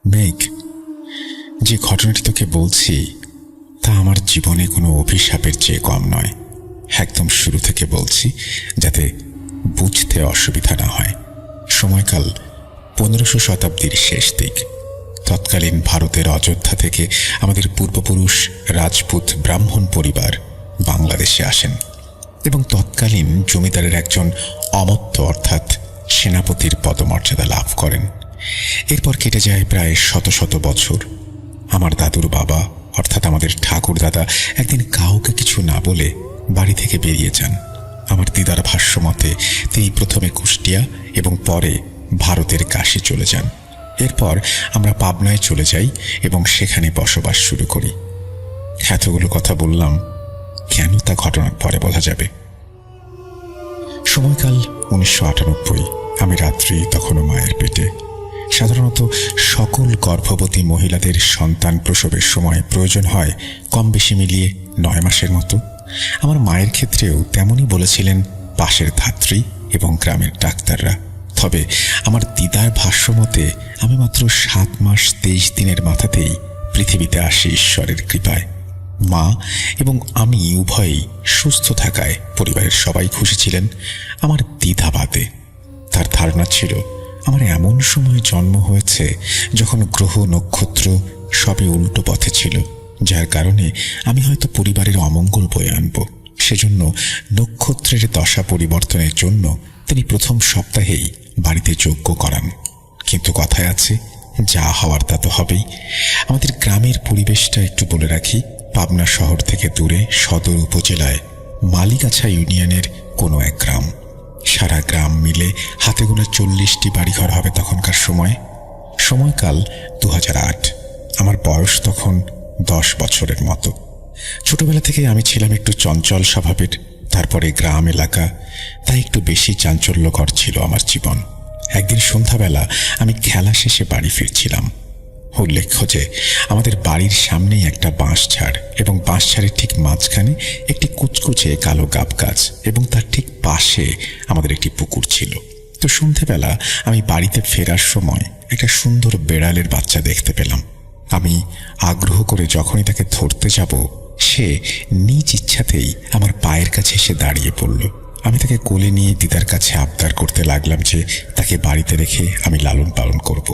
মেঘ, যে ঘটনাটি তোকে বলছি তা আমার জীবনে কোনো অভিশাপের চেয়ে কম নয়। একদম শুরু থেকে বলছি যাতে বুঝতে অসুবিধা না হয়। সময়কাল 1500 শতাব্দীর শেষ দিক। তৎকালীন ভারতের অযোধ্যা থেকে আমাদের পূর্বপুরুষ রাজপুত ব্রাহ্মণ পরিবার বাংলাদেশে আসেন এবং তৎকালীন জমিদারের একজন অমর্ত্য অর্থাৎ সেনাপতির পদমর্যাদা লাভ করেন। এরপর কেটে যায় প্রায় শত শত বছর। আমার দাদুর বাবা অর্থাৎ আমাদের ঠাকুর দাদা একদিন কাউকে কিছু না বলে বাড়ি থেকে বেরিয়ে যান। আমার দিদার ভাষ্য মতে তিনি প্রথমে কুষ্টিয়া এবং পরে ভারতের কাশী চলে যান। এরপর আমরা পাবনায় চলে যাই এবং সেখানে বসবাস শুরু করি। এতগুলো কথা বললাম কেন তা ঘটনার পরে বোঝা যাবে। সময়কাল 1998। আমি রাত্রি তখনও মায়ের পেটে। সাধারণত সকল গর্ভবতী মহিলাদের সন্তান প্রসবের সময় প্রয়োজন হয় কম বেশি মিলিয়ে 9 মাসের মতো। আমার মায়ের ক্ষেত্রেও তেমনই বলেছিলেন পাশের ধাত্রী এবং গ্রামের ডাক্তাররা। তবে আমার দিদার ভাষ্য মতে আমি মাত্র 7 মাস 23 দিনের মাথাতেই পৃথিবীতে আসি ঈশ্বরের কৃপায়। মা এবং আমি উভয়ই সুস্থ থাকায় পরিবারের সবাই খুশি ছিলেন, আমার দ্বিধা বাদে। তার ধারণা ছিল আমার এমন সময় জন্ম হয়েছে যখন গ্রহ নক্ষত্র সবই উল্টো পথে ছিল, যার কারণে আমি হয়তো পরিবারের অমঙ্গল বয়ে আনব। সেজন্য নক্ষত্রের দশা পরিবর্তনের জন্য তিনি প্রথম সপ্তাহেই বাড়িতে যজ্ঞ করান। কিন্তু কথায় আছে, যা হওয়ার তা তো হবেই। আমাদের গ্রামের পরিবেশটা একটু বলে রাখি। পাবনা শহর থেকে দূরে সদর উপজেলায় মালিগাছা ইউনিয়নের কোনো এক গ্রাম। সারা গ্রাম মিলে হাতে গোনা 40টি বাড়িঘর হবে তখনকার সময়। সময়কাল 2008। আমার বয়স তখন 10 বছরের মতো। ছোটবেলা থেকে আমি ছিলাম একটু চঞ্চল স্বভাবের। তারপরে গ্রাম এলাকা, তাই একটু বেশি চাঞ্চল্যকর ছিল আমার জীবন। একদিন সন্ধ্যাবেলা আমি খেলা শেষে বাড়ি ফিরছিলাম। উল্লেখ্য যে আমাদের বাড়ির সামনেই একটা বাঁশঝাড় এবং বাঁশঝাড়ের ঠিক মাঝখানে একটি কুচকুচে কালো গাব গাছ এবং তার ঠিক পাশে আমাদের একটি পুকুর ছিল। তো সন্ধ্যাবেলা আমি বাড়িতে ফেরার সময় একটা সুন্দর বেড়ালের বাচ্চা দেখতে পেলাম। আমি আগ্রহ করে যখনই তাকে ধরতে যাব, সে নিজ ইচ্ছাতেই আমার পায়ের কাছে এসে দাঁড়িয়ে পড়ল। আমি তাকে কোলে নিয়ে দিদার কাছে আবদার করতে লাগলাম যে তাকে বাড়িতে রেখে আমি লালন পালন করব।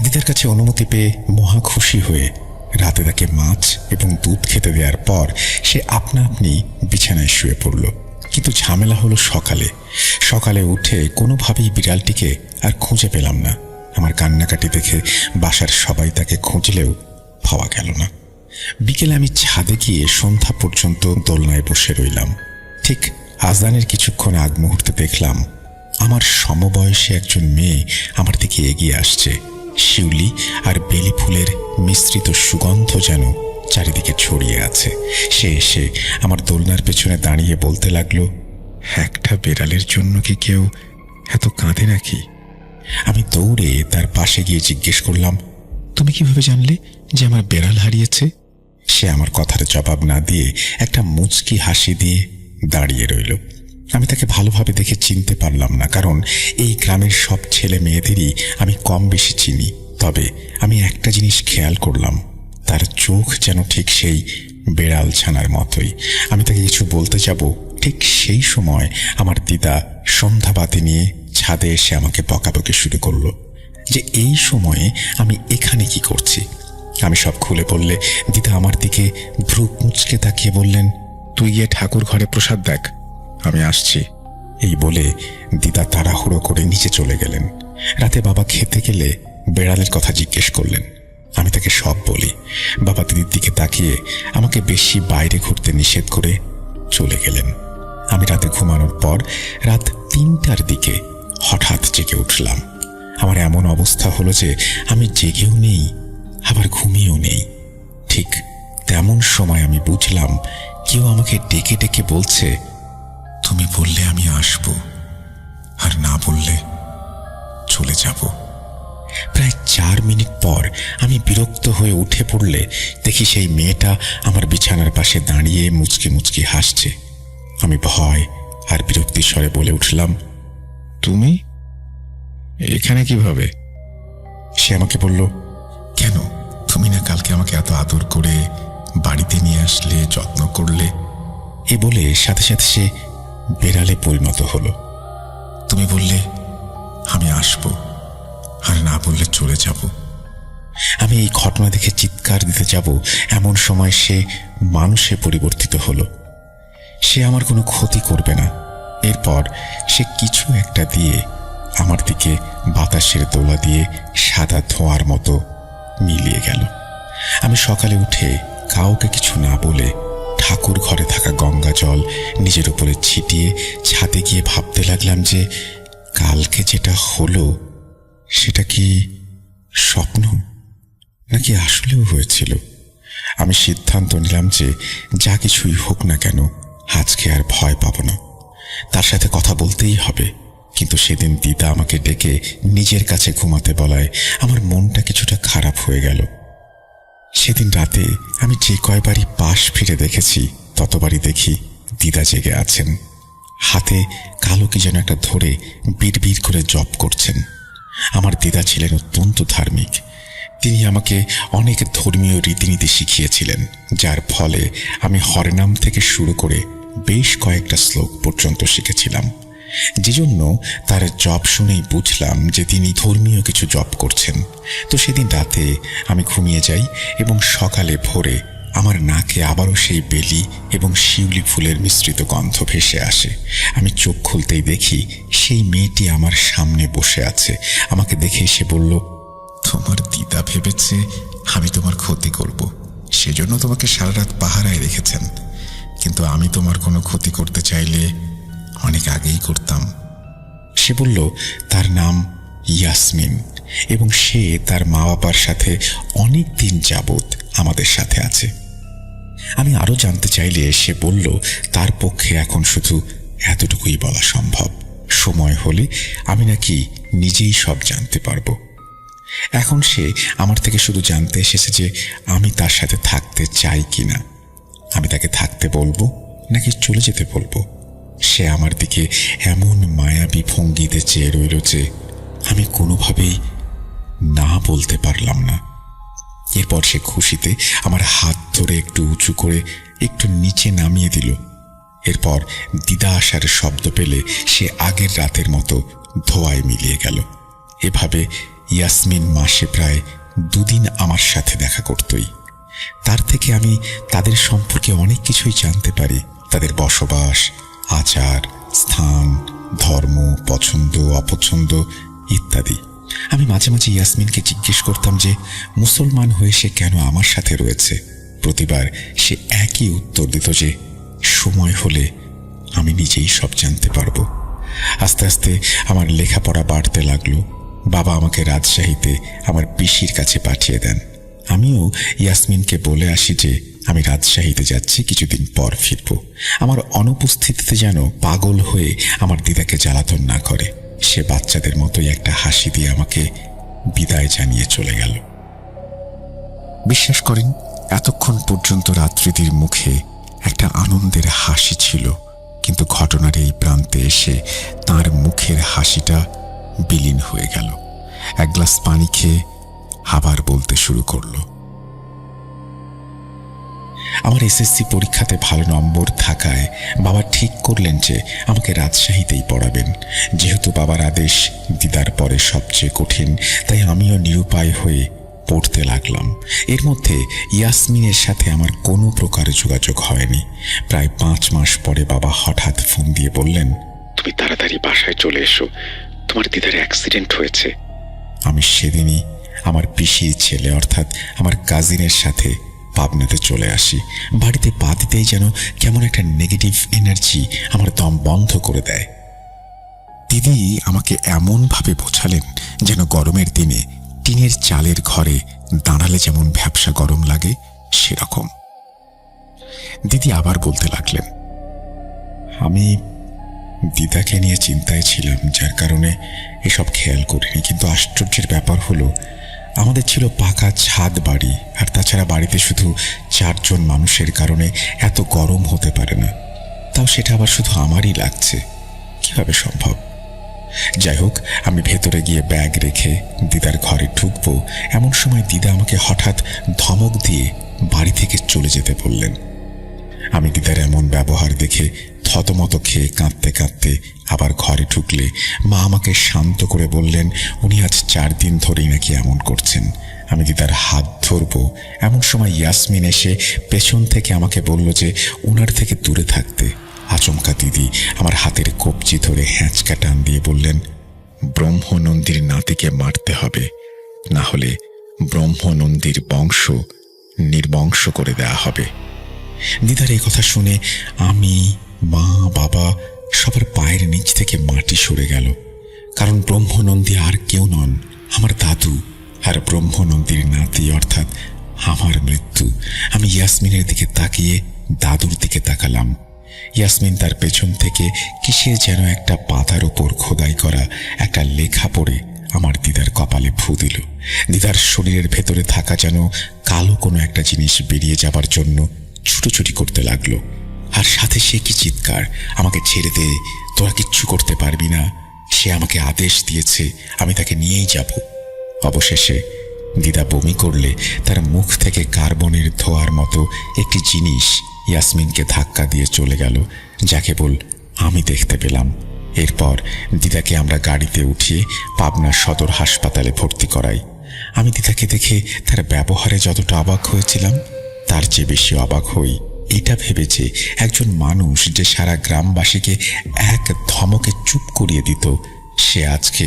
দিদার কাছে অনুমতি পেয়ে মহা খুশি হয়ে রাতে তাকে মাছ এবং দুধ খেতে দেওয়ার পর সে আপনা আপনি বিছানায় শুয়ে পড়ল। কিন্তু ঝামেলা হলো সকালে উঠে কোনোভাবেই বিড়ালটিকে আর খুঁজে পেলাম না। আমার কান্নাকাটি দেখে বাসার সবাই তাকে খুঁজলেও পাওয়া গেল না। বিকেলে আমি ছাদে গিয়ে সন্ধ্যা পর্যন্ত দোলনায় বসে রইলাম। ঠিক আজানের কিছুক্ষণ আগ মুহূর্তে দেখলাম আমার সমবয়সী একজন মেয়ে আমার দিকে এগিয়ে আসছে। শিউলি আর বেলি ফুলের মিশ্রিত সুগন্ধ যেন চারিদিকে ছড়িয়ে আছে। সে এসে আমার দোলনার পেছনে দাঁড়িয়ে বলতে লাগলো, একটা বেড়ালের জন্য কি কেউ এত কাঁদে নাকি? আমি দৌড়ে তার পাশে গিয়ে জিজ্ঞেস করলাম, তুমি কিভাবে জানলে যে আমার বেড়াল হারিয়েছে? সে আমার কথার জবাব না দিয়ে একটা মুচকি হাসি দিয়ে দাঁড়িয়ে রইল। আমি তাকে ভালোভাবে দেখে চিনতে পারলাম না, কারণ এই গ্রামের সব ছেলে মেয়েদেরই আমি কম বেশি চিনি। তবে আমি একটা জিনিস খেয়াল করলাম, তার চোখ যেন ঠিক সেই বেড়াল ছানার মতোই। আমি তাকে কিছু বলতে যাব, ঠিক সেই সময় আমার দিদা সন্ধ্যাবাতি নিয়ে ছাদে এসে আমাকে বকাবকি শুরু করলো যে এই সময়ে আমি এখানে কি করছি। আমি সব খুলে বললে দিদা আমার দিকে ভ্রু কুঁচকে তাকিয়ে বললেন, তুই গিয়ে ঠাকুর ঘরে প্রসাদ দেখ, আমি আসছি। এই বলে দিদা তাড়াহুড়ো করে নিচে চলে গেলেন। রাতে বাবা খেতে গেলে বেড়ালের কথা জিজ্ঞেস করলেন। আমি তাকে সব বলি। বাবা দিদির দিকে তাকিয়ে আমাকে বেশি বাইরে ঘুরতে নিষেধ করে চলে গেলেন। আমি রাতে ঘুমানোর পর রাত 3টার দিকে হঠাৎ জেগে উঠলাম। আমার এমন অবস্থা হলো যে আমি জেগেও নেই আবার ঘুমিয়েও নেই। ঠিক তেমন সময় আমি বুঝলাম কেউ আমাকে ডেকে ডেকে বলছে, তুমি বললে আমি আসব, আর না বললে চলে যাব। প্রায় 4 মিনিট পর আমি বিরক্ত হয়ে উঠে পড়লে দেখি সেই মেয়েটা আমার বিছানার পাশে দাঁড়িয়ে মুচকি মুচকি হাসছে। আমি ভয় আর বিরক্তির স্বরে বলে উঠলাম, তুমি এখানে কিভাবে? সে আমাকে বলল, কেন? তুমি না কালকে আমাকে এত আদর করে বাড়িতে নিয়ে আসলে, যত্ন করলে। এ বলে সাথে সাথে সে বেড়ালে পরিণত হলো। তুমি বললে আমি আসব, আর না বললে চলে যাব। আমি এই ঘটনা দেখে চিৎকার দিতে যাব এমন সময় সে মানুষে পরিবর্তিত হলো। সে আমার কোনো ক্ষতি করবে না। এরপর সে কিছু একটা দিয়ে আমার দিকে বাতাসের দোলা দিয়ে সাদা ধোঁয়ার মতো মিলিয়ে গেল। আমি সকালে উঠে কাউকে কিছু না বলে ঠাকুর ঘরে থাকা গঙ্গা জল নিজের উপরে ছিটিয়ে ছাদে গিয়ে ভাবতে লাগলাম যে কালকে যেটা হলো সেটা কি স্বপ্ন নাকি আসলেও হয়েছিল। আমি সিদ্ধান্ত নিলাম যে যা কিছুই হোক না কেন আজকে আর ভয় পাব না, তার সাথে কথা বলতেই হবে। কিন্তু সেদিন দিদা আমাকে ডেকে নিজের কাছে ঘুমাতে বলায় আমার মনটা কিছুটা খারাপ হয়ে গেল। সেদিন রাতে আমি যে কয়বারই পাশ ফিরে দেখেছি ততবারই দেখি দিদা জেগে আছেন, হাতে কালো কি যেন একটা ধরে বিড়বিড় করে জপ করছেন। আমার দিদা ছিলেন অত্যন্ত ধার্মিক। তিনি আমাকে অনেক ধর্মীয় রীতিনীতি শিখিয়েছিলেন, যার ফলে আমি হরিনাম থেকে শুরু করে বেশ কয়েকটা শ্লোক পর্যন্ত শিখেছিলাম। যেজন্য তার জপ শুনেই বুঝলাম যে তিনি ধর্মীয় কিছু জপ করছেন। তো সেদিন রাতে আমি ঘুমিয়ে যাই এবং সকালে ভোরে আমার নাকে আবারও সেই বেলি এবং শিউলি ফুলের মিশ্রিত গন্ধ ভেসে আসে। আমি চোখ খুলতেই দেখি সেই মেয়েটি আমার সামনে বসে আছে। আমাকে দেখে সে বলল, তোমার দিদা ভেবেছে আমি তোমার ক্ষতি করব, সেজন্য তোমাকে সারা রাত পাহারায় রেখেছেন। কিন্তু আমি তোমার কোনো ক্ষতি করতে চাইলে অনেক আগেই করতাম। সে বলল তার নাম ইয়াসমিন এবং সে তার মা বাবার সাথে অনেক দিন যাবৎ আমাদের সাথে আছে। আমি আরো জানতে চাইলে সে বলল তার পক্ষে এখন শুধু এতটুকুই বলা সম্ভব, সময় হলে আমি নাকি নিজেই সব জানতে পারবো। এখন সে আমার থেকে শুধু জানতে এসেছে যে আমি তার সাথে থাকতে চাই কিনা, আমি তাকে থাকতে বলবো নাকি চলে যেতে বলবো। সে আমার দিকে এমন মায়াবী ভঙ্গিতে চেয়ে রইল যে আমি কোনোভাবেই না বলতে পারলাম না। এরপর সে খুশিতে আমার হাত ধরে একটু উঁচু করে একটু নিচে নামিয়ে দিল। এরপর দিদা আসার শব্দ পেলে সে আগের রাতের মতো ধোঁয়ায় মিলিয়ে গেল। এভাবে ইয়াসমিন মাসে প্রায় 2 দিন আমার সাথে দেখা করতই। তার থেকে আমি তাদের সম্পর্কে অনেক কিছুই জানতে পারি, তাদের বসবাস, আচার, স্থান, ধর্ম, পছন্দ অপছন্দ ইত্যাদি। আমি মাঝে মাঝে ইয়াসমিনকে জিজ্ঞেস করতাম যে মুসলমান হয়ে সে কেন আমার সাথে রয়েছে। প্রতিবার সে একই উত্তর দিত যে সময় হলে আমি নিজেই সব জানতে পারবো। আস্তে আস্তে আমার লেখাপড়া বাড়তে লাগলো। বাবা আমাকে রাজশাহীতে আমার পিসির কাছে পাঠিয়ে দেন। আমিও ইয়াসমিনকে বলে আসি যে আমি রাজশাহীতে যাচ্ছি, কিছুদিন পর ফিরব। আমার অনুপস্থিতিতে যেন পাগল হয়ে আমার দিদাকে জ্বালাতন না করে। সে বাচ্চাদের মতোই একটা হাসি দিয়ে আমাকে বিদায় জানিয়ে চলে গেল। বিশ্বাস করেন, এতক্ষণ পর্যন্ত রাত্রিদির মুখে একটা আনন্দের হাসি ছিল, কিন্তু ঘটনার এই প্রান্তে এসে তার মুখের হাসিটা বিলীন হয়ে গেল। এক গ্লাস পানি খেয়ে আবার বলতে শুরু করলো, আমার এসএসসি পরীক্ষাতে ভালো নম্বর থাকায় বাবা ঠিক করলেন যে আমাকে রাজশাহীতেই পড়াবেন। যেহেতু বাবার আদেশ দিদার পরে সবচেয়ে কঠিন, তাই আমিও নিরুপায় হয়ে পড়তে লাগলাম। এর মধ্যে ইয়াসমিনের সাথে আমার কোনো প্রকার যোগাযোগ হয়নি। প্রায় 5 মাস পরে বাবা হঠাৎ ফোন দিয়ে বললেন, তুমি তাড়াতাড়ি বাসায় চলে এসো, তোমার দিদার অ্যাক্সিডেন্ট হয়েছে। আমি সেদিনই আমার পিসির ছেলে অর্থাৎ আমার কাজিনের সাথে পাবনাতে চলে আসি। বাড়িতে পা দিতেই যেন কেমন একটা নেগেটিভ এনার্জি আমার দম বন্ধ করে দেয়। দিদি আমাকে এমনভাবে বোঝালেন যেন গরমের দিনে টিনের চালের ঘরে দাঁড়ালে যেমন ভ্যাপসা গরম লাগে সেরকম। দিদি আবার বলতে লাগলেন, আমি দিদাকে নিয়ে চিন্তায় ছিলাম, যার কারণে এসব খেয়াল করিনি। কিন্তু আশ্চর্যের ব্যাপার হলো আমাদের ছিল পাকা ছাদ বাড়ি, আর তাছাড়া বাড়িতে শুধু 4 জন মানুষের কারণে এত গরম হতে পারে না। তাও সেটা আবার শুধু আমারই লাগছে, কিভাবে সম্ভব? যাই হোক, আমি ভেতরে গিয়ে ব্যাগ রেখে দিদার ঘরে ঢুকবো, এমন সময় দিদা আমাকে হঠাৎ ধমক দিয়ে বাড়ি থেকে চলে যেতে বললেন। আমি দিদার এমন ব্যবহার দেখে থতমত খেয়ে কাঁদতে কাঁদতে আবার ঘরে ঢুকলে মা আমাকে শান্ত করে বললেন, উনি আজ 4 দিন ধরেই নাকি এমন করছেন। আমি দিদার হাত ধরবো, এমন সময় ইয়াসমিন এসে পেছন থেকে আমাকে বলল যে উনার থেকে দূরে থাকতে। আচমকা দিদি আমার হাতের কবজি ধরে হ্যাঁচকা টান দিয়ে বললেন, ব্রহ্মনন্দীর নাতিকে মারতে হবে, না হলে ব্রহ্মনন্দীর বংশ নির্বংশ করে দেয়া হবে। দিদার এই কথা শুনে আমি, মা, বাবা সবার পায়ের নিচ থেকে মাটি সরে গেল। কারণ ব্রহ্মনন্দী আর কেউ নন, আমার দাদু। আর ব্রহ্মনন্দীর নাতি অর্থাৎ আমার মৃত্যু। আমি ইয়াসমিনের দিকে তাকিয়ে দাদুর দিকে তাকালাম। ইয়াসমিন তার পেছন থেকে কিসের যেন একটা পাতার উপর খোদাই করা একটা লেখা পড়ে আমার দিদার কপালে ফু দিল। দিদার শরীরের ভেতরে থাকা যেন কালো কোনো একটা জিনিস বেরিয়ে যাবার জন্য ছুটোছুটি করতে লাগলো। আর সাথে সে কি চিৎকার, আমাকে ছেড়ে দে, তোরা কিচ্ছু করতে পারবি না। সে আমাকে আদেশ দিয়েছে, আমি তাকে নিয়েই যাব। অবশেষে দিদা বমি করলে তার মুখ থেকে কার্বনের ধোঁয়ার মতো একটি জিনিস ইয়াসমিনকে ধাক্কা দিয়ে চলে গেল, যা কেবল আমি দেখতে পেলাম। এরপর দিদাকে আমরা গাড়িতে উঠিয়ে পাবনা সদর হাসপাতালে ভর্তি করাই। আমি দিদাকে দেখে তার ব্যবহারে যতটা অবাক হয়েছিলাম, তার চেয়ে বেশি অবাক হই এটা ভেবেছে একজন মানুষ যে সারা গ্রামবাসীকে এক ধমকে চুপ করিয়ে দিত, সে আজকে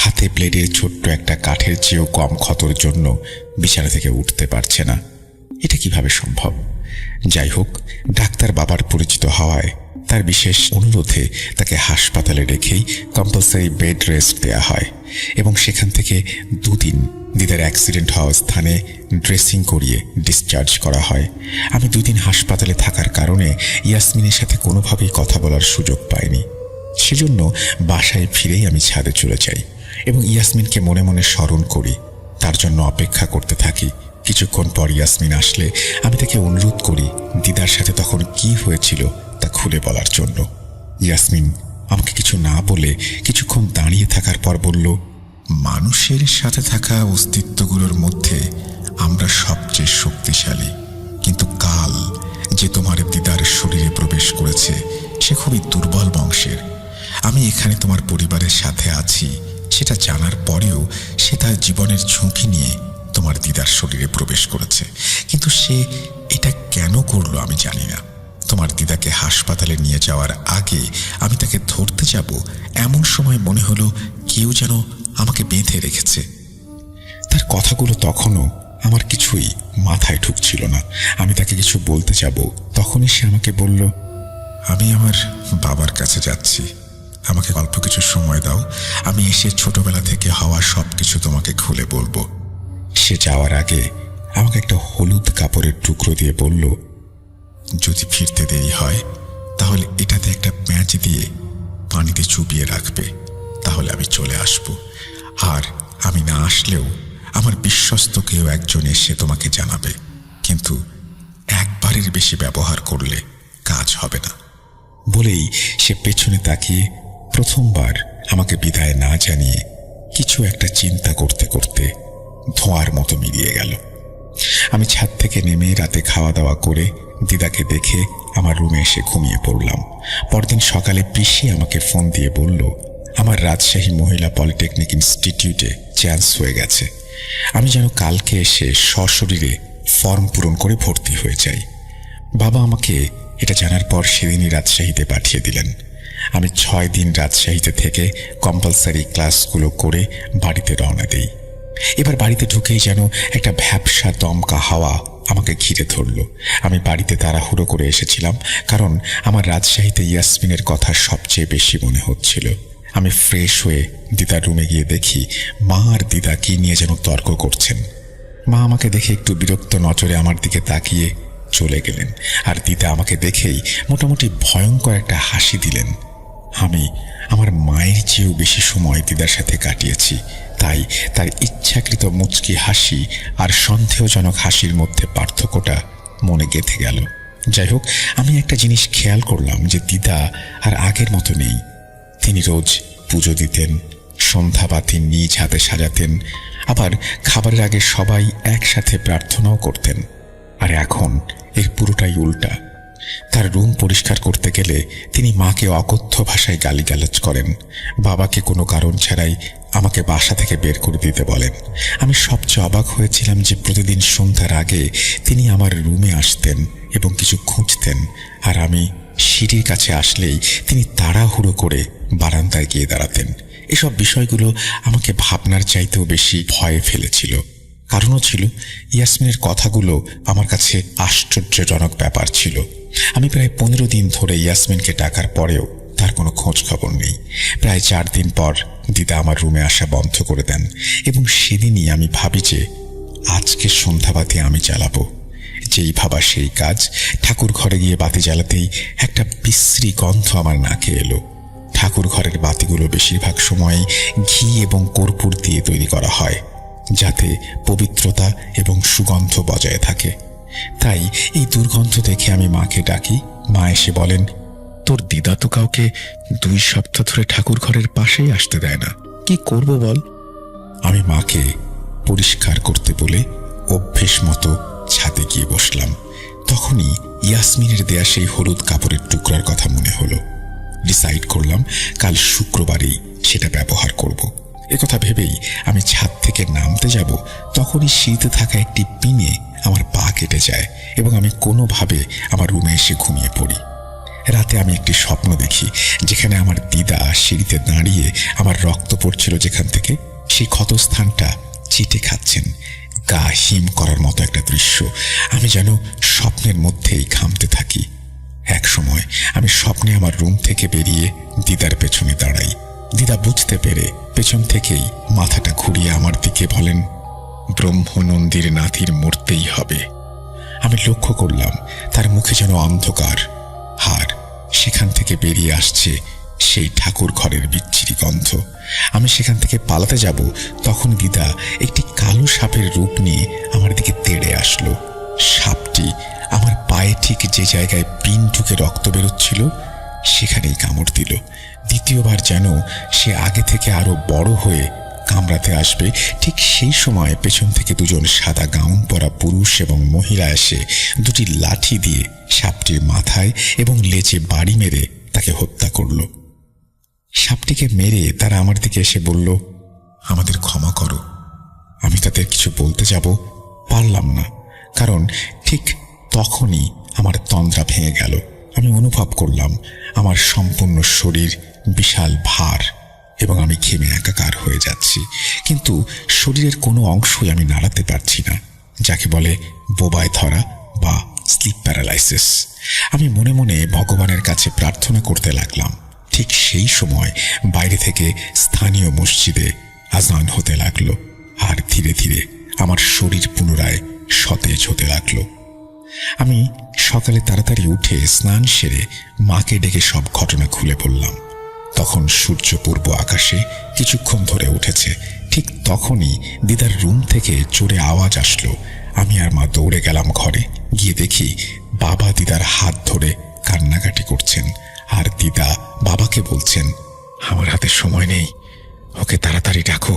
হাতে ব্লেডের ছোট্ট একটা কাঠের চেয়েও কম ক্ষতর জন্য বিছানা থেকে উঠতে পারছে না। এটা কিভাবে সম্ভব? যাই হোক, ডাক্তার বাবার পরিচিত হওয়ায় তার বিশেষ অনুরোধে তাকে হাসপাতালে রেখেই কম্পালসারি বেড রেস্ট দেয়া হয় এবং সেখান থেকে 2 দিন দিদার অ্যাক্সিডেন্ট হওয়া স্থানে ড্রেসিং করিয়ে ডিসচার্জ করা হয়। আমি 2 দিন হাসপাতালে থাকার কারণে ইয়াসমিনের সাথে কোনোভাবেই কথা বলার সুযোগ পাইনি। সেজন্য বাসায় ফিরেই আমি ছাদে চলে যাই এবং ইয়াসমিনকে মনে মনে স্মরণ করি, তার জন্য অপেক্ষা করতে থাকি। কিছুক্ষণ পর ইয়াসমিন আসলে আমি তাকে অনুরোধ করি দিদার সাথে তখন কি হয়েছিল তা খুলে বলার জন্য। ইয়াসমিন আমাকে কিছু না বলে কিছুক্ষণ দাঁড়িয়ে থাকার পর বলল, মানুষের সাথে থাকা অস্তিত্বগুলোর মধ্যে আমরা সবচেয়ে শক্তিশালী, কিন্তু কাল যে তোমার দিদার শরীরে প্রবেশ করেছে সে খুবই দুর্বল বংশের। আমি এখানে তোমার পরিবারের সাথে আছি সেটা জানার পরেও সে তার জীবনের ঝুঁকি নিয়ে তোমার দিদার শরীরে প্রবেশ করেছে, কিন্তু সে এটা কেন করলো আমি জানি না। তোমার দিদাকে হাসপাতালে নিয়ে যাওয়ার আগে আমি তাকে ধরতে যাব, এমন সময় মনে হলো কেউ যেন আমাকে বেঁধে রেখেছে। তার কথাগুলো তখনও আমার কিছুই মাথায় ঢুকছিল না। আমি তাকে কিছু বলতে যাব, তখনই সে আমাকে বলল, আমি আমার বাবার কাছে যাচ্ছি, আমাকে অল্প কিছু সময় দাও, আমি এসে ছোটবেলা থেকে হওয়া সব কিছু তোমাকে খুলে বলবো। সে যাওয়ার আগে আমাকে একটা হলুদ কাপড়ের টুকরো দিয়ে বলল, যদি ফিরতে দেরি হয় তাহলে এটাতে একটা প্যাঁচ দিয়ে পানিতে চুবিয়ে রাখবে, তাহলে আমি চলে আসব। আর আমি না আসলেও আমার বিশ্বস্ত কেউ একজন এসে তোমাকে জানাবে, কিন্তু একবারের বেশি ব্যবহার করলে কাজ হবে না। বলেই সে পেছনে তাকিয়ে প্রথমবার আমাকে বিদায় না জানিয়ে কিছু একটা চিন্তা করতে করতে ধোঁয়ার মতো মিলিয়ে গেল। আমি ছাদ থেকে নেমে রাতে খাওয়া দাওয়া করে দিদাকে দেখে আমার রুমে এসে ঘুমিয়ে পড়লাম। পরদিন সকালে পিসি আমাকে ফোন দিয়ে বলল, আমার রাজশাহী মহিলা পলিটেকনিক ইনস্টিটিউটে চান্স হয়ে গেছে। আমি যেন কালকে এসে সশরীরে ফর্ম পূরণ করে ভর্তি হয়ে যাই। বাবা আমাকে এটা জানার পর সেদিনই রাজশাহীতে পাঠিয়ে দিলেন। আমি 6 দিন রাজশাহীতে থেকে কম্পালসারি ক্লাসগুলো করে বাড়িতে রওনা দিই। এবার বাড়িতে ঢুকেই যেন একটা ভ্যাপসা দমকা হাওয়া আমাকে ঘিরে ধরল। আমি বাড়িতে তাড়াহুড়ো করে এসেছিলাম, কারণ আমার রাজশাহীতে ইয়াসমিনের কথা সবচেয়ে বেশি মনে হচ্ছিল। আমি ফ্রেশ হয়ে দিদার রুমে গিয়ে দেখি মা আর দিদা কি নিয়ে যেন তর্ক করছেন। মা আমাকে দেখে একটু বিরক্ত নজরে আমার দিকে তাকিয়ে চলে গেলেন, আর দিদা আমাকে দেখেই মোটামুটি ভয়ঙ্কর একটা হাসি দিলেন। আমি আমার মায়ের চেয়েও বেশি সময় দিদার সাথে কাটিয়েছি, তাই তার ইচ্ছাকৃত মুচকি হাসি আর সন্দেহজনক হাসির মধ্যে পার্থক্যটা মনে গেঁথে গেল। যাই হোক, আমি একটা জিনিস খেয়াল করলাম যে দিদা আর আগের মতো নেই। তিনি রোজ পুজো দিতেন, সন্ধ্যাবাতি নিজ হাতে সাজাতেন, আবার খাবারের আগে সবাই একসাথে প্রার্থনাও করতেন। আর এখন এর পুরোটাই উল্টা। তার রুম পরিষ্কার করতে গেলে তিনি মাকে অকথ্য ভাষায় গালিগালাজ করেন, বাবাকে কোনো কারণ ছাড়াই আমাকে বাসা থেকে বের করে দিতে বলেন। আমি সবচেয়ে অবাক হয়েছিলাম যে প্রতিদিন সন্ধ্যার আগে তিনি আমার রুমে আসতেন এবং কিছু খুঁজতেন, আর আমি সিঁড়ির কাছে আসলেই তিনি তাড়াহুড়ো করে বারান্দায় গিয়ে দাঁড়াতেন। এসব বিষয়গুলো আমাকে ভাবনার চাইতেও বেশি ভয়ে ফেলেছিল। কারণও ছিল, ইয়াসমিনের কথাগুলো আমার কাছে আশ্চর্যজনক ব্যাপার ছিল। আমি প্রায় 15 দিন ধরে ইয়াসমিনকে ডাকার পরেও তার কোনো খোঁজ খবর নেই। প্রায় 4 দিন পর দিদা আমার রুমে আসা বন্ধ করে দেন এবং সেদিনই আমি ভাবি যে আজকে সন্ধ্যাবাতি আমি জ্বালাবো। যেই ভাবা সেই কাজ। ঠাকুর ঘরে গিয়ে বাতি জ্বালাতেই একটা বিশ্রী গন্ধ আমার নাকে এলো। ঠাকুর ঘরের বাতিগুলো বেশিরভাগ সময় ঘি এবং কর্পূর দিয়ে তৈরি করা হয়, যাতে পবিত্রতা এবং সুগন্ধ বজায় থাকে। তাই এই দুর্গন্ধ দেখে আমি মাকে ডাকি। মা এসে বলেন, তোর দিদা তো কাউকে 2 সপ্তাহ ধরে ঠাকুর ঘরের পাশেই আসতে দেয় না, কি করব বল? আমি মাকে পরিষ্কার করতে বলে অভ্যেস মতো ছাদে গিয়ে বসলাম। তখনই ইয়াসমিনের দেয়া সেই হলুদ কাপড়ের টুকরার কথা মনে হলো। ডিসাইড করলাম কাল শুক্রবারেই সেটা ব্যবহার করব। একথা ভেবেই আমি ছাদ থেকে নামতে যাব, তখনই সিঁড়িতে থাকা একটি পিনে আমার পা কেটে যায় এবং আমি কোনোভাবে আমার রুমে এসে ঘুমিয়ে পড়ি। রাতে আমি একটি স্বপ্ন দেখি, যেখানে আমার দিদা সিঁড়িতে দাঁড়িয়ে আমার রক্ত পড়ছিল যেখান থেকে, সেই ক্ষতস্থানটা চিটে খাচ্ছেন। গা হিম করার মতো একটা দৃশ্য। আমি যেন স্বপ্নের মধ্যেই ঘামতে থাকি। এক সময় আমি স্বপ্নে আমার রুম থেকে বেরিয়ে দিদার পেছনে দাঁড়াই। দিদা বুঝতে পেরে পেছন থেকেই মাথাটা ঘুরিয়ে আমার দিকে বলেন, ব্রহ্মনন্দীর নাতির মরতেই হবে। আমি লক্ষ্য করলাম তার মুখে যেন অন্ধকার, আর সেখান থেকে বেরিয়ে আসছে সেই ঠাকুর ঘরের বিচ্ছিরি গন্ধ। আমি সেখান থেকে পালাতে যাব, তখন দিদা একটি কালো সাপের রূপ নিয়ে আমার দিকে তেড়ে আসলো। সাপটি আমার পায়ে ঠিক যে জায়গায় পিন ঢুকে রক্ত বেরোচ্ছিল সেখানেই কামড় দিল। দ্বিতীয়বার যেন সে আগে থেকে আরো বড় হয়ে কামড়াতে আসবে, ঠিক সেই সময় পেছন থেকে 2জন সাদা গাউন পরা পুরুষ এবং মহিলা এসে 2টি লাঠি দিয়ে সাপটির মাথায় এবং লেজে বাড়ি মেরে তাকে হত্যা করল। সাপটিকে মেরে তারা আমার দিকে এসে বলল, আমাদের ক্ষমা করো। আমি তাদের কিছু বলতে যাব, পারলাম না, কারণ ঠিক তখনই আমার তন্দ্রা ভেঙে গেল। আমি অনুভব করলাম আমার সম্পূর্ণ শরীর বিশাল ভার এবং আমি ঘেমে একাকার হয়ে যাচ্ছি, কিন্তু শরীরের কোনো অংশই আমি নাড়াতে পারছি না, যাকে বলে বোবায় ধরা বা স্লিপ প্যারালাইসিস। আমি মনে মনে ভগবানের কাছে প্রার্থনা করতে লাগলাম। ঠিক সেই সময় বাইরে থেকে স্থানীয় মসজিদে আজান হতে লাগলো, আর ধীরে ধীরে আমার শরীর পুনরায় সতেজ হতে লাগলো। আমি সকালে তাড়াতাড়ি উঠে স্নান সেরে মাকে ডেকে সব ঘটনা খুলে বললাম। তখন সূর্য পূর্ব আকাশে কিছুক্ষণ ধরে উঠেছে। ঠিক তখনই দিদার রুম থেকে জোরে আওয়াজ আসলো। আমি আর মা দৌড়ে গেলাম ঘরে। গিয়ে দেখি বাবা দিদার হাত ধরে কান্নাকাটি করছেন, আর দিদা বাবাকে বলছেন, আমার হাতে সময় নেই, ওকে তাড়াতাড়ি ডাকো।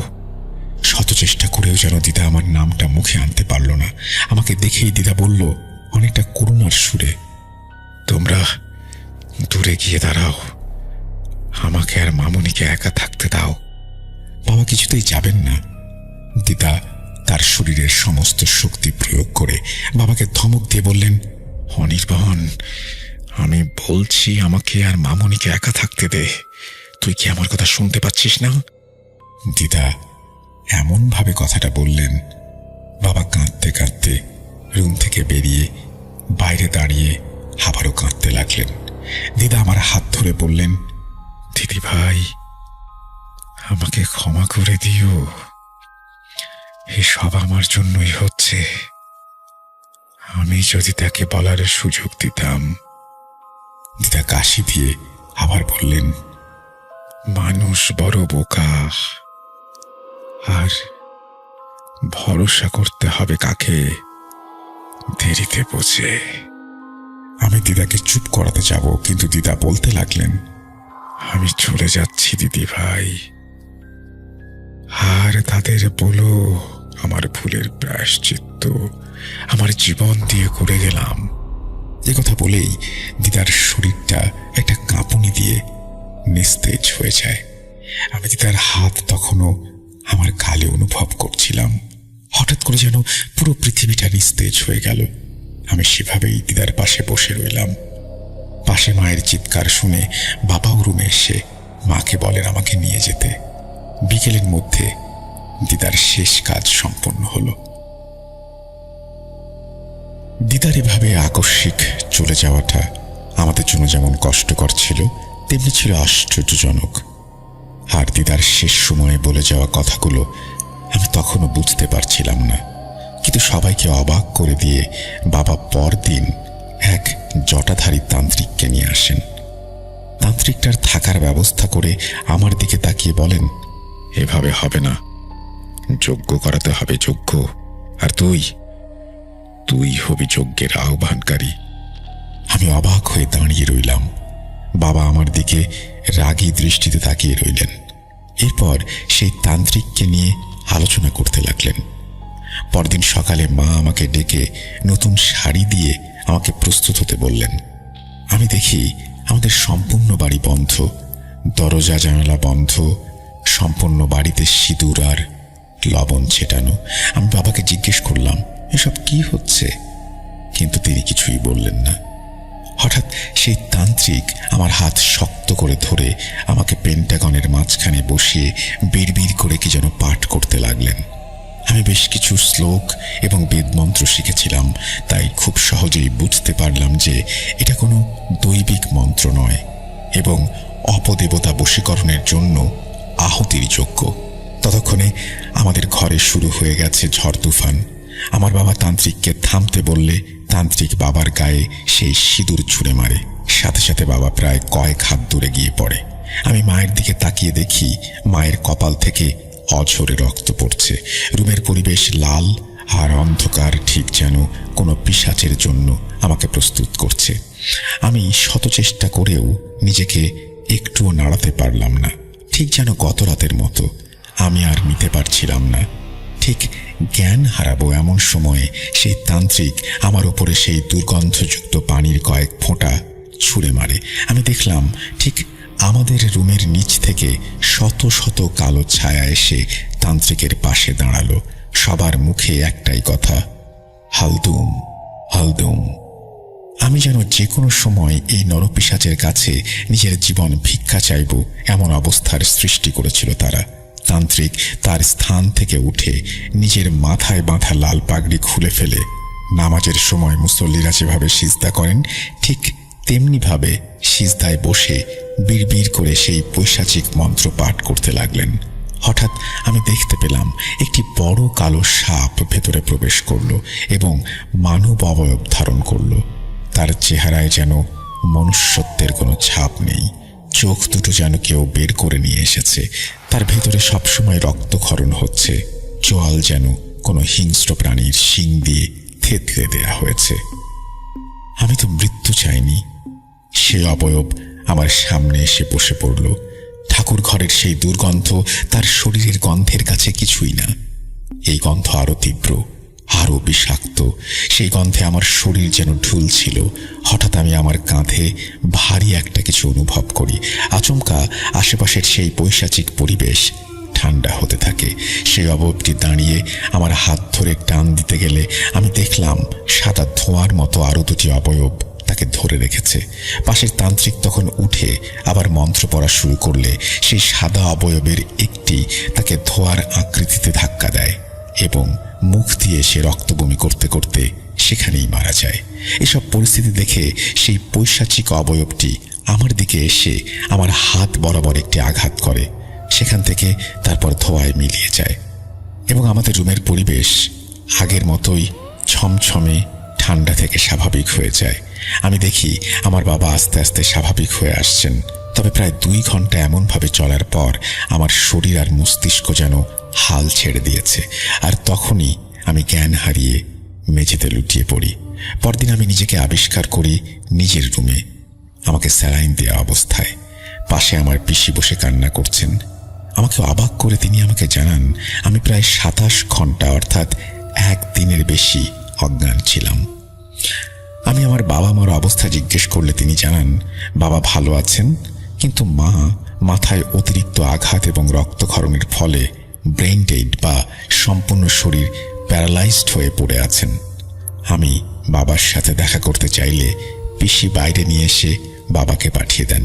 শত চেষ্টা করেও যেন দিদা আমার নামটা মুখে আনতে পারল না। আমাকে দেখেই দিদা বলল অনেকটা করুণার সুরে, তোমরা দূরে গিয়ে দাঁড়াও, আমাকে আর মামুনিকে একা থাকতে দাও। বাবা কিছুতেই যাবেন না। দিদা তার শরীরের সমস্ত শক্তি প্রয়োগ করে বাবাকে ধমক দিয়ে বললেন, অনির্বাণ, আমি বলছি আমাকে আর মামুনিকে একা থাকতে দে, তুই কি আমার কথা শুনতে পাচ্ছিস না? দিদা এমন ভাবে কথাটা বললেন, বাবা কাঁদতে কাঁদতে রুম থেকে বেরিয়ে বাইরে দাঁড়িয়ে আবারও কাঁদতে লাগলেন। দিদা আমার হাত ধরে বললেন, দিদি ভাই, আমাকে ক্ষমা করে দিও, এসব আমার জন্যই হচ্ছে। আমি যদি তাকে বলার সুযোগ দিতাম। দিদা কাশি দিয়ে আবার বললেন, মানুষ বড় বোকা, আর ভরসা করতে হবে কাকে, দেরিতে বোঝে। আমি দিদাকে চুপ করাতে যাব, কিন্তু দিদা বলতে লাগলেন, আমি চলে যাচ্ছি দিদি ভাই, আর তাদের বলো আমার ভুলের প্রায়শ্চিত্ত আমার জীবন দিয়ে করে গেলাম। এ কথা বলেই দিদার শরীরটা একটা কাঁপুনি দিয়ে নিস্তেজ হয়ে যায়। আমি দিদার হাত তখনও আমার গালে অনুভব করছিলাম। হঠাৎ করে যেন পুরো পৃথিবীটা নিস্তেজ হয়ে গেল। আমি সেভাবেই দিদার পাশে বসে রইলাম। পাশে মায়ের চিৎকার শুনে বাবাও রুমে এসে মাকে বলেন আমাকে নিয়ে যেতে। বিকেলের মধ্যে দিদার শেষ কাজ সম্পন্ন হলো। দিদার এভাবে আকস্মিক চলে যাওয়াটা আমাদের জন্য যেমন কষ্টকর ছিল, তেমনি ছিল আশ্চর্যজনক। আর দিদার শেষ সময়ে বলে যাওয়া কথাগুলো আমি তখনও বুঝতে পারছিলাম না, কিন্তু সবাইকে অবাক করে দিয়ে বাবা পরদিন এক জটাধারী তান্ত্রিককে নিয়ে আসেন। তান্ত্রিকটার থাকার ব্যবস্থা করে আমার দিকে তাকিয়ে বলেন, এভাবে হবে না, যজ্ঞ করাতে হবে যজ্ঞ, আর তুই হবি যজ্ঞের আহ্বানকারী। আমি অবাক হয়ে দাঁড়িয়ে রইলাম। বাবা আমার দিকে রাগী দৃষ্টিতে তাকিয়ে রইলেন। এরপর সেই তান্ত্রিককে নিয়ে আলোচনা করতে লাগলেন। পরদিন সকালে মা আমাকে ডেকে নতুন শাড়ি দিয়ে আমাকে প্রস্তুত হতে বললেন। আমি দেখি আমাদের সম্পূর্ণ বাড়ি বন্ধ, দরজা জানালা বন্ধ, সম্পূর্ণ বাড়িতে সিঁদুর আর লবণ ছেটানো। আমি বাবাকে জিজ্ঞেস করলাম, এসব কি হচ্ছে? কিন্তু তিনি কিছুই বললেন না। হঠাৎ সেই তান্ত্রিক আমার হাত শক্ত করে ধরে আমাকে পেন্টাগনের মাঝখানে বসিয়ে বিড়বিড় করে কি যেন পাঠ করতে লাগলেন। আমি বেশ কিছু শ্লোক এবং বেদমন্ত্র শিখেছিলাম, তাই খুব সহজেই বুঝতে পারলাম যে এটা কোনো দৈবিক মন্ত্র নয় এবং অপদেবতা বশীকরণের জন্য আহুতির যজ্ঞ। ততক্ষণে আমাদের ঘরে শুরু হয়ে গেছে ঝড় তুফান। আমার বাবা তান্ত্রিককে থামতে বললে তান্ত্রিক বাবার গায়ে সেই সিঁদুর ছুঁড়ে মারে। সাথে সাথে বাবা প্রায় কয়েক হাত দূরে গিয়ে পড়ে। আমি মায়ের দিকে তাকিয়ে দেখি মায়ের কপাল থেকে অঝরে রক্ত পড়ছে। রুমের পরিবেশ লাল আর অন্ধকার, ঠিক যেন কোনো পিশাচের জন্য আমাকে প্রস্তুত করছে। আমি শত চেষ্টা করেও নিজেকে একটুও নাড়াতে পারলাম না, ঠিক যেন গত রাতের মতো। আমি আর নিতে পারছিলাম না। ঠিক জ্ঞান হারাবো এমন সময়ে সেই তান্ত্রিক আমার উপরে সেই দুর্গন্ধযুক্ত পানির কয়েক ফোঁটা ছুঁড়ে মারে। আমি দেখলাম ঠিক আমাদের রুমের নিচ থেকে শত শত কালো ছায়া এসে তান্ত্রিকের পাশে দাঁড়ালো। সবার মুখে একটাই কথা, হালদুম হালদুম। আমি যেন যে কোনো সময় এই নরপিশাচের কাছে নিজের জীবন ভিক্ষা চাইব এমন অবস্থার সৃষ্টি করেছিল তারা। তান্ত্রিক তার স্থান থেকে উঠে নিজের মাথায় বাঁধা লাল পাগড়ি খুলে ফেলে নামাজের সময় মুসল্লিরা যেভাবে সিজদা করেন ঠিক তেমনিভাবে সিজদায় বসে বিড়বিড় করে সেই পৈশাচিক মন্ত্র পাঠ করতে লাগলেন। হঠাৎ আমি দেখতে পেলাম একটি বড় কালো সাপ ভেতরে প্রবেশ করল এবং মানব অবয়ব ধারণ করল। তার চেহারায় যেন মনুষ্যত্বের কোনো ছাপ নেই। চোখ দুটো যেন কেউ বের করে নিয়ে এসেছে। তার ভেতরে সবসময় রক্তক্ষরণ হচ্ছে। চোয়াল যেন কোনো হিংস্র প্রাণীর শিং দিয়ে থেতলে দেয়া হয়েছে। আমি তো মৃত্যু চাইনি। সে অবয়ব আমার সামনে এসে বসে পড়ল। ঠাকুর ঘরের সেই দুর্গন্ধ তার শরীরের গন্ধের কাছে কিছুই না। এই গন্ধ আরো তীব্র, আরো বিষাক্ত। সেই গন্ধে আমার শরীর যেন ঢুলছিল। হঠাৎ আমি আমার কাঁধে ভারী একটা কিছু অনুভব করি। আচমকা আশেপাশের সেই পৈশাচিক পরিবেশ ঠান্ডা হতে থাকে। সেই অবয়বটি দাঁড়িয়ে আমার হাত ধরে টান দিতে গেলে আমি দেখলাম সাদা ধোঁয়ার মতো আরো দুটি অবয়ব তাকে ধরে রেখেছে। পাশের তান্ত্রিক তখন উঠে আবার মন্ত্র পড়া শুরু করলে সেই সাদা অবয়বের একটি তাকে ধোঁয়ার আকৃতিতে ধাক্কা দেয় এবং মুখ দিয়ে সে রক্তবমি করতে করতে সেখানেই মারা যায়। এসব পরিস্থিতি দেখে সেই পৈশাচিক অবয়বটি আমার দিকে এসে আমার হাত বরাবর একটি আঘাত করে। সেখান থেকে তারপর ধোঁয়ায় মিলিয়ে যায় এবং আমাদের রুমের পরিবেশ আগের মতোই ছমছমে ঠান্ডা থেকে স্বাভাবিক হয়ে যায়। আমি দেখি আমার বাবা আস্তে আস্তে স্বাভাবিক হয়ে আসছেন। তবে প্রায় 2 ঘন্টা এমনভাবে চলার পর আমার শরীর আর মস্তিষ্ক যেন হাল ছেড়ে দিয়েছে। আর তখনই আমি জ্ঞান হারিয়ে মেঝেতে লুটিয়ে পড়ি। পরদিন আমি নিজেকে আবিষ্কার করি নিজের রুমে, আমাকে স্যালাইন দেওয়া অবস্থায়। পাশে আমার পিসি বসে কান্না করছেন। আমাকে অবাক করে তিনি আমাকে জানান, আমি প্রায় 27 ঘন্টা অর্থাৎ 1 দিনের বেশি অজ্ঞান ছিলাম। আমি আমার বাবা মার অবস্থা জিজ্ঞেস করলে তিনি জানান, বাবা ভালো আছেন, কিন্তু মা মাথায় অতিরিক্ত আঘাত এবং রক্তক্ষরণের ফলে ব্রেন ডেড বা সম্পূর্ণ শরীর প্যারালাইজড হয়ে পড়ে আছেন। আমি বাবার সাথে দেখা করতে চাইলে পিসি বাইরে নিয়ে এসে বাবাকে পাঠিয়ে দেন।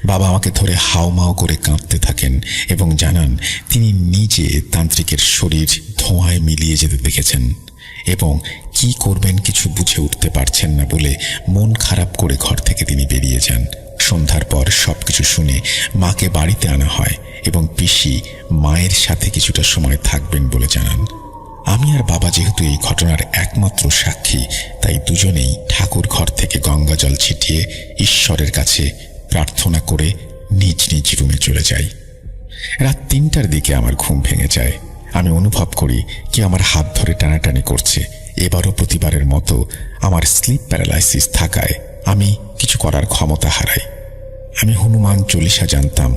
বাবা আমাকে ধরে হাউমাউ করে কাঁদতে থাকেন এবং জানান তিনি নিজে তান্ত্রিকের শরীর ধোঁয়ায় মিলিয়ে যেতে দেখেছেন এবং কি করবেন কিছু বুঝে উঠতে পারছেন না বলে মন খারাপ করে ঘর থেকে তিনি বেরিয়ে যান। সন্ধ্যার পর সবকিছু শুনে মাকে বাড়িতে আনা হয় এবং পিসি মায়ের সাথে কিছুটা সময় থাকবেন বলে জানান। আমি আর বাবা যেহেতু এই ঘটনার একমাত্র সাক্ষী, তাই দুজনেই ঠাকুর ঘর থেকে গঙ্গা জল ছিটিয়ে ঈশ্বরের কাছে প্রার্থনা করে নিজ নিজ রুমে চলে যাই। রাত 3টার দিকে আমার ঘুম ভেঙে যায়। আমি অনুভব করি কি আমার হাত ধরে টানাটানি করছে। এবারও প্রতিবারের মতো আমার স্লিপ প্যারালাইসিস থাকায় আমি কিছু করার ক্ষমতা হারাই। আমি হনুমান চল্লিশা জানতাম,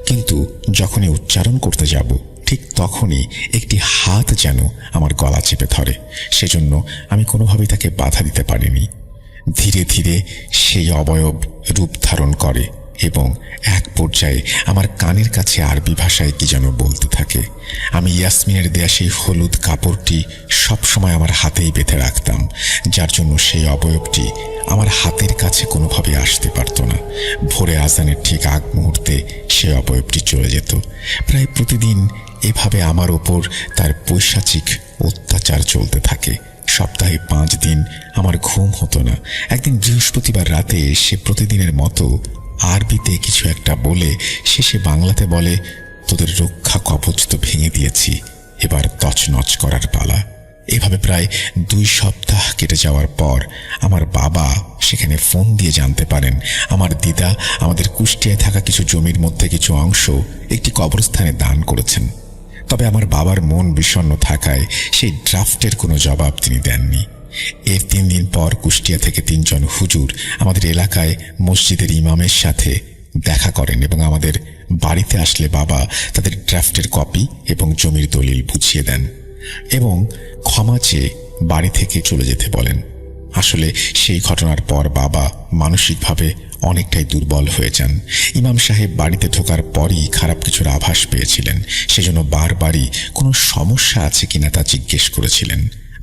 কিন্তু যখনই উচ্চারণ করতে যাব ঠিক তখনই একটি হাত যেন আমার গলা চেপে ধরে। সেজন্য আমি কোনোভাবেই তাকে বাধা দিতে পারিনি। ধীরে ধীরে সেই অবয়ব রূপ ধারণ করে এবং এক পর্যায়ে আমার কানের কাছে আরবি ভাষায় কি যেন বলতে থাকে। আমি ইয়াসমিনের দেয়া সেই হলুদ কাপড়টি সবসময় আমার হাতেই বেঁধে রাখতাম, যার জন্য সেই অবয়বটি আমার হাতের কাছে কোনোভাবে আসতে পারত না। ভোরে আজানের ঠিক আগ মুহূর্তে সেই অবয়বটি চলে যেত। প্রায় প্রতিদিন এভাবে আমার ওপর তার পৈশাচিক অত্যাচার চলতে থাকে। সপ্তাহে 5 দিন আমার ঘুম হতো না। একদিন বৃহস্পতিবার রাতে সে প্রতিদিনের মতো আরবিতে কিছু একটা বলে শেষে বাংলাতে বলে, তোদের রক্ষা কবচ তো ভেঙে দিয়েছি, এবার তছনছ করার পালা। এভাবে প্রায় 2 সপ্তাহ কেটে যাওয়ার পর আমার বাবা সেখানে ফোন দিয়ে জানতে পারেন আমার দিদা আমাদের কুষ্টিয়ায় থাকা কিছু জমির মধ্যে কিছু অংশ একটি কবরস্থানে দান করেছেন। তবে আমার বাবার মন বিষণ্ণ থাকায় সেই ড্রাফটের কোনো জবাব তিনি দেননি। এর 3 দিন পর কুষ্টিয়া থেকে 3 জন হুজুর আমাদের এলাকায় মসজিদের ইমামের সাথে দেখা করেন এবং আমাদের বাড়িতে আসলে বাবা তাদের ড্রাফটের কপি এবং জমির দলিল বুঝিয়ে দেন এবং ক্ষমা চেয়ে বাড়ি থেকে চলে যেতে বলেন। আসলে সেই ঘটনার পর বাবা মানসিকভাবে অনেকটাই দুর্বল হয়ে যান। ইমাম সাহেব বাড়িতে ঢোকার পরই খারাপ কিছুর আভাস পেয়েছিলেন, সেজন্য বারবারই কোনো সমস্যা আছে কিনা তা জিজ্ঞেস করেছিলেন।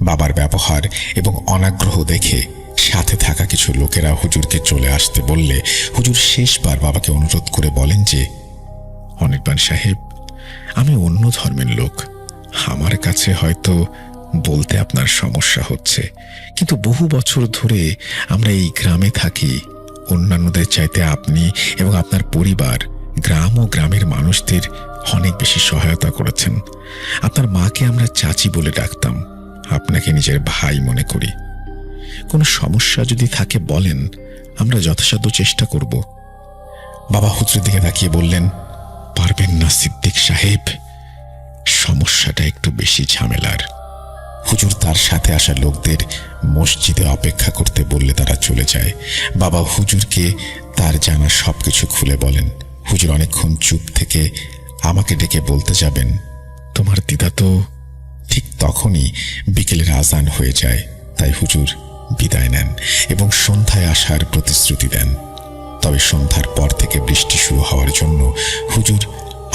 বাবার ব্যবহার এবং অনাগ্রহ দেখে সাথে থাকা কিছু লোকেরা হুজুরকে চলে আসতে বললে হুজুর শেষবার বাবাকে অনুরোধ করে বলেন যে, অনির্বাণ সাহেব, আমি অন্য ধর্মের লোক, আমার কাছে হয়তো বলতে আপনার সমস্যা হচ্ছে, কিন্তু বহু বছর ধরে আমরা এই গ্রামে থাকি। অন্যান্যদের চাইতে আপনি এবং আপনার পরিবার গ্রাম ও গ্রামের মানুষদের অনেক বেশি সহায়তা করেছেন। আপনার মাকে আমরা চাচি বলে ডাকতাম, আপনাকে নিজের ভাই মনে করি। কোনো সমস্যা যদি থাকে বলেন, আমরা যথাসাধ্য চেষ্টা করব। বাবা হুজুরের দিকে তাকিয়ে বললেন, পারবেন না সিদ্দিক সাহেব, সমস্যাটা একটু বেশি ঝামেলার। হুজুর তার সাথে আসা লোকদের মসজিদে অপেক্ষা করতে বললে তারা চলে যায়। বাবা হুজুরকে তার জানা সবকিছু খুলে বলেন। হুজুর অনেকক্ষণ চুপ থেকে আমাকে ডেকে বলতে যাবেন, তোমার দিদা তো। ঠিক তখনই বিকেলের আজান হয়ে যায়, তাই হুজুর বিদায় নেন এবং সন্ধ্যায় আসার প্রতিশ্রুতি দেন। তবে সন্ধ্যার পর থেকে বৃষ্টি শুরু হওয়ার জন্য হুজুর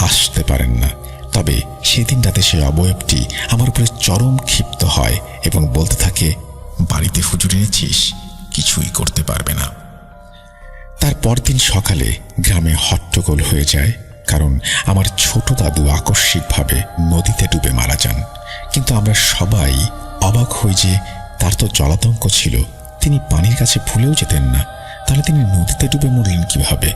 আসতে পারেন না। তবে সেদিন রাতে সেই অবয়বটি আমার উপরে চরম ক্ষিপ্ত হয় এবং বলতে থাকে, বাড়িতে হুজুর এনেছিস, কিছুই করতে পারবে না। তার পরদিন সকালে গ্রামে হট্টগোল হয়ে যায়, কারণ আমার ছোট দাদু আকস্মিকভাবে নদীতে ডুবে মারা যান। কিন্তু আমরা সবাই অবাক হই যে তার তো জলাতঙ্ক ছিল, তিনি পানির কাছে ভুলেও যেতেন না, তাহলে তিনি নদীতে ডুবে মরলেন কিভাবে?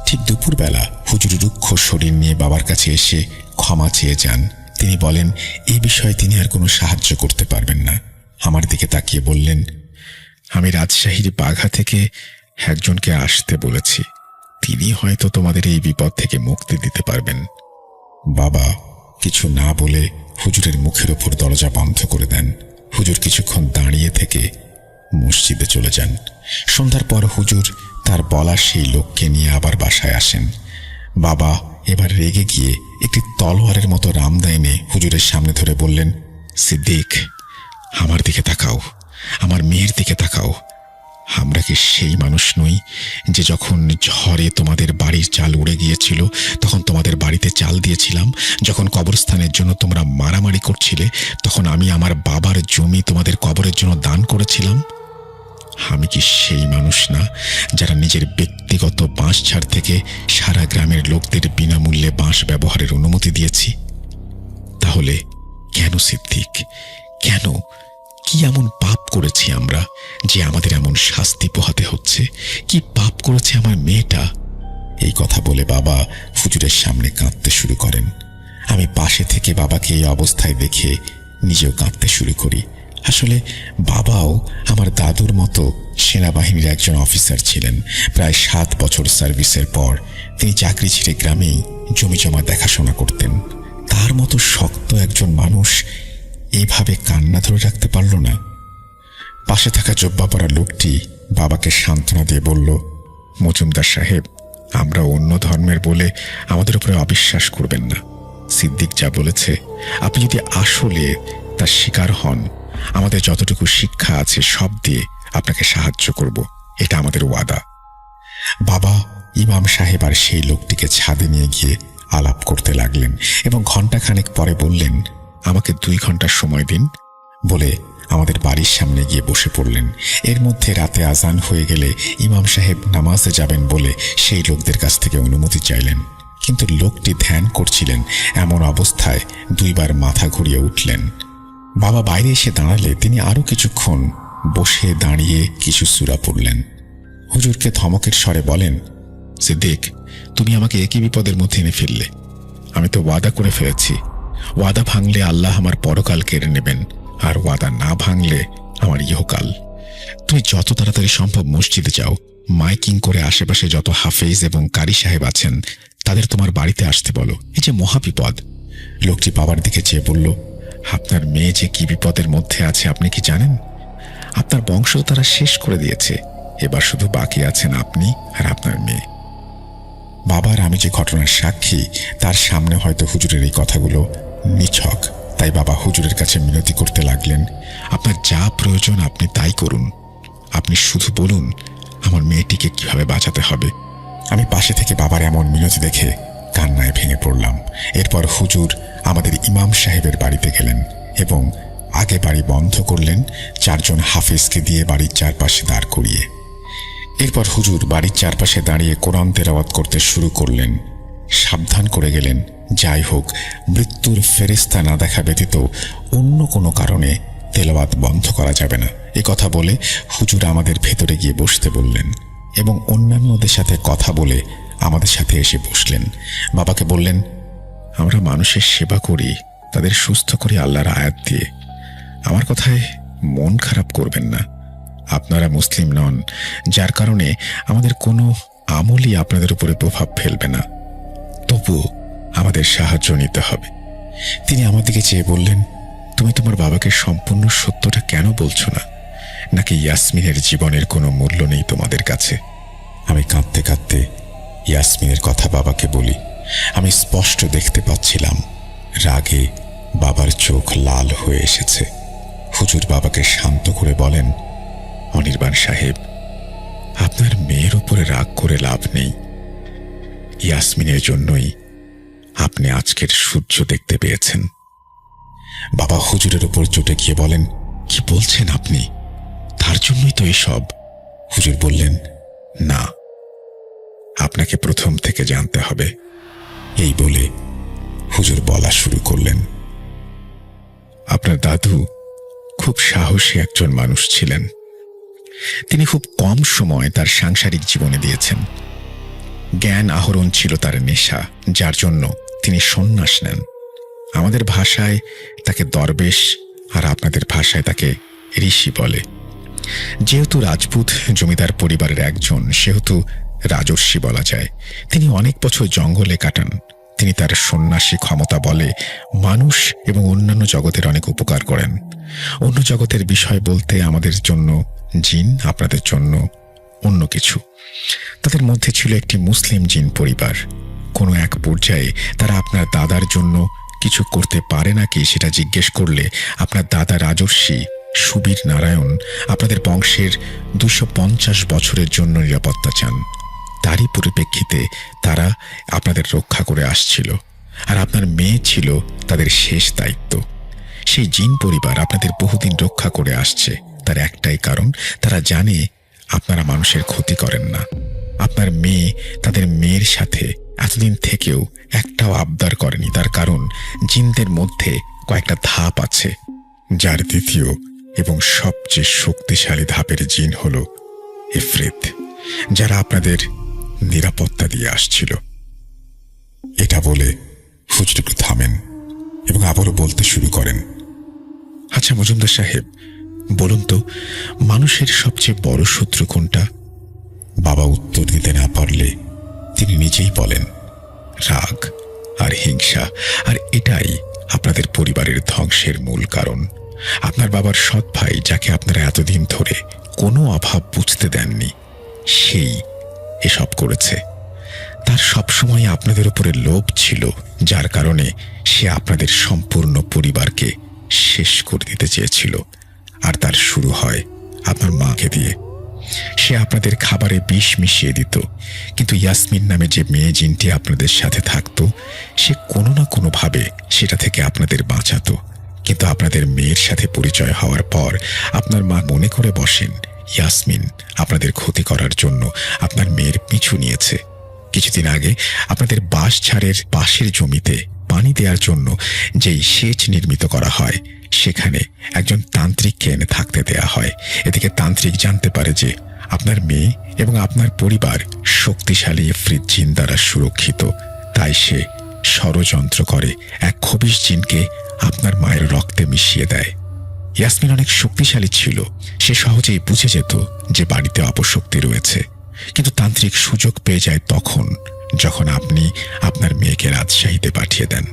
ঠিক দুপুরবেলা হুজুর রুক্ষ শরীর নিয়ে বাবার কাছে এসে ক্ষমা চেয়ে যান। তিনি বলেন এই বিষয়ে তিনি আর কোনো সাহায্য করতে পারবেন না। আমার দিকে তাকিয়ে বললেন, আমি রাজশাহীর বাঘা থেকে একজনকে আসতে বলেছি, তিনি হয়তো তোমাদের এই বিপদ থেকে মুক্তি দিতে পারবেন। বাবা কিছু না বলে হুজুরের মুখের ওপর দরজা বন্ধ করে দেন। হুজুর কিছুক্ষণ দাঁড়িয়ে থেকে মসজিদে চলে যান। সন্ধ্যার পর হুজুর তার বলা সেই লোককে নিয়ে আবার বাসায় আসেন। বাবা এবার রেগে গিয়ে একটি তলোয়ারের মতো রামদা এনে হুজুরের সামনে ধরে বললেন, সিদ্দিক, আমার দিকে তাকাও, আমার মেয়ের দিকে তাকাও। আমরা কি সেই মানুষ নই যে যখন ঝড়ে তোমাদের বাড়ির চাল উড়ে গিয়েছিল তখন তোমাদের বাড়িতে চাল দিয়েছিলাম? যখন কবরস্থানের জন্য তোমরা মারামারি করছিলে তখন আমি আমার বাবার জমি তোমাদের কবরের জন্য দান করেছিলাম? আমি কি সেই মানুষ না যারা নিজের ব্যক্তিগত বাঁশ ঝাড় থেকে সারা গ্রামের লোকদের বিনামূল্যে বাঁশ ব্যবহারের অনুমতি দিয়েছি? তাহলে কেন সিদ্দিক, কেন? কি এমন পাপ করেছি আমরা যে আমাদের এমন শাস্তি পোহাতে হচ্ছে? কি পাপ করেছে আমার মেয়েটা? এই কথা বলে বাবা হুজুরের সামনে কাঁদতে শুরু করেন। আমি পাশে থেকে বাবাকে এই অবস্থায় দেখে নিজেও কাঁদতে শুরু করি। আসলে বাবাও আমার দাদুর মতো সেনাবাহিনীর একজন অফিসার ছিলেন। প্রায় 7 বছর সার্ভিসের পর তিনি চাকরি ছেড়ে গ্রামেই জমিজমা দেখাশোনা করতেন। তার মতো শক্ত একজন মানুষ এইভাবে কান্না ধরে রাখতে পারল না। পাশে থাকা জব্বা পরা লোকটি বাবাকে সান্ত্বনা দিয়ে বলল, মজুমদার সাহেব, আমরা অন্য ধর্মের বলে আমাদের উপরে অবিশ্বাস করবেন না। সিদ্দিক যা বলেছে, আপনি যদি আসলে তার শিকার হন, আমাদের যতটুকু শিক্ষা আছে সব দিয়ে আপনাকে সাহায্য করব, এটা আমাদের ওয়াদা। বাবা ইমাম সাহেব আর সেই লোকটিকে ছাদে নিয়ে গিয়ে আলাপ করতে লাগলেন এবং ঘণ্টাখানেক পরে বললেন, আমাকে 2 ঘন্টা সময় দিন বলে আমাদের বাড়ির সামনে গিয়ে বসে পড়লেন। এর মধ্যে রাতে আজান হয়ে গেলে ইমাম সাহেব নামাজে যাবেন বলে সেই লোকদের কাছ থেকে অনুমতি চাইলেন, কিন্তু লোকটি ধ্যান করছিলেন। এমন অবস্থায় 2 বার মাথা ঘুরিয়ে উঠলেন। বাবা বাইরে এসে দাঁড়ালে তিনি আরো কিছুক্ষণ বসে দাঁড়িয়ে কিছু সূরা পড়লেন। হুজুরকে ধমকের স্বরে বলেন, সিদ্দিক, তুমি আমাকে একই বিপদের মধ্যে এনে ফেললে। আমি তো ওয়াদা করে ফেলেছি, ওয়াদা ভাঙলে আল্লাহ আমার পরকাল কেড়ে নেবেন, আর ওয়াদা না ভাঙলে আমার ইহকাল। তুমি যত তাড়াতাড়ি সম্ভব মসজিদে যাও, মাইকিং করে আশেপাশে যত হাফেজ এবং কারি সাহেব আছেন তাদের তোমার বাড়িতে আসতে বলো। এই যে মহাবিপদ। লোকটি বাবার দিকে চেয়ে বলল, আপনার মেয়ে যে কি বিপদের মধ্যে আছে আপনি কি জানেন? আপনার বংশ তারা শেষ করে দিয়েছে, এবার শুধু বাকি আছেন আপনি আর আপনার মেয়ে। বাবার আমি যে ঘটনার সাক্ষী তার সামনে হয়তো হুজুরের এই কথাগুলো নিছক, তাই বাবা হুজুরের কাছে মিনতি করতে লাগলেন, আপনার যা প্রয়োজন আপনি তাই করুন, আপনি শুধু বলুন আমার মেয়েটিকে কিভাবে বাঁচাতে হবে। আমি পাশে থেকে বাবার এমন মিনতি দেখে কান্নায় ভেঙে পড়লাম। এরপর হুজুর আমাদের ইমাম সাহেবের বাড়িতে গেলেন এবং আগে বাড়ি বন্ধ করলেন, 4 জন হাফেজকে দিয়ে বাড়ির চারপাশে দাঁড় করিয়ে। এরপর হুজুর বাড়ির চারপাশে দাঁড়িয়ে কোরআন তেলাওয়াত করতে শুরু করলেন। সাবধান করে গেলেন, যাই হোক মৃত্যুর ফেরেশতা না দেখা ব্যতীত অন্য কোনো কারণে তেলাওয়াত বন্ধ করা যাবে না। এ কথা বলে হুজুর আমাদের ভেতরে গিয়ে বসতে বললেন এবং অন্যান্যদের সাথে কথা বলে আমাদের সাথে এসে বসলেন। বাবাকে বললেন, আমরা মানুষের সেবা করি, তাদের সুস্থ করি আল্লাহর আয়াত দিয়ে। আমার কথায় মন খারাপ করবেন না। আপনারা মুসলিম নন, যার কারণে আমাদের কোনো আমলই আপনাদের উপরে প্রভাব ফেলবে না, তবু আমাদের সাহায্য নিতে হবে। তিনি আমার দিকে চেয়ে বললেন, তুমি তোমার বাবাকে সম্পূর্ণ সত্যটা কেন বলছো না? নাকি ইয়াসমিনের জীবনের কোনো মূল্য নেই তোমাদের কাছে? আমি কাঁদতে কাঁদতে ইয়াসমিনের কথা বাবাকে বলি। আমি স্পষ্ট দেখতে পাচ্ছিলাম রাগে বাবার চোখ লাল হয়ে এসেছে। হুজুর বাবাকে শান্ত করে বলেন, অনির্বাণ সাহেব, আপনার মেয়ের উপরে রাগ করে লাভ নেই। ইয়াসমিনের জন্যই আপনি আজকের সূর্য দেখতে পেয়েছেন। বাবা হুজুরের উপর চটে গিয়ে বলেন, কি বলছেন আপনি? তার জন্যই তো এসব। হুজুর বললেন, না, আপনাকে প্রথম থেকে জানতে হবে। এই বলে হুজুর বলা শুরু করলেন, আপনার দাদু খুব সাহসী একজন মানুষ ছিলেন। তিনি খুব কম সময় তার সাংসারিক জীবনে দিয়েছেন। জ্ঞান আহরণ ছিল তার নেশা, যার জন্য তিনি সন্ন্যাস নেন। আমাদের ভাষায় তাকে দরবেশ আর আপনাদের ভাষায় তাকে ঋষি বলে। যেহেতু রাজপুত জমিদার পরিবারের একজন, সেহেতু রাজর্ষি বলা যায়। তিনি অনেক বছর জঙ্গলে কাটান। তিনি তার সন্ন্যাসী ক্ষমতা বলে মানুষ এবং অন্যান্য জগতের অনেক উপকার করেন। অন্য জগতের বিষয় বলতে আমাদের জন্য জিন, আপনাদের জন্য অন্য কিছু। তাদের মধ্যে ছিল একটি মুসলিম জিন পরিবার। কোনো এক পর্যায়ে তারা আপনার দাদার জন্য কিছু করতে পারে নাকি সেটা জিজ্ঞেস করলে আপনার দাদা রাজর্ষি সুবীর নারায়ণ আপনাদের বংশের 250 বছরের জন্য নিরাপত্তা চান। তারই পরিপ্রেক্ষিতে তারা আপনাদের রক্ষা করে আসছিল, আর আপনার মেয়ে ছিল তাদের শেষ দায়িত্ব। সেই জিন পরিবার আপনাদের বহুদিন রক্ষা করে আসছে, তার একটাই কারণ, তারা জানে আপনারা মানুষের ক্ষতি করেন না। আপনার মেয়ে তাদের মেয়ের সাথে এতদিন থেকেও একটাও আবদার করেনি, তার কারণ জিনদের মধ্যে কয়েকটা ধাপ আছে, যার দ্বিতীয় এবং সবচেয়ে শক্তিশালী ধাপের জিন হল ইফরিত, যারা আপনাদের নিরাপত্তা দিয়ে আসছিল। এটা বলে হুজুর একটু থামেন এবং আবারও বলতে শুরু করেন, আচ্ছা মজুমদার সাহেব, বলুন তো মানুষের সবচেয়ে বড় শত্রু কোনটা? বাবা উত্তর দিতে না পারলে তিনি নিজেই বলেন, রাগ আর হিংসা। আর এটাই আপনাদের পরিবারের ধ্বংসের মূল কারণ। আপনার বাবার সৎ ভাই, যাকে আপনারা এতদিন ধরে কোনো অভাব বুঝতে দেননি, সেই এসব করেছে। তার সবসময় আপনাদের উপরে লোভ ছিল, যার কারণে সে আপনাদের সম্পূর্ণ পরিবারকে শেষ করে দিতে চেয়েছিল। আর তার শুরু হয় আপনার মাকে দিয়ে। সে আপনাদের খাবারে বিষ মিশিয়ে দিত, কিন্তু ইয়াসমিন নামে যে মেয়ে জিনটি আপনাদের সাথে থাকতো, সে কোনো না কোনোভাবে সেটা থেকে আপনাদের বাঁচাতো। কিন্তু আপনাদের মেয়ের সাথে পরিচয় হওয়ার পর আপনার মা মনে করে বসেন ইয়াসমিন আপনাদের ক্ষতি করার জন্য আপনার মেয়ের পিছু নিয়েছে। কিছুদিন আগে আপনাদের বাঁশঝাড়ের পাশের জমিতে পানি দেওয়ার জন্য যেই সেচ নির্মিত করা হয়, সেখানে একজন তান্ত্রিককে এনে থাকতে দেয়া হয়। এদিকে তান্ত্রিক জানতে পারে যে আপনার মেয়ে এবং আপনার পরিবার শক্তিশালী ইফরিত জিন দ্বারা সুরক্ষিত, তাই সে ষড়যন্ত্র করে এক খবিশ জিনকে আপনার মায়ের রক্তে মিশিয়ে দেয়। ইয়াসমিন অনেক শক্তিশালী ছিল, সে সহজেই বুঝে যেত যে বাড়িতে অপশক্তি রয়েছে, কিন্তু তান্ত্রিক সুযোগ পেয়ে যায় তখন যখন আপনি আপনার মেয়েকে রাজশাহীতে পাঠিয়ে দেন।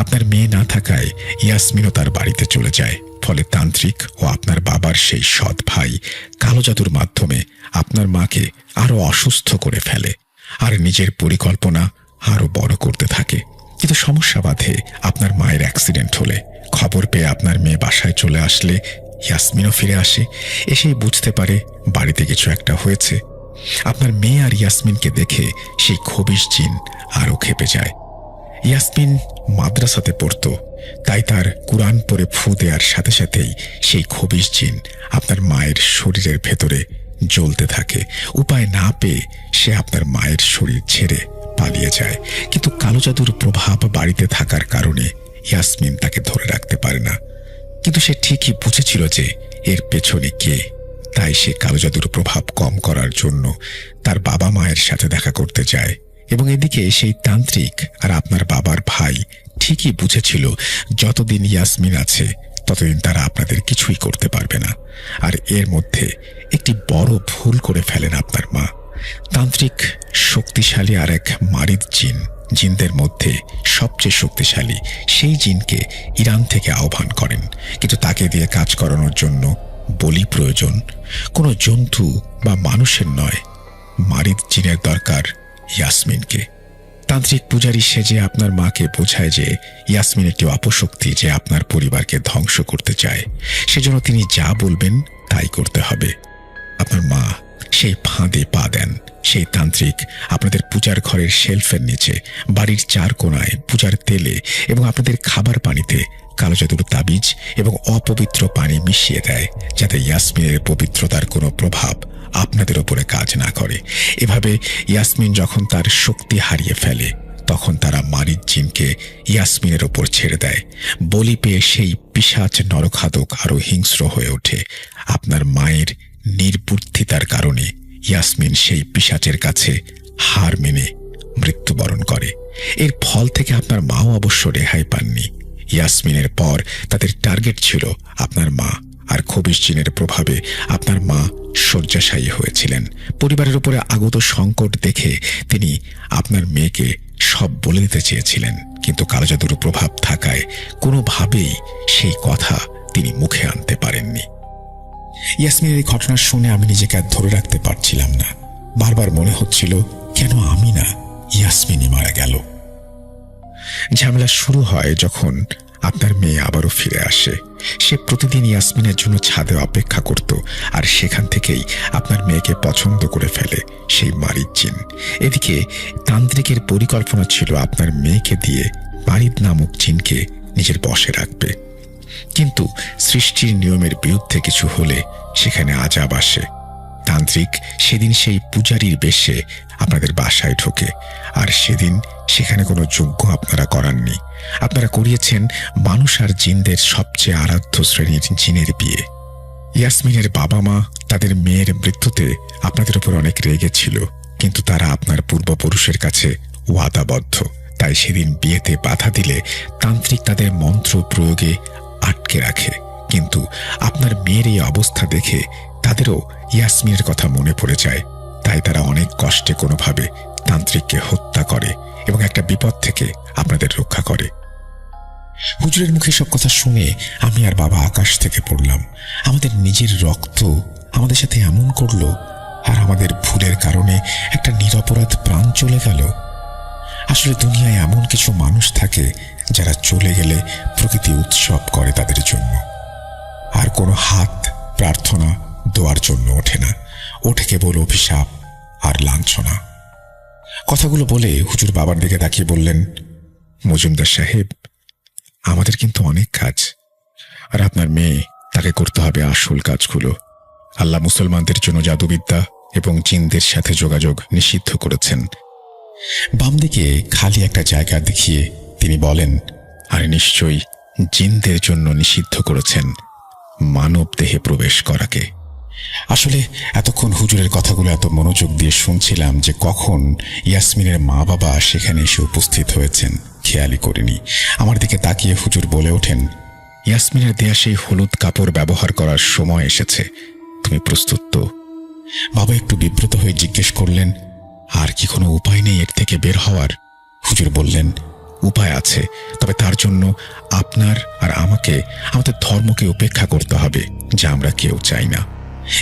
আপনার মেয়ে না থাকায় ইয়াসমিনও তার বাড়িতে চলে যায়। ফলে তান্ত্রিক ও আপনার বাবার সেই সৎ ভাই কালো জাদুর মাধ্যমে আপনার মাকে আরো অসুস্থ করে ফেলে আর নিজের পরিকল্পনা আরো বড় করতে থাকে। কিন্তু সমস্যা বাধে আপনার মায়ের অ্যাক্সিডেন্ট হলে। খবর পেয়ে আপনার মেয়ে বাসায় চলে আসলে ইয়াসমিনও ফিরে আসে। এসেই বুঝতে পারে বাড়িতে কিছু একটা হয়েছে। আপনার মেয়ে আর ইয়াসমিনকে দেখে সেই খবিশ জিন আরো ক্ষেপে যায়। ইয়াসমিন মাদ্রাসাতে পড়ত, তাই তার কুরআন পড়ে ফু দেওয়ার সাথে সাথেই সেই খবিশ জিন আপনার মায়ের শরীরের ভেতরে জ্বলতে থাকে। উপায় না পেয়ে সে আপনার মায়ের শরীর ছেড়ে পালিয়ে যায়, কিন্তু কালো জাদুর প্রভাব বাড়িতে থাকার কারণে ইয়াসমিন তাকে ধরে রাখতে পারে না। কিন্তু সে ঠিকই বুঝেছিল যে এর পেছনে কে, তাই সে কালো জাদুর প্রভাব কম করার জন্য তার বাবা মায়ের সাথে দেখা করতে যায়। এবং এদিকে সেই তান্ত্রিক আর আপনার বাবার ভাই ঠিকই বুঝেছিল যতদিন ইয়াসমিন আছে ততদিন তারা আপনাদের কিছুই করতে পারবে না। আর এর মধ্যে একটি বড় ভুল করে ফেলেন আপনার মা। তান্ত্রিক শক্তিশালী আর এক মারিদ জিন, জিনদের মধ্যে সবচেয়ে শক্তিশালী সেই জিনকে ইরান থেকে আহ্বান করেন, কিন্তু তাকে দিয়ে কাজ করানোর জন্য বলি প্রয়োজন। কোনো জন্তু বা মানুষের নয়, মারিদ জিনের দরকার ইয়াসমিনকে। তান্ত্রিক পূজারী সেজে আপনার মাকে বোঝায় যে ইয়াসমিন একটি অপশক্তি যে আপনার পরিবারকে ধ্বংস করতে চায়, সেজন্য তিনি যা বলবেন তাই করতে হবে। আপনার মা সেই ফাঁদে পা দেন। সেই তান্ত্রিক আপনাদের পূজার ঘরের শেলফের নিচে, বাড়ির চার কোণায়, পূজার তেলে এবং আপনাদের খাবার পানিতে কালো জাদুর তাবিজ এবং অপবিত্র পানি মিশিয়ে দেয়, যাতে ইয়াসমিনের পবিত্রতার কোনো প্রভাব আপনাদের ওপরে কাজ না করে। এভাবে ইয়াসমিন যখন তার শক্তি হারিয়ে ফেলে, তখন তারা মারিদ জিনকে ইয়াসমিনের ওপর ছেড়ে দেয়। বলি পেয়ে সেই পিশাচ নরখাদক আরো হিংস্র হয়ে ওঠে। আপনার মায়ের নির্বুদ্ধিতার কারণে ইয়াসমিন সেই পিশাচের কাছে হার মেনে মৃত্যুবরণ করে। এর ফল থেকে আপনার মাও অবশ্য রেহাই পাননি। ইয়াসমিনের পর তাদের টার্গেট ছিল আপনার মা, আর খবিশ জিনের প্রভাবে আপনার মা শয্যাশায়ী হয়েছিলেন। পরিবারের উপরে আগত সংকট দেখে তিনি আপনার মেয়েকে সব বলে দিতে চেয়েছিলেন, কিন্তু কালো জাদুর প্রভাব থাকায় কোনোভাবেই সেই কথা তিনি মুখে আনতে পারেননি। ইয়াসমিনের এই ঘটনা শুনে আমি নিজেকে আর ধরে রাখতে পারছিলাম না। বারবার মনে হচ্ছিল, কেন আমি না, ইয়াসমিনই মারা গেল। ঝামেলা শুরু হয় যখন আপনার মেয়ে আবারও ফিরে আসে। সে প্রতিদিন ইয়াসমিনের জন্য ছাদে অপেক্ষা করত, আর সেখান থেকেই আপনার মেয়েকে পছন্দ করে ফেলে সেই মারিদ জিন। এদিকে তান্ত্রিকের পরিকল্পনা ছিল আপনার মেয়েকে দিয়ে মারিদ নামক জিনকে নিজের বশে রাখবে। কিন্তু সৃষ্টির নিয়মের বিরুদ্ধে কিছু হলে সেখানে আযাব আসে। তান্ত্রিক সেদিন সেই পূজারীর বেশে আপনাদের বাসায় ঢোকে, আর সেদিন সেখানে কোনো যজ্ঞ আপনারা করাননি। আপনারা করিয়েছেন মানুষ আর জিনদের সবচেয়ে আরাধ্য শ্রেণীর জিনের বিয়ে। ইয়াসমিনের বাবা মা তাদের মেয়ের মৃত্যুতে আপনাদের উপর অনেক রেগে ছিল, কিন্তু তারা আপনার পূর্বপুরুষের কাছে ওয়াদাবদ্ধ। তাই সেদিন বিয়েতে বাধা দিলে তান্ত্রিক তাদের মন্ত্র প্রয়োগে আটকে রাখে। কিন্তু আপনার মেয়ের এই অবস্থা দেখে তাদেরও ইয়াসমিনের কথা মনে পড়ে যায়। তাই তারা অনেক কষ্টে কোনোভাবে তান্ত্রিককে হত্যা করে এবং একটা বিপদ থেকে আপনাদের রক্ষা করে। হুজুরের মুখে সব কথা শুনে আমি আর বাবা আকাশ থেকে পড়লাম। আমাদের নিজের রক্ত আমাদের সাথে এমন করলো, আর আমাদের ভুলের কারণে একটা নিরপরাধ প্রাণ চলে গেল। আসলে দুনিয়ায় এমন কিছু মানুষ থাকে যারা চলে গেলে প্রকৃতি উৎসব করে তাদের জন্য, আর কোনো হাত প্রার্থনা দোয়ার জন্য ওঠে না, ওঠে কেবল অভিশাপ আর লাঞ্ছনা। কথাগুলো বলে হুজুর বাবার দিকে তাকিয়ে বললেন, মজুমদার সাহেব, আমাদের কিন্তু অনেক কাজ, আর আপনার মেয়ে, তাকে করতে হবে আসল কাজগুলো। আল্লাহ মুসলমানদের জন্য জাদুবিদ্যা এবং জিনদের সাথে যোগাযোগ নিষিদ্ধ করেছেন। বাম দিকে খালি একটা জায়গা দেখিয়ে তিনি বলেন, আর নিশ্চয়ই জিনদের জন্য নিষিদ্ধ করেছেন মানব দেহে প্রবেশ করাকে। আসলে এতক্ষণ হুজুরের কথাগুলো এত মনোযোগ দিয়ে শুনছিলাম যে কখন ইয়াসমিনের মা বাবা সেখানে এসে উপস্থিত হয়েছেন খেয়ালই করিনি। আমার দিকে তাকিয়ে হুজুর বলে ওঠেন, ইয়াসমিনের দেয়া সেই হলুদ কাপড় ব্যবহার করার সময় এসেছে, তুমি প্রস্তুত তো? বাবা একটু বিব্রত হয়ে জিজ্ঞেস করলেন, আর কি কোনো উপায় নেই এর থেকে বের হওয়ার? হুজুর বললেন, উপায় আছে, তবে তার জন্য আপনার আর আমাকে আমাদের ধর্মকে উপেক্ষা করতে হবে, যা আমরা কেউ চাই না।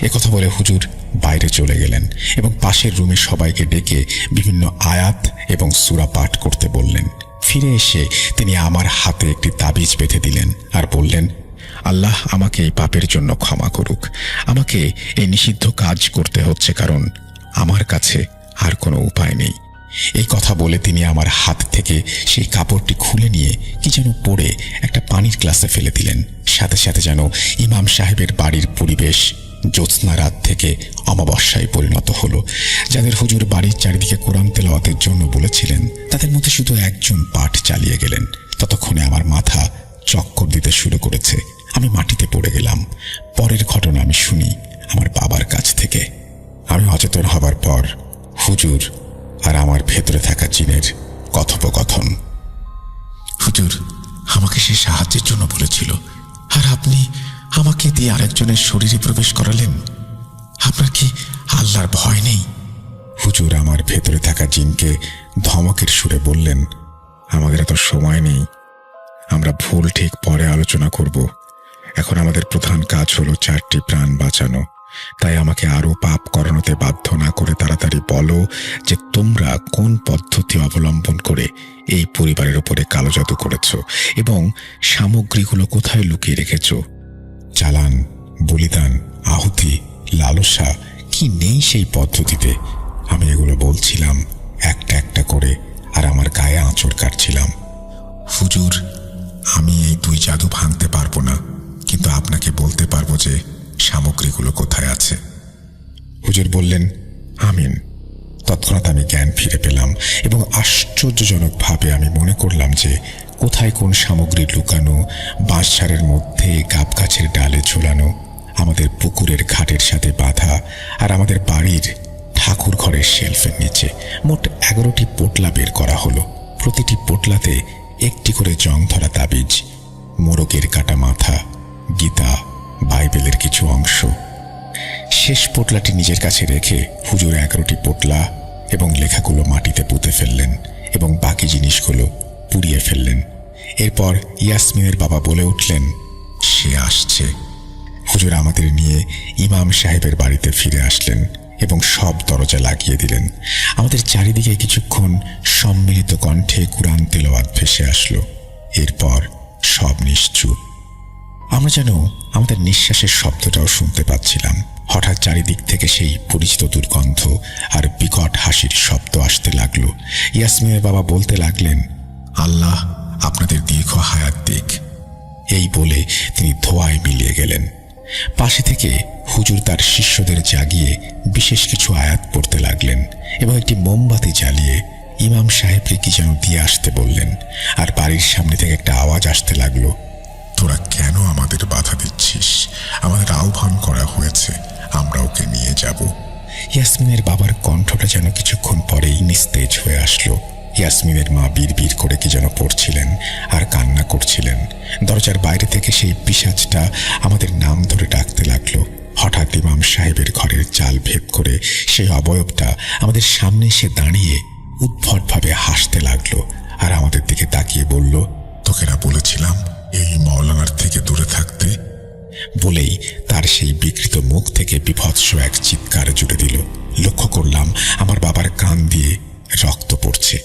একথা বলে হুজুর বাইরে চলে গেলেন এবং পাশের রুমে সবাইকে ডেকে বিভিন্ন আয়াত এবং সূরা পাঠ করতে বললেন। ফিরে এসে তিনি আমার হাতে একটি তাবিজ বেঁধে দিলেন আর বললেন, আল্লাহ আমাকে এই পাপের জন্য ক্ষমা করুক। আমাকে এই নিষিদ্ধ কাজ করতে হচ্ছে কারণ আমার কাছে আর কোনো উপায় নেই। এই কথা বলে তিনি আমার হাত থেকে সেই কাপড়টি খুলে নিয়ে কি যেন পরে একটা পানির গ্লাসে ফেলে দিলেন। সাথে সাথে যেন ইমাম সাহেবের বাড়ির পরিবেশ জ্যোৎস্না রাত থেকে অমাবস্যায় পরিণত হলো। যাদের হুজুর বাড়ির চারিদিকে কোরআন তেলাওয়াতের জন্য বলেছিলেন, তাদের মধ্যে শুধু একজন পাঠ চালিয়ে গেলেন। ততক্ষণে আমার মাথা চক্কর দিতে শুরু করেছে, আমি মাটিতে পড়ে গেলাম। পরের ঘটনা আমি শুনি আমার বাবার কাছ থেকে। আমি অচেতন হবার পর হুজুর আর আমার ভেতরে থাকা জিনের কথোপকথন। হুজুর আমাকে সে সাহায্যের জন্য বলেছিল, আর আপনি আমাকে দিয়ে আরেকজনের শরীরে প্রবেশ করালেন। আপনার কি আল্লাহর ভয় নেই? হুজুর আমার ভেতরে থাকা জিনকে ধমকের সুরে বললেন, আমাদের এত সময় নেই, আমরা ভুল ঠিক পরে আলোচনা করব। এখন আমাদের প্রধান কাজ হলো 4টি প্রাণ বাঁচানো। তাই আমাকে আরো পাপ করানোতে বাধ্য না করে তাড়াতাড়ি বলো যে তোমরা কোন পদ্ধতি অবলম্বন করে এই পরিবারের উপরে কালো জাদু করেছ এবং সামগ্রীগুলো কোথায় লুকিয়ে রেখেছ। চালান, বলিদান, আহুতি, লালসা কি নেই সেই পদ্ধতিতে? আমি এগুলো বলছিলাম একটা একটা করে, আর আমার গায়ে আঁচড় কাটছিলাম। হুজুর আমি এই 2 জাদু ভাঙতে পারবো না, কিন্তু আপনাকে বলতে পারবো যে সামগ্রীগুলো কোথায় আছে। হুজুর বললেন, আমিন। তৎক্ষণাৎ আমি জ্ঞান ফিরে পেলাম এবং আশ্চর্যজনকভাবে আমি মনে করলাম যে কোথায় কোন সামগ্রী লুকানো, বাঁশঝাড়ের মধ্যে, গাব গাছের ডালে ঝোলানো, আমাদের পুকুরের ঘাটের সাথে বাঁধা, আর আমাদের বাড়ির ঠাকুর ঘরের শেলফের নিচে মোট 11টি পোটলা বের করা হলো। প্রতিটি পোটলাতে একটি করে জং ধরা তাবিজ, মোরগের কাটা মাথা, গীতা, বাইবেলের কিছু অংশ। শেষ পোটলাটি নিজের কাছে রেখে হুজুর 11টি পোটলা এবং লেখাগুলো মাটিতে পুঁতে ফেললেন এবং বাকি জিনিসগুলো পুড়িয়ে ফেললেন। এরপর ইয়াসমিনের বাবা বলে উঠলেন, সে আসছে। হুজুর আমাদের নিয়ে ইমাম সাহেবের বাড়িতে ফিরে আসলেন এবং সব দরজা লাগিয়ে দিলেন। আমাদের চারিদিকে কিছুক্ষণ সম্মিলিত কণ্ঠে কুরআন তেলাওয়াত ভেসে আসলো। এরপর সব নিশ্চুপ। আমরা যেন আমাদের নিঃশ্বাসের শব্দটাও শুনতে পাচ্ছিলাম। হঠাৎ চারিদিক থেকে সেই পরিচিত দুর্গন্ধ আর বিকট হাসির শব্দ আসতে লাগলো। ইয়াসমিনের বাবা বলতে লাগলেন, আল্লাহ আপনাদের দীর্ঘ হায়াত দিক। এই বলে তিনি ধোঁয়ায় মিলিয়ে গেলেন। পাশে থেকে হুজুর তার শিষ্যদের জাগিয়ে বিশেষ কিছু আয়াত পড়তে লাগলেন এবং একটি মোমবাতি জ্বালিয়ে ইমাম সাহেবকে কি যেন দিয়ে আসতে বললেন। আর বাড়ির সামনে থেকে একটা আওয়াজ আসতে লাগলো, তোরা কেন আমাদের বাধা দিচ্ছিস? আমাদের আহ্বান করা হয়েছে, আমরা ওকে নিয়ে যাব। ইয়াসমিনের বাবার কণ্ঠটা যেন কিছুক্ষণ পরেই নিস্তেজ হয়ে আসলো। ইয়াসমিনের মা বিড়বিড় করে কি যেন পড়ছিলেন আর কান্না করছিলেন। দরজার বাইরে থেকে সেই পিশাচটা আমাদের নাম ধরে ডাকতে লাগলো। হঠাৎ ইমাম সাহেবের ঘরের চাল ভেদ করে সেই অবয়বটা আমাদের সামনে এসে দাঁড়িয়ে উদ্ভটভাবে হাসতে লাগলো আর আমাদের দিকে তাকিয়ে বলল, তোকে না বলেছিলাম এই মাওলানার থেকে দূরে থাকতে? বলেই তার সেই বিকৃত মুখ থেকে বিভৎস এক চিৎকার জুড়ে দিল। লক্ষ্য করলাম আমার বাবার কান দিয়ে রক্ত পড়ছে।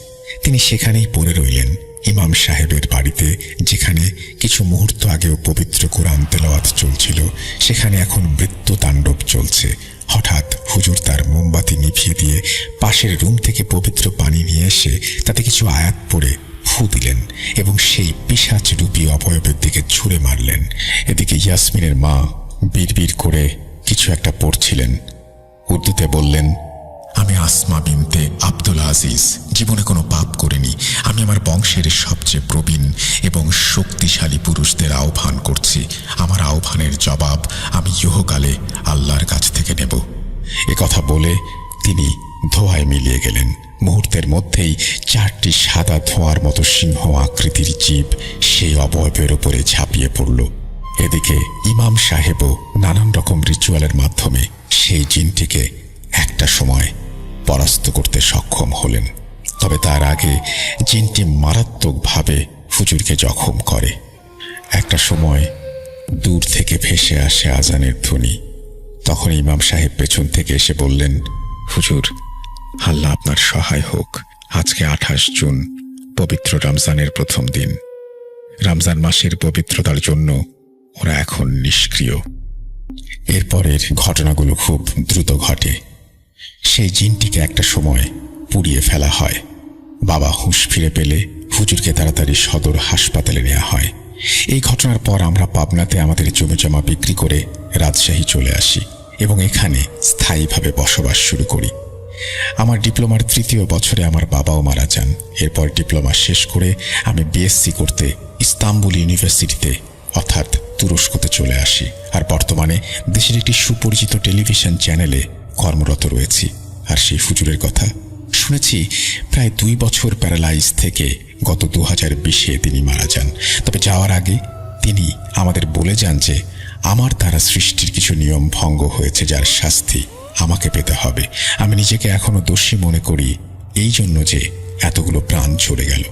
তিনি সেখানেই পড়ে রইলেন। ইমাম সাহেবের বাড়িতে যেখানে কিছু মুহূর্ত আগেও পবিত্র কোরআন তেলাওয়াত চলছিল, সেখানে এখন মৃত্যু তাণ্ডব চলছে। হঠাৎ হুজুর তার মোমবাতি নিভিয়ে দিয়ে পাশের রুম থেকে পবিত্র পানি নিয়ে এসে তাতে কিছু আয়াত পড়ে ফু দিলেন এবং সেই পিশাচ রূপী অবয়বের দিকে ছুঁড়ে মারলেন। এদিকে ইয়াসমিনের মা বিড়বিড় করে কিছু একটা পড়ছিলেন। উর্দুতে বললেন, আমি আসমা বিনতে আব্দুল আজিজ জীবনে কোনো পাপ করিনি। আমি আমার বংশের সবচেয়ে প্রবীণ এবং শক্তিশালী পুরুষদের আহ্বান করছি। আমার আহ্বানের জবাব আমি ইহকালে আল্লাহর কাছ থেকে নেব। এ কথা বলে তিনি ধোঁয়ায় মিলিয়ে গেলেন। মুহূর্তের মধ্যেই 4টি সাদা ধোঁয়ার মতো সিংহ আকৃতির জীব সেই অবয়বের উপরে ঝাঁপিয়ে পড়ল। এদিকে ইমাম সাহেবও নানান রকম রিচুয়ালের মাধ্যমে সেই জিনটিকে একটা সময় পরাস্ত করতে সক্ষম হলেন। তবে তার আগে জিনটি মারাত্মকভাবে হুজুরকে জখম করে। একটা সময় দূর থেকে ভেসে আসে আজানের ধ্বনি। তখন ইমাম সাহেব পেছন থেকে এসে বললেন, হুজুর, আল্লাহ আপনার সহায় হোক। আজকে 28 জুন, পবিত্র রমজানের প্রথম দিন। রমজান মাসের পবিত্রতার জন্য ওরা এখন নিষ্ক্রিয়। এরপরের ঘটনাগুলো খুব দ্রুত ঘটে। সেই জিনটিকে একটা সময় পুড়িয়ে ফেলা হয়। বাবা হুঁশ ফিরে পেলে হুজুরকে তাড়াতাড়ি সদর হাসপাতালে নেওয়া হয়। এই ঘটনার পর আমরা পাবনাতে আমাদের জমিজমা বিক্রি করে রাজশাহী চলে আসি এবং এখানে স্থায়ীভাবে বসবাস শুরু করি। আমার ডিপ্লোমার 3য় বছরে আমার বাবাও মারা যান। এরপর ডিপ্লোমা শেষ করে আমি বিএসসি করতে ইস্তাম্বুল ইউনিভার্সিটিতে অর্থাৎ তুরস্কতে চলে আসি। আর বর্তমানে দেশের একটি সুপরিচিত টেলিভিশন চ্যানেলে কর্মরত রয়েছি। আর সেই হুজুরের কথা শুনেছি প্রায় 2 বছর প্যারালাইজ থেকে গত 2020-এ তিনি মারা যান। তবে যাওয়ার আগে তিনি আমাদের বলে যান যে আমার দ্বারা সৃষ্টির কিছু নিয়ম ভঙ্গ হয়েছে, যার শাস্তি আমাকে পেতে হবে। আমি নিজেকে এখনো দোষী মনে করি এই জন্য যে এতগুলো প্রাণ চলে গেল।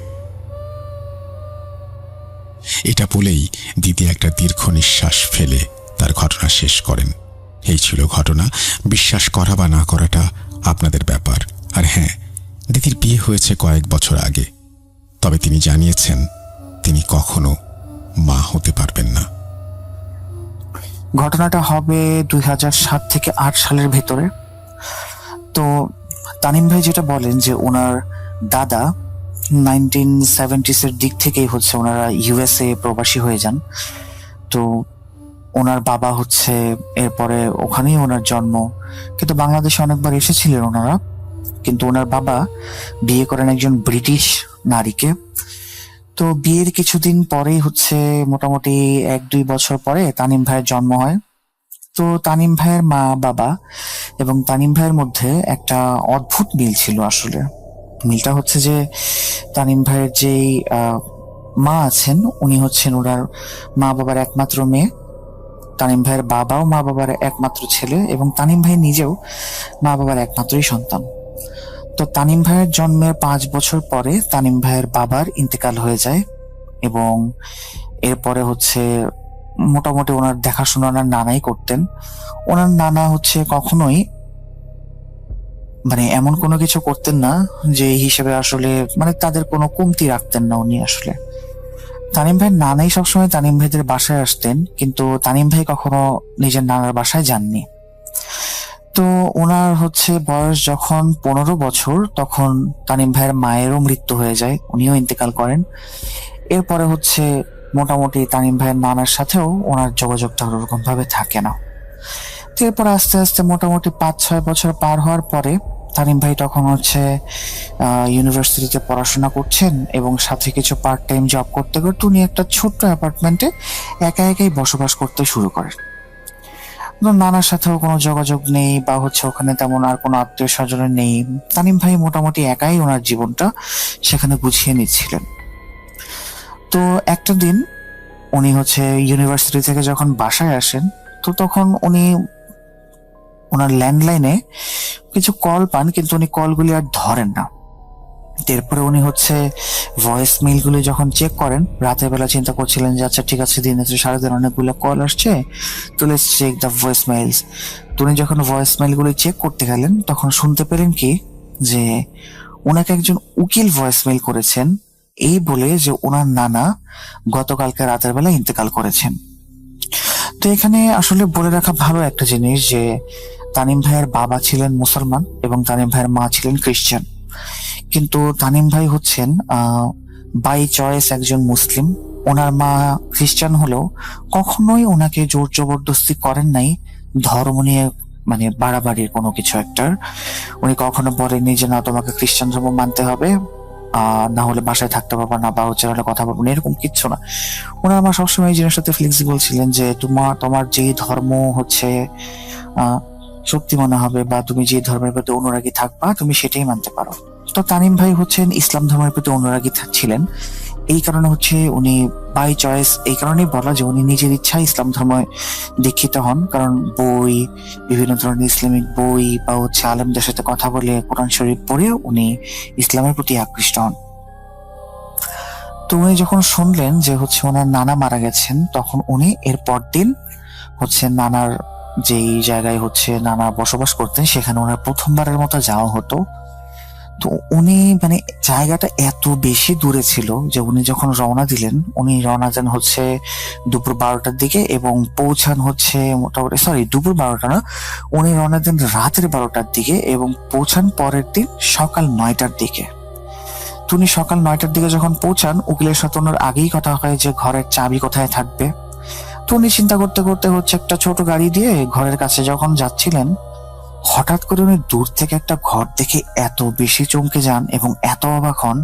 এটা বলেই দিদি একটা দীর্ঘ নিঃশ্বাস ফেলে তার ঘটনা শেষ করেন। এই ছিল ঘটনা। বিশ্বাস করা বা না করাটা আপনাদের ব্যাপার। আর হ্যাঁ, দিদির বিয়ে হয়েছে কয়েক বছর আগে। তবে তিনি জানিয়েছেন তিনি কখনো মা হতে পারবেন না। ঘটনাটা হবে 2007 থেকে 8 সালের ভেতরে। তো তানিম ভাই যেটা বলেন যে ওনার দাদা 1970s-এর দিক থেকেই হচ্ছে ওনারা ইউএসএ প্রবাসী হয়ে যান। তো ওনার বাবা হচ্ছে এরপরে ওখানেই ওনার জন্ম, কিন্তু বাংলাদেশে অনেকবার এসেছিলেন ওনারা। কিন্তু ওনার বাবা বিয়ে করেন একজন ব্রিটিশ নারীকে। তো বিয়ের কিছুদিন পরেই হচ্ছে মোটামুটি 1-2 বছর পরে তানিম ভাইয়ের জন্ম হয়। তো তানিম ভাইয়ের মা বাবা এবং তানিম ভাইয়ের মধ্যে একটা অদ্ভুত মিল ছিল। আসলে মিলটা হচ্ছে যে তানিম ভাইয়ের যেই মা আছেন উনি হচ্ছেন ওনার মা বাবার একমাত্র মেয়ে। তানিম ভাইয়ের বাবাও মা বাবার একমাত্র ছেলে এবং তানিম ভাই নিজেও মা বাবার একমাত্রই সন্তান। তো তানিম ভাইয়ের জন্মের 5 বছর পরে তানিম ভাইয়ের বাবার ইন্তেকাল হয়ে যায় এবং এরপরে হচ্ছে মোটামুটি ওনার দেখাশোনা ওনার নানাই করতেন। ওনার নানা হচ্ছে কখনোই মানে এমন কোনো কিছু করতেন না যে হিসেবে আসলে মানে তাদের কোনো কমতি রাখতেন না উনি আসলে। তানিম ভাইয়ের নানাই সবসময় তানিম ভাইদের বাসায় আসতেন, কিন্তু তানিম ভাই কখনো নিজের নানার বাসায় যাননি। তো ওনার হচ্ছে বয়স যখন 15 বছর, তখন তানিম ভাইয়ের মায়েরও মৃত্যু হয়ে যায়, উনিও ইন্তেকাল করেন। এরপরে হচ্ছে মোটামুটি তানিম ভাইয়ের নানার সাথেও ওনার যোগাযোগটা ওরকম ভাবে থাকে না। তো এরপর আস্তে আস্তে মোটামুটি 5-6 বছর পার হওয়ার পরে তানিম ভাই তখন হচ্ছে ইউনিভার্সিটিতে পড়াশোনা করছেন এবং সাথে কিছু পার্ট টাইম জব করতে করতে উনি একটা ছোট্ট অ্যাপার্টমেন্টে একা একাই বসবাস করতে শুরু করেন। নানার সাথেও কোনো যোগাযোগ নেই বা হচ্ছে ওখানে তেমন আর কোনো আত্মীয় স্বজন নেই। তানিম ভাই মোটামুটি একাই ওনার জীবনটা সেখানে গুছিয়ে নিচ্ছিলেন। তো একটা দিন উনি হচ্ছে ইউনিভার্সিটি থেকে যখন বাসায় আসেন, তো তখন উনি ওনার ল্যান্ডলাইনে কিছু কল পান, কিন্তু উনি কলগুলি আর ধরেন না। এরপরে উনি হচ্ছে ভয়েস মেইলগুলি যখন চেক করেন, রাতের বেলা চিন্তা করছিলেন যে আচ্ছা ঠিক আছে, দিনে তো সারাদিন অনেকগুলো কল আসছে, তো let's check the voice mails. তো উনি যখন ভয়েস মেইলগুলি চেক করতে গেলেন, তখন শুনতে পেলেন কি যে ওনাকে একজন উকিল ভয়েস মেইল করেছেন এই বলে যে ওনার নানা গতকালকে রাতের বেলা ইন্তেকাল করেছেন। তো এখানে আসলে বলে রাখা ভালো একটা জিনিস যে তানিম ভাইয়ের বাবা ছিলেন মুসলমান এবং তানিম ভাইয়ের মা ছিলেন খ্রিস্টান, কিন্তু তানিম ভাই হচ্ছেন বাই চয়েস একজন মুসলিম। ওনার মা খ্রিস্টান হলেও কখনোই ওনাকে জোর জবরদস্তি করেন নাই ধর্ম নিয়ে, মানে বাড়াবাড়ির কোনো কিছু একটার। উনি কখনো বলেননি যে না তোমাকে খ্রিস্টান ধর্ম মানতে হবে, না হলে বাসায় থাকতে পারবা না, বা হচ্ছে নাহলে কথা বলবো না, এরকম কিচ্ছু না। ওনার মা সবসময় এই জিনিসটাতে ফ্লেক্সিবল ছিলেন যে তোমার যে ধর্ম হচ্ছে সত্যি মনে হবে বা তুমি যে ধর্মের প্রতি অনুরাগী থাকবা তুমি সেটাই মানতে পারো। তো তানিম ভাই হচ্ছেন ইসলাম ধর্মের প্রতি অনুরাগী ছিলেন, এই কারণে হচ্ছে উনি বাই চয়েস, এই কারণেই বলা যে উনি নিজের ইচ্ছায় ইসলাম ধর্মে দীক্ষিত হন। কারণ বই, বিভিন্ন ধরনের ইসলামিক বই বা হচ্ছে আলেমদের সাথে কথা বলে কোরআন শরীফ পড়ে উনি ইসলামের প্রতি আকৃষ্ট হন। তো উনি যখন শুনলেন যে হচ্ছে ওনার নানা মারা গেছেন, তখন উনি এর পরদিন হচ্ছে নানার যেই জায়গায় হচ্ছে নানা বসবাস করতেন সেখানে ওনার প্রথমবারের মতো যাওয়া হতো। তো উনি মানে জায়গাটা এত বেশি দূরে ছিল যে উনি যখন রওনা দিলেন, উনি রওনা দেন হচ্ছে দুপুর 12টার দিকে এবং পৌঁছান হচ্ছে মোটামুটি দুপুর 12টা না, উনি রওনা দেন রাতের 12টার দিকে এবং পৌঁছান পরের দিন সকাল 9টার দিকে। তো উনি সকাল 9টার দিকে যখন পৌঁছান, উকিলের সাথে ওনার আগেই কথা হয় যে ঘরের চাবি কোথায় থাকবে। তো উনি চিন্তা করতে করতে হচ্ছে একটা ছোট গাড়ি দিয়ে ঘরের কাছে যখন যাচ্ছিলেন, হঠাৎ করে উনি দূর থেকে একটা ঘর দেখে এত বেশি চমকে যান এবং এত অবাক হন,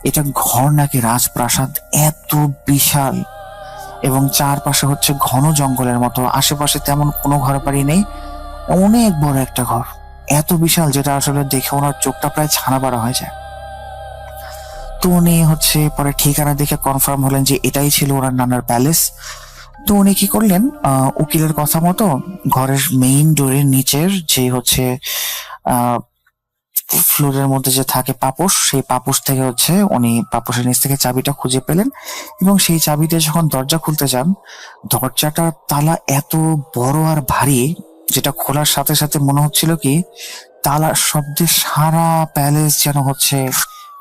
এটা ঘর নাকি রাজপ্রাসাদ, এত বিশাল এবং চারপাশে হচ্ছে ঘন জঙ্গলের মতো, আশেপাশে তেমন কোনো ঘর বাড়ি নেই, অনেক বড় একটা ঘর, এত বিশাল যেটা আসলে দেখে ওনার চোখটা প্রায় ছানা বড়া হয়ে যায়। তো উনি হচ্ছে পরে ঠিকানা দেখে কনফার্ম হলেন যে এটাই ছিল ওনার নানার প্যালেস। তো উনি কি করলেন, উকিলের কথা মতো ঘরের মেইন ডোরের নিচের যে হচ্ছে ফ্লোরের মধ্যে যে থাকে পাপোশ, সেই পাপোশ থেকে হচ্ছে উনি পাপোশের নিচ থেকে চাবিটা খুঁজে পেলেন এবং সেই চাবি দিয়ে যখন দরজা খুলতে যান, দরজাটার তালা এত বড় আর ভারী যেটা খোলার সাথে সাথে মনে হচ্ছিল কি তালার শব্দে সারা প্যালেস যেন হচ্ছে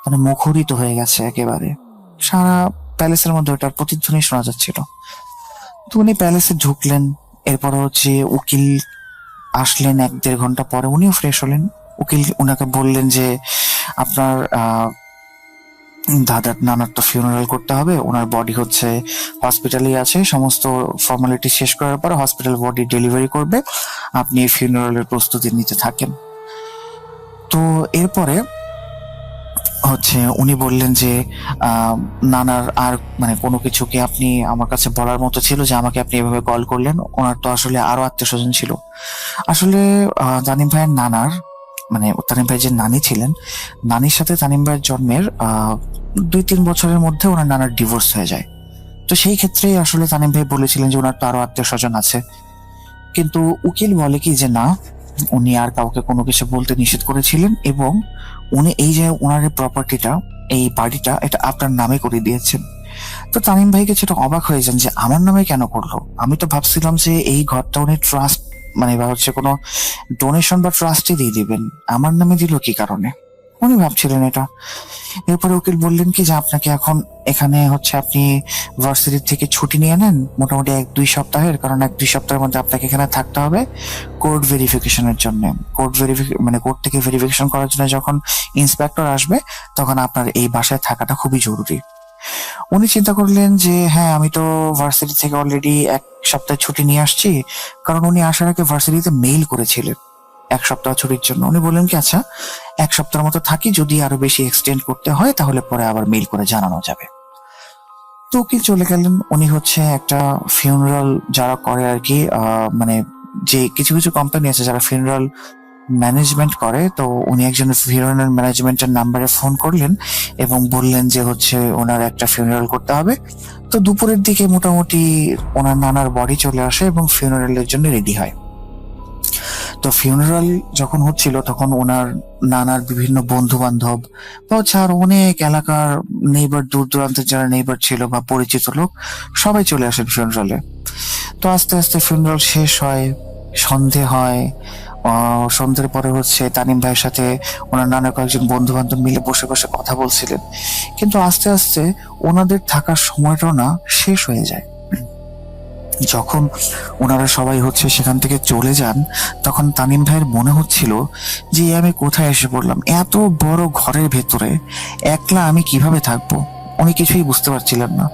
মানে মুখরিত হয়ে গেছে, একেবারে সারা প্যালেসের মধ্যে ওটার প্রতিধ্বনি শোনা যাচ্ছিল। তো উনি প্যালেসে ঢুকলেন, এরপর হচ্ছে উকিল আসলেন 1-1.5 ঘন্টা পরে, উনিও ফ্রেশ হলেন। উকিল ওনাকে বললেন যে আপনার দাদার নানার তো ফিউনারাল করতে হবে, ওনার বডি হচ্ছে হসপিটালেই আছে, সমস্ত ফর্মালিটি শেষ করার পর হসপিটাল বডি ডেলিভারি করবে, আপনি ফিউনারালের প্রস্তুতি নিতে থাকেন। তো এরপরে হচ্ছে উনি বললেন যে নানার আর মানে কোনো কিছুকে আপনি আমার কাছে বলার মতো ছিল যে আমাকে আপনি এভাবে কল করলেন, ওনার তো আসলে আরো আত্মীয় স্বজন ছিল। আসলে তানিম ভাইয়ের নানার মানে তানিম ভাই যে নানি ছিলেন, নানির সাথে তানিম ভাইয়ের জন্মের 2-3 বছরের মধ্যে ওনার নানার ডিভোর্স হয়ে যায়। তো সেই ক্ষেত্রে আসলে তানিম ভাই বলেছিলেন যে ওনার তো আরো আত্মীয় স্বজন আছে, কিন্তু উকিল বলে কি যে না, উনি আর কাউকে কোনো কিছু বলতে নিষেধ করেছিলেন এবং উনি এই যে ওনার প্রপার্টিটা, এই বাড়িটা, এটা আপনার নামে করে দিয়েছেন। তো তামিম ভাইকে সেটা অবাক হয়ে যান যে আমার নামে কেন করলো, আমি তো ভাবছিলাম যে এই ঘরটা উনি ট্রাস্ট মানে বা হচ্ছে কোনো ডোনেশন বা ট্রাস্টে দিয়ে দিবেন, আমার নামে দিল কি কারণে? উনি ভাবছিলেন এটা। এরপরে উকিল বললেন কি যে আপনাকে এখন এখানে হচ্ছে আপনি ভার্সিটি থেকে ছুটি নিয়ে নেন মোটামুটি 1-2 সপ্তাহের, কারণ 1-2 সপ্তাহের মধ্যে আপনাকে এখানে থাকতে হবে কোর্ট ভেরিফিকেশনের জন্য। কোর্ট থেকে ভেরিফিকেশন করার জন্য যখন ইন্সপেক্টর আসবে তখন আপনার এই বাসায় থাকাটা খুবই জরুরি। উনি চিন্তা করলেন যে হ্যাঁ, আমি তো ভার্সিটি থেকে অলরেডি 1 সপ্তাহ ছুটি নিয়ে আসছি, কারণ উনি আসার আগে ভার্সিটিতে মেইল করেছিলেন 1 সপ্তাহ ছুটির জন্য। উনি বললেন কি আচ্ছা 1 সপ্তাহের মতো থাকি, যদি আরো বেশি এক্সটেন্ড করতে হয় তাহলে পরে আবার মেইল করে জানানো যাবে। তো উকিল চলে গেলেন। উনি হচ্ছে একটা ফিউনারাল যারা করে আর কি, মানে যে কিছু কিছু কোম্পানি আছে যারা ফিউনারাল ম্যানেজমেন্ট করে, তো উনি একজন ফিউনারাল ম্যানেজমেন্টের নাম্বারে ফোন করলেন এবং বললেন যে হচ্ছে ওনার একটা ফিউনারাল করতে হবে। তো দুপুরের দিকে মোটামুটি ওনার নানার বডি চলে আসে এবং ফিউনারালের জন্য রেডি হয়। তো ফিউনারাল যখন হচ্ছিল তখন ওনার নানার বিভিন্ন বন্ধু বান্ধব বা হচ্ছে আর অনেক এলাকার নেইবার, দূর দূরান্তের যারা নেইবার ছিল বা পরিচিত লোক সবাই চলে আসেন ফিউনারালে। তো আস্তে আস্তে ফিউনারাল শেষ হয়, সন্ধে হয়। সন্ধ্যের পরে হচ্ছে তানিম ভাইয়ের সাথে ওনার নানা কয়েকজন বন্ধু বান্ধব মিলে বসে বসে কথা বলছিলেন, কিন্তু আস্তে আস্তে ওনাদের থাকার সময়টাও না শেষ হয়ে যায়। যখন ওনারা সবাই হচ্ছে সেখান থেকে চলে যান তখন তানিম ভাইয়ের মনে হচ্ছিল যে আমি কোথায় এসে পড়লাম, এত বড় ঘরের ভেতরে একলা আমি কিভাবে থাকবো। উনি কিছুই বুঝতে পারছিলেন না।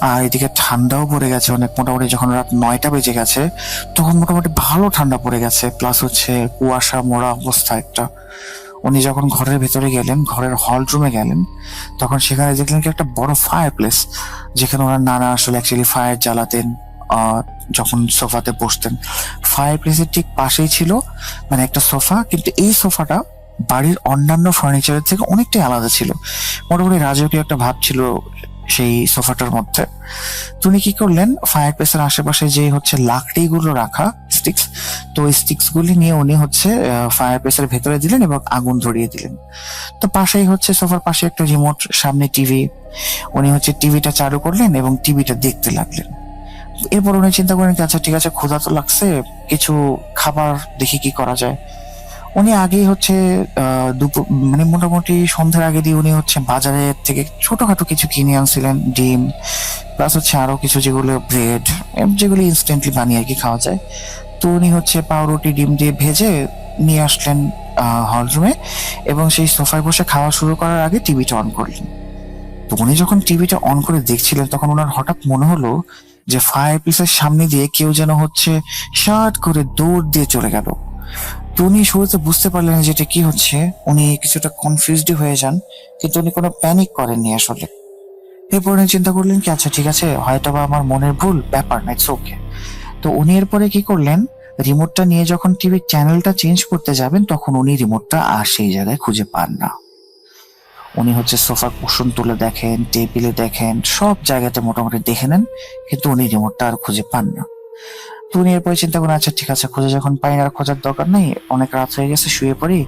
আর এদিকে ঠান্ডাও পড়ে গেছে অনেক, মোটামুটি যখন রাত 9টা বেজে গেছে তখন মোটামুটি ভালো ঠান্ডা পড়ে গেছে, প্লাস হচ্ছে কুয়াশা মোড়া অবস্থা একটা। উনি যখন ঘরের ভেতরে গেলেন, ঘরের হল রুমে গেলেন, তখন সেখানে দেখলেন কি একটা বড় ফায়ার প্লেস, যেখানে ওনার নানা আসলে অ্যাকচুয়ালি ফায়ার জ্বালাতেন। আহ, যখন সোফাতে বসতেন ফায়ার প্লেসের ঠিক পাশেই ছিল মানে একটা সোফা, কিন্তু এই সোফাটা বাড়ির অন্যান্য ফার্নিচারের থেকে অনেকটাই আলাদা ছিল। মোটামুটি রাজকীয় একটা ভাব ছিল সেই সোফাটার মধ্যে। তো উনি কি করলেন, ফায়ার প্লেসের আশেপাশে যে হচ্ছে লাকড়িগুলো রাখা স্টিক্স, তো ওই স্টিক্স গুলি নিয়ে উনি হচ্ছে ফায়ার প্লেসের ভেতরে দিলেন এবং আগুন ধরিয়ে দিলেন। তো পাশেই হচ্ছে সোফার পাশে একটা রিমোট, সামনে টিভি। উনি হচ্ছে টিভিটা চালু করলেন এবং টিভিটা দেখতে লাগলেন। এরপর উনি চিন্তা করেন আচ্ছা ঠিক আছে, ক্ষুধা তো লাগছে, কিছু খাবার দেখি কি করা যায়। উনি আগেই হচ্ছে দুপুর মানে মোটামুটি সন্ধ্যার আগে দিয়ে উনি হচ্ছে বাজারের থেকে ছোটখাটো কিছু কিনে আনছিলেন, ডিম প্লাস হচ্ছে আরো কিছু যেগুলো ব্রেড, যেগুলো ইনস্ট্যান্টলি বানিয়ে আর কি খাওয়া যায়। তো উনি হচ্ছে পাউরুটি ডিম দিয়ে ভেজে নিয়ে আসলেন হল রুমে এবং সেই সোফায় বসে খাওয়া শুরু করার আগে টিভিটা অন করলেন। তো উনি যখন টিভিটা অন করে দেখছিলেন তখন ওনার হঠাৎ মনে হলো যে ফায়ার প্লেসের সামনে দিয়ে কেউ যেন হচ্ছে শার্ট করে দৌড় দিয়ে চলে গেল। তো উনি শুরুতে বুঝতে পারলেন যে এটা কি হচ্ছে, উনি কিছুটা কনফিউজড হয়ে যান, কিন্তু উনি কোনো প্যানিক করেননি আসলে। এরপর উনি চিন্তা করলেন কি আচ্ছা ঠিক আছে, হয়তো বা আমার মনের ভুল, ব্যাপার না, ইটস ওকে। তো উনি এরপরে কি করলেন, রিমোটটা নিয়ে যখন টিভির চ্যানেলটা চেঞ্জ করতে যাবেন তখন উনি রিমোটটা আর সেই জায়গায় খুঁজে পান না। উনি হচ্ছে সোফার কুশন তুলে দেখেন, টেবিলে দেখেন, সব জায়গাতে মোটামুটি দেখে নেন, কিন্তু উনি রিমোটটা আর খুঁজে পান না। তো উনি এরপরে চিন্তা করেন আচ্ছা ঠিক আছে, খুঁজে যখন পাই না আর খোঁজার দরকার নেই, অনেক রাত হয়ে গেছে, শুয়ে পড়ি।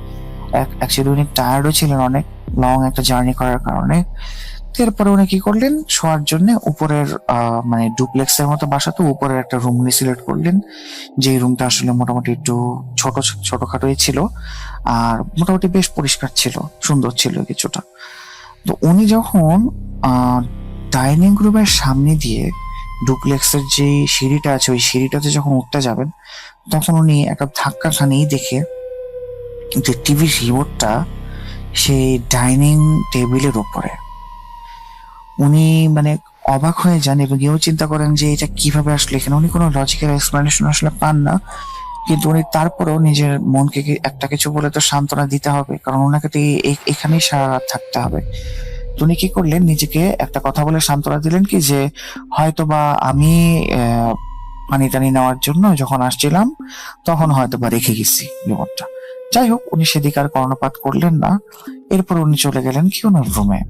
অ্যাকচুয়ালি উনি টায়ার্ডও ছিলেন অনেক, লং একটা জার্নি করার কারণে। তো এরপরে উনি কি করলেন, শোয়ার জন্য উপরের মানে ডুপ্লেক্সের মতো বাসা, তো উপরের একটা রুম উনি সিলেক্ট করলেন, যে রুমটা আসলে মোটামুটি একটু ছোটখাটোই ছিল আর মোটামুটি বেশ পরিষ্কার ছিল, সুন্দর ছিল কিছুটা। তো উনি যখন ডাইনিং রুমের সামনে দিয়ে ডুপ্লেক্সের যে সিঁড়িটা আছে ওই সিঁড়িটাতে যখন উঠতে যাবেন তখন উনি একটা ধাক্কা খানেই দেখে যে টিভি রিমোটটা সেই ডাইনিং টেবিলের উপরে। উনি মানে অবাক হয়ে যান এবং এও চিন্তা করেন যে এটা কিভাবে আসলে এখানে। উনি কোনো লজিক্যাল এক্সপ্লেনেশন আসলে পান না, কিন্তু উনি তারপরেও নিজের মনকে একটা কিছু বলে তো সান্ত্বনা দিতে হবে, কারণ ওনাকে তো এখানেই সারা রাত থাকতে হবে। তো উনি কি করলেন, নিজেকে একটা কথা বলে সান্ত্বনা দিলেন কি যে হয়তো বা আমি পানি টানি নেওয়ার জন্য যখন আসছিলাম তখন হয়তো বা রেখে গেছি রিমোটটা। যাই হোক, উনি সেদিকে আর কর্ণপাত করলেন না। এরপর উনি চলে গেলেন কি ওনার রুমে।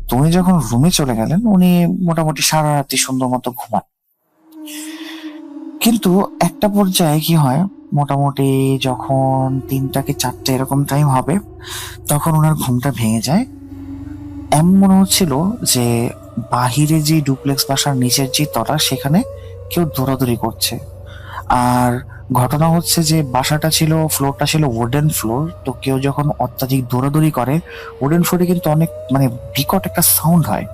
তো উনি যখন রুমে চলে গেলেন উনি মোটামুটি সারা রাতি সুন্দর মতো ঘুমান, কিন্তু একটা পর্যায়ে কি হয়, মোটামুটি যখন 3টা কি 4টে এরকম টাইম হবে তখন ওনার ঘুমটা ভেঙে যায়। এমন মনে হচ্ছিল যে বাহিরে যে ডুপ্লেক্স বাসার নিচের যে তলা সেখানে কেউ দৌড়াদৌড়ি করছে, আর ঘটনা হচ্ছে যে বাসাটা ছিল, ফ্লোরটা ছিল উডেন ফ্লোর। তো কেউ যখন অত্যাধিক দৌড়াদৌড়ি করে উডেন ফ্লোরে কিন্তু অনেক মানে বিকট একটা সাউন্ড হয়।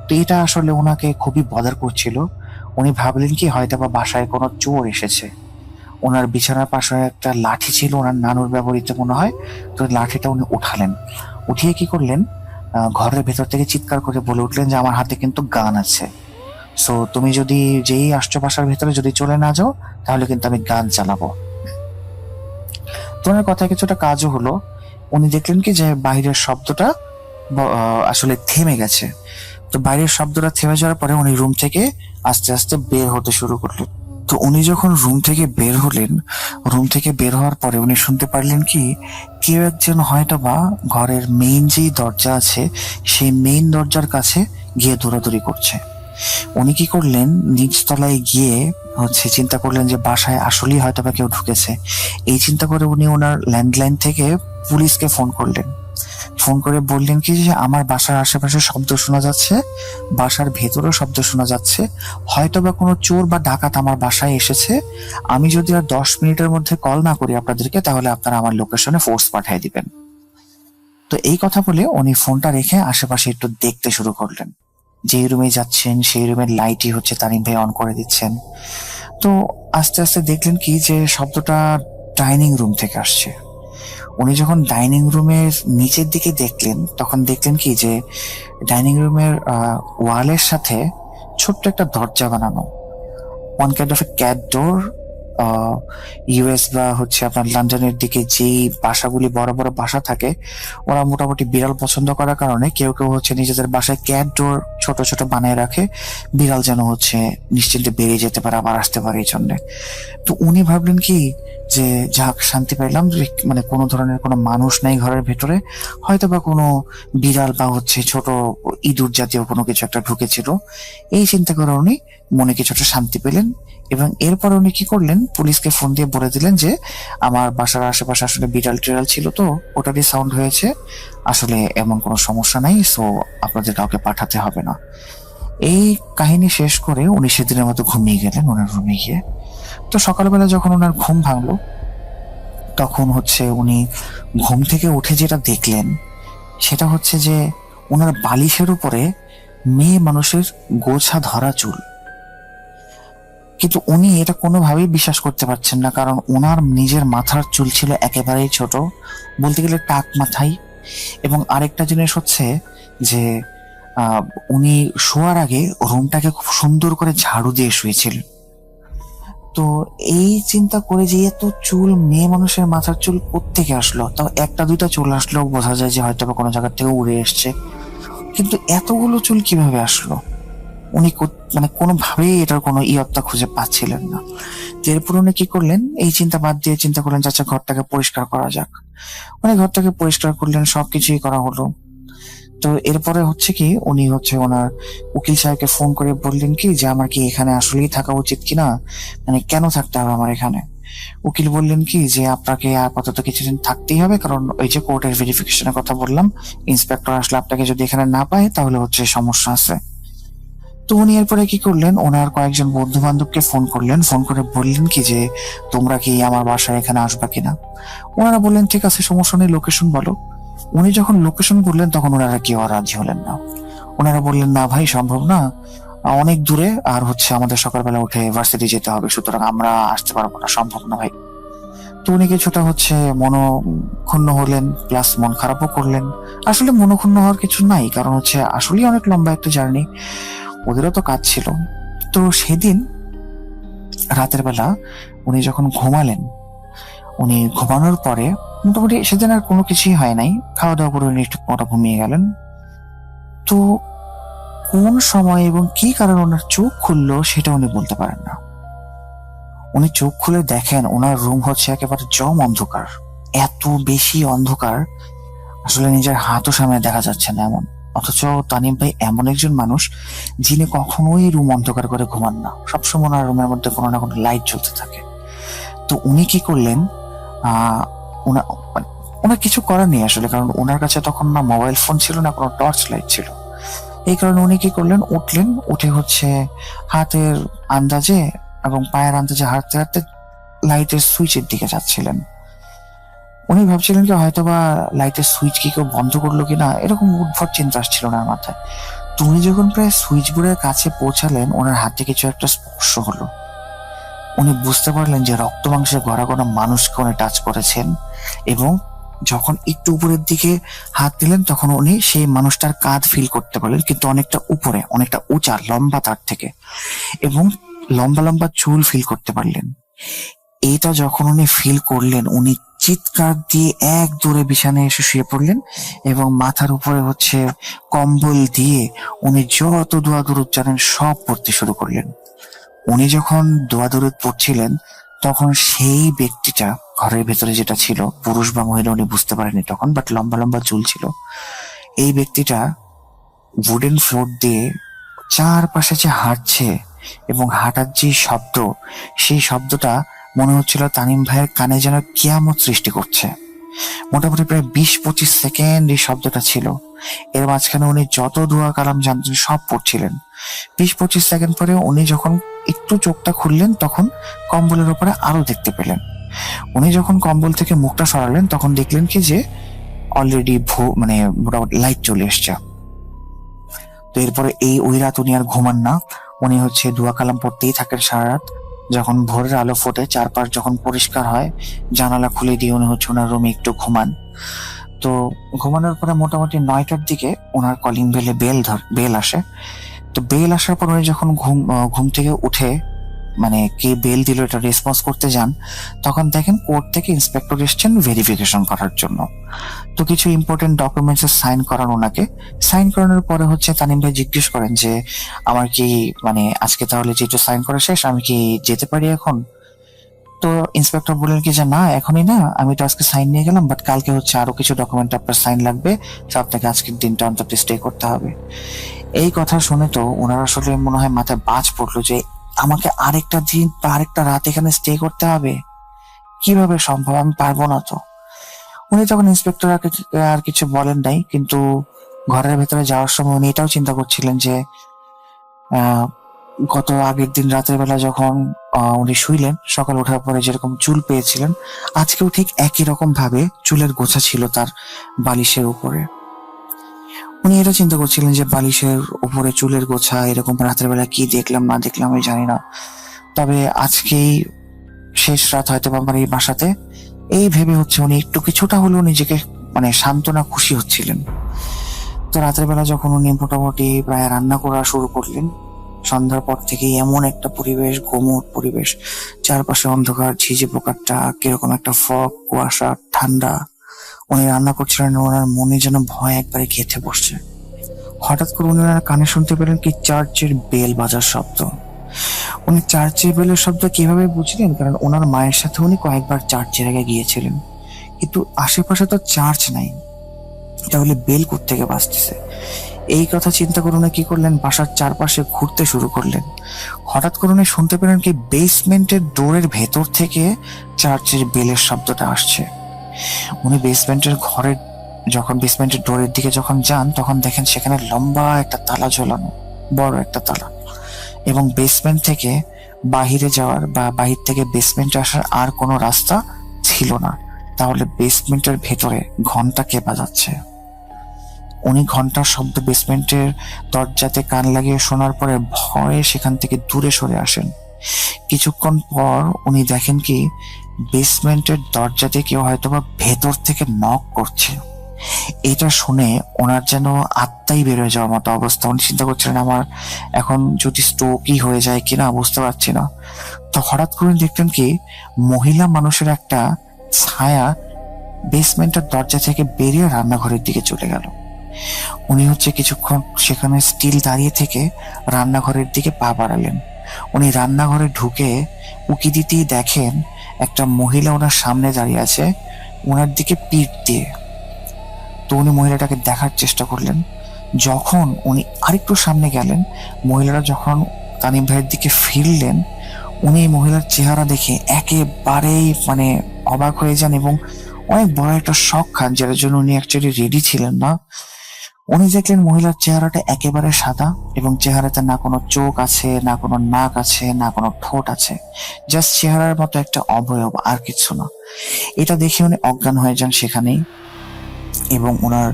তো এটা আসলে ওনাকে খুবই বদার করছিল। উনি ভাবলেন কি হয়তো বা বাসায় কোনো চোর এসেছে। ওনার বিছানার পাশে একটা লাঠি ছিল, ওনার নানুর ব্যবহৃত মনে হয়। তো ওই লাঠিটা উনি উঠালেন, উঠিয়ে কি করলেন, ঘরের ভেতর থেকে চিৎকার করে বলে উঠলেন যে আমার হাতে কিন্তু গান আছে। সো তুমি যদি যেই আসছো বাসার ভেতরে যদি চলে না যাও তাহলে কিন্তু আমি গান চালাবো। তো ওনার কথা কিছুটা কাজও হলো। উনি দেখলেন কি যে বাইরের শব্দটা আসলে থেমে গেছে। তো বাইরের শব্দটা থেমে যাওয়ার পরে উনি রুম থেকে আস্তে আস্তে বের হতে শুরু করলেন। তো উনি যখন রুম থেকে বের হলেন, রুম থেকে বের হওয়ার পরে উনি শুনতে পারলেন কি কেউ একজন হয়তো বা ঘরের মেইন যেই দরজা আছে সেই মেইন দরজার কাছে গিয়ে দৌড়াদৌড়ি করছে। উনি কি করলেন, নিচতলায় গিয়ে চিন্তা করলেন যে বাসায় আসলেই হয়তো বা কেউ ঢুকেছে। এই চিন্তা করে উনি ওনার ল্যান্ডলাইন থেকে পুলিশকে ফোন করলেন। ফোন করে বললেন কি যে আমার বাসার আশেপাশে শব্দ শোনা যাচ্ছে, বাসার ভেতরেও শব্দ শোনা যাচ্ছে, হয়তো বা কোনো চোর বা ডাকাত আমার বাসায় এসেছে। আমি যদি আর 10 মিনিটের মধ্যে কল না করি আপনাদেরকে তাহলে আপনারা আমার লোকেশনে ফোর্স পাঠিয়ে দিবেন। তো এই কথা বলে উনি ফোনটা রেখে আশেপাশে একটু দেখতে শুরু করলেন। যেই রুমে যাচ্ছেন সেই রুমের লাইটই তানিম ভাই অন করে দিচ্ছেন। তো আস্তে আস্তে দেখলেন কি যে শব্দটা ডাইনিং রুম থেকে আসছে। উনি যখন ডাইনিং রুমের নিচের দিকে দেখলেন তখন দেখলেন কি যে ডাইনিং রুমের ওয়ালের সাথে ছোট্ট একটা দরজা বানানো, one kind of A cat door. US বা আপনার লন্ডনের দিকে যেই বাসাগুলি বড় বড় বাসা থাকে ওরা মোটামুটি বিড়াল পছন্দ করার কারণে কেউ কেউ নিজেদের বাসায় ক্যাট ডোর ছোট ছোট বানিয়ে রাখে, বিড়াল যেন নিশ্চিন্তে বেরিয়ে যেতে পারে আবার আসতে পারে এই জন্যে। তো উনি ভাবলেন কি যে যাক শান্তি পাইলাম, যে মানে কোনো ধরনের কোনো মানুষ নাই ঘরের ভেতরে, হয়তো বা কোনো বিড়াল বা ছোট ইঁদুর জাতীয় কোনো কিছু একটা ঢুকেছিল। এই চিন্তা করে উনি মনে কিছুটা শান্তি পেলেন। এবং এরপর উনি কি করলেন, পুলিশকে ফোন দিয়ে বলে দিলেন যে আমার বাসার আশেপাশে আসলে বিড়াল টিড়াল ছিল, তো ওটারই সাউন্ড হয়েছে, আসলে এমন কোনো সমস্যা নাই, সো আপনাদের কাউকে পাঠাতে হবে না। এই কাহিনী শেষ করে উনি সেদিনের মতো ঘুমিয়ে গেলেন ওনার রুমে গিয়ে। তো সকালবেলা যখন ওনার ঘুম ভাঙলো তখন উনি ঘুম থেকে উঠে যেটা দেখলেন সেটা যে ওনার বালিশের উপরে মেয়ে মানুষের গোছা ধরা চুল। কিন্তু উনি এটা কোনোভাবেই বিশ্বাস করতে পারছেন না, কারণ ওনার নিজের মাথার চুল ছিল একেবারেই ছোট, বলতে গেলে টাক মাথায়। এবং আরেকটা জিনিস যে উনি শোয়ার আগে রুমটাকে খুব সুন্দর করে ঝাড়ু দিয়ে শুয়েছিলেন। তো এই চিন্তা করে যে এত চুল, মেয়ে মানুষের মাথার চুল কোত্থেকে আসলো, তাও একটা দুইটা চুল আসলেও বোঝা যায় যে হয়তো বা কোনো জায়গা থেকে উড়ে এসছে, কিন্তু এতগুলো চুল কিভাবে আসলো উনি মানে কোনোভাবেই এটার কোনো ইয়ত্তা খুঁজে পাচ্ছিলেন না। এরপর উনি কি করলেন, এই চিন্তা বাদ দিয়ে চিন্তা করলেন চাচা ঘরটাকে পরিষ্কার করা যাক। উনি ঘরটাকে পরিষ্কার করলেন, সবকিছুই করা হলো। তো এরপরে কি উনি ওনার উকিল সাহেবকে ফোন করে বললেন কি যে আমার কি এখানে আসলেই থাকা উচিত কিনা, মানে কেন থাকতে হবে আমার এখানে। উকিল বললেন কি যে আপনাকে আপাতত কিছুদিন থাকতেই হবে, কারণ ওই যে কোর্টের ভেরিফিকেশনের কথা বললাম, ইন্সপেক্টর আসলে আপনাকে যদি এখানে না পায় তাহলে সমস্যা আছে। তো উনি এরপরে কি করলেন, ওনার কয়েকজন বন্ধু বান্ধবকে ফোন করলেন, ফোন করে বললেন কি যে তোমরা কি আমার বাসায় এখানে আসবা কিনা। ওনারা বললেন ঠিক আছে, সমস্যা নেই, লোকেশন বলো। উনি যখন লোকেশন বললেন তখন ওনারা কেউ আর রাজি হলেন না। ওনারা বললেন না ভাই, সম্ভব না, অনেক দূরে, আর আমাদের সকালবেলা উঠে ভার্সিটি যেতে হবে, সুতরাং আমরা আসতে পারবো না, সম্ভব না ভাই। তো উনি কিছুটা মনোক্ষুণ্ণ হলেন, প্লাস মন খারাপও করলেন। আসলে মনোক্ষুণ্ণ হওয়ার কিছু নাই, কারণ আসলেই অনেক লম্বা একটা জার্নি, ওদেরও তো কাজ ছিল। তো সেদিন রাতের বেলা উনি যখন ঘুমালেন, উনি ঘুমানোর পরে মোটামুটি সেদিন আর কোনো কিছুই হয় নাই, খাওয়া দাওয়া করে উনি একটু মোটা ঘুমিয়ে গেলেন। তো কোন সময় এবং কি কারণে ওনার চোখ খুললো সেটা উনি বলতে পারেন না। উনি চোখ খুলে দেখেন ওনার রুম একেবারে জম অন্ধকার, এত বেশি অন্ধকার আসলে নিজের হাতও সামনে দেখা যাচ্ছে না এমন। অথচ তানিম ভাই এমন একজন মানুষ যিনি কখনোই রুম অন্ধকার করে ঘুমান না, সবসময় ওনার রুমের মধ্যে কোনো না কোনো লাইট জ্বলতে থাকে। তো উনি কি করলেন, ওনার কিছু করার নেই আসলে, কারণ ওনার কাছে তখন না মোবাইল ফোন ছিল না কোনো টর্চ লাইট ছিল। এই কারণে উনি কি করলেন, উঠলেন, উঠে হাতের আন্দাজে এবং পায়ের আন্দাজে হাঁটতে হাঁটতে লাইটের সুইচের দিকে যাচ্ছিলেন। উনি ভাবছিলেন কি হয়তোবা লাইটের সুইচ কি কেউ বন্ধ করলো কিনা, এরকম উদ্ভট চিন্তা আসছিল ওনার মাথায়। তো উনি যখন প্রায় সুইচ বোর্ডের কাছে পৌঁছালেন, ওনার হাতে কিছু একটা স্পর্শ হলো। উনি বুঝতে পারলেন যে রক্ত মাংসে গড়া কোনো মানুষকে উনি টাচ করেছেন, এবং যখন একটু উপরের দিকে হাত দিলেন তখন উনি সেই মানুষটার কাঁধ ফিল করতে পারলেন, কিন্তু অনেকটা উপরে, অনেকটা উঁচা, লম্বা তার থেকে, এবং লম্বা লম্বা চুল ফিল করতে পারলেন। এইটা যখন উনি ফিল করলেন, উনি চিৎকার দিয়ে এক দৌড়ে বিছানায় এসে শুয়ে পড়লেন, এবং মাথার উপরে কম্বল দিয়ে উনি যত দোয়া দরুদ জানেন সব পড়তে শুরু করলেন। উনি যখন দোয়া দরুদ পড়ছিলেন তখন সেই ব্যক্তিটা ঘরের ভেতরে যেটা ছিল, পুরুষ বা মহিলা উনি বুঝতে পারেনি তখন, বাট লম্বা লম্বা চুল ছিল, এই ব্যক্তিটা উডেন ফ্লোর দিয়ে চারপাশে যে হাঁটছে এবং হাঁটার যে শব্দ, সেই শব্দটা মনে হচ্ছিল তানিম ভাইয়ের কানে যেন কিয়ামত সৃষ্টি করছে। মোটামুটি প্রায় 20-25 সেকেন্ড এই শব্দটা ছিল। এর মাঝখানে উনি যত দোয়া কালাম জানতেন সব পড়ছিলেন। 20-25 সেকেন্ড পরে উনি যখন একটু চোখটা খুললেন তখন কম্বলের উপরে আলো দেখতে পেলেন। উনি যখন কম্বল থেকে মুখটা সরালেন তখন দেখলেন কি যে অলরেডি মোটামুটি লাইট চলে এসছে। তো এরপরে ওই রাত উনি আর ঘুমান না, উনি দোয়া কালাম পড়তেই থাকেন সারা রাত। যখন ভোরের আলো ফোটে, চারপাশ যখন পরিষ্কার হয়, জানালা খুলে দিয়ে উনি ওনার রুমে একটু ঘুমান। তো ঘুমানোর পরে মোটামুটি 9টার দিকে ওনার কলিং বেল আসে। তো বেল আসার পর উনি যখন ঘুম থেকে উঠে কে বেল দিল এটা রেসপন্স করতে যান, তখন দেখেন কোর্ট থেকে ইন্সপেক্টর এসেছেন ভেরিফিকেশন করার জন্য। তো কিছু ইম্পর্টেন্ট ডকুমেন্টস সাইন করান ওনাকে। সাইন করানোর পরে তানিম ভাই জিজ্ঞেস করেন যে আমার কি আজকে তাহলে যেটা সাইন করা শেষ, আমি কি যেতে পারি এখন? তো ইন্সপেক্টর বললেন কি যে না, এখনই না, আমি তো আজকে সাইন নিয়ে গেলাম, বাট কালকে আরো কিছু ডকুমেন্ট আপনার সাইন লাগবে, তো আপনাকে আজকের দিনটা অন্তত স্টে করতে হবে। এই কথা শুনে তো ওনার আসলে মনে হয় মাথায় বাজ পড়লো যে আমাকে আরেকটা দিন বা আরেকটা রাত এখানে স্টে করতে হবে, কিভাবে সম্ভব, আমি পারবো না। তো উনি তখন ইন্সপেক্টর আর কিছু বলেন নাই, কিন্তু ঘরের ভেতরে যাওয়ার সময় উনি এটাও চিন্তা করছিলেন যে গত আগের দিন রাতের বেলা যখন উনি শুইলেন, সকাল ওঠার পরে যেরকম চুল পেয়েছিলেন, আজকেও ঠিক একই রকম ভাবে চুলের গোছা ছিল তার বালিশের উপরে। উনি এটা চিন্তা করছিলেন যে বালিশের উপরে চুলের গোছা, এরকম রাতের বেলা কি দেখলাম না দেখলাম আমি জানি না, তবে আজকেই শেষ রাত হয়তো আমার এই বাসাতে, এই ভেবে উনি একটু কিছুটা হলেও নিজেকে সান্ত্বনা খুশি হচ্ছিলেন। তো রাতের বেলা যখন উনি মোটামুটি প্রায় রান্না করা শুরু করলেন, সন্ধ্যার পর থেকে এমন একটা পরিবেশ, গোমট পরিবেশ, চারপাশে অন্ধকার, ঝিঝি পোকার ডাক, কিরকম একটা ফগ, কুয়াশা, ঠান্ডা। উনি রান্না করছিলেন, ওনার মনে যেন ভয় একবারে গেঁথে বসছে। হঠাৎ করে উনি ওনার কানে শুনতে পেলেন কি চার্চের বেল বাজার শব্দ। উনি চার্চের বেলের শব্দ কিভাবে বুঝলেন? কারণ ওনার মায়ের সাথে উনি কয়েকবার চার্চের আগে গিয়েছিলেন, কিন্তু আশেপাশে তো চার্চ নাই, তাহলে বেল কোত্থেকে বাজতেছে? এই কথা চিন্তা করে উনি কি করলেন, বাসার চারপাশে ঘুরতে শুরু করলেন। হঠাৎ করে উনি শুনতে পেলেন কি বেসমেন্টের ডোরের ভেতর থেকে চার্চের বেলের শব্দটা আসছে। উনি বেসমেন্টের ডোরের দিকে যখন যান, তখন দেখেন সেখানে লম্বা একটা তালা ঝোলানো, বড় একটা তালা, এবং বেসমেন্ট থেকে বাহিরে যাওয়ার বা বাহির থেকে বেসমেন্টে আসার আর কোনো রাস্তা ছিল না। তাহলে বেসমেন্টের ভেতরে ঘন্টা কে বাজাচ্ছে? উনি ঘন্টার শব্দ বেসমেন্টের দরজাতে কান লাগিয়ে শোনার পরে ভয়ে সেখান থেকে দূরে সরে আসেন। কিছুক্ষণ পর উনি দেখেন কি বেসমেন্টের দরজাতে কেউ হয়তোবা ভেতর থেকে নক করছে। এটা শুনে ওনার যেন আত্মাই বেরোয় যাওয়ার মতো অবস্থা। উনি চিন্তা করছিলেন আমার এখন যদি স্ট্রোকই হয়ে যায় কিনা, বুঝতে পারছি না। তো হঠাৎ করে দেখলেন কি মহিলা মানুষের একটা ছায়া বেসমেন্টের দরজা থেকে বেরিয়ে রান্নাঘরের দিকে চলে গেল। উনি কিছুক্ষণ সেখানে স্টিল দাঁড়িয়ে থেকে রান্নাঘরের দিকে পা বাড়ালেন। উনি রান্নাঘরে ঢুকে উকি দিতেই দেখেন একটা মহিলা ওনার সামনে দাঁড়িয়ে আছে, ওনার দিকে পিঠ দিয়ে। তো উনি মহিলাটাকে দেখার চেষ্টা করলেন। যখন উনি আরেকটু সামনে গেলেন, মহিলাটা যখন তানিম ভাইয়ের দিকে ফিরলেন, উনি মহিলার চেহারা দেখে একেবারেই অবাক হয়ে যান এবং অনেক বড় একটা শক খান, যেটার জন্য উনি অ্যাকচুয়ালি রেডি ছিলেন না। উনি দেখলেন মহিলার চেহারাটা একেবারে সাদা এবং চেহারাতে না কোনো চোখ আছে, না কোনো নাক আছে, না কোনো ঠোঁট আছে, জাস্ট চেহারার মতো একটা অবয়ব, আর কিছু না। এটা দেখে উনি অজ্ঞান হয়ে যান সেখানেই এবং ওনার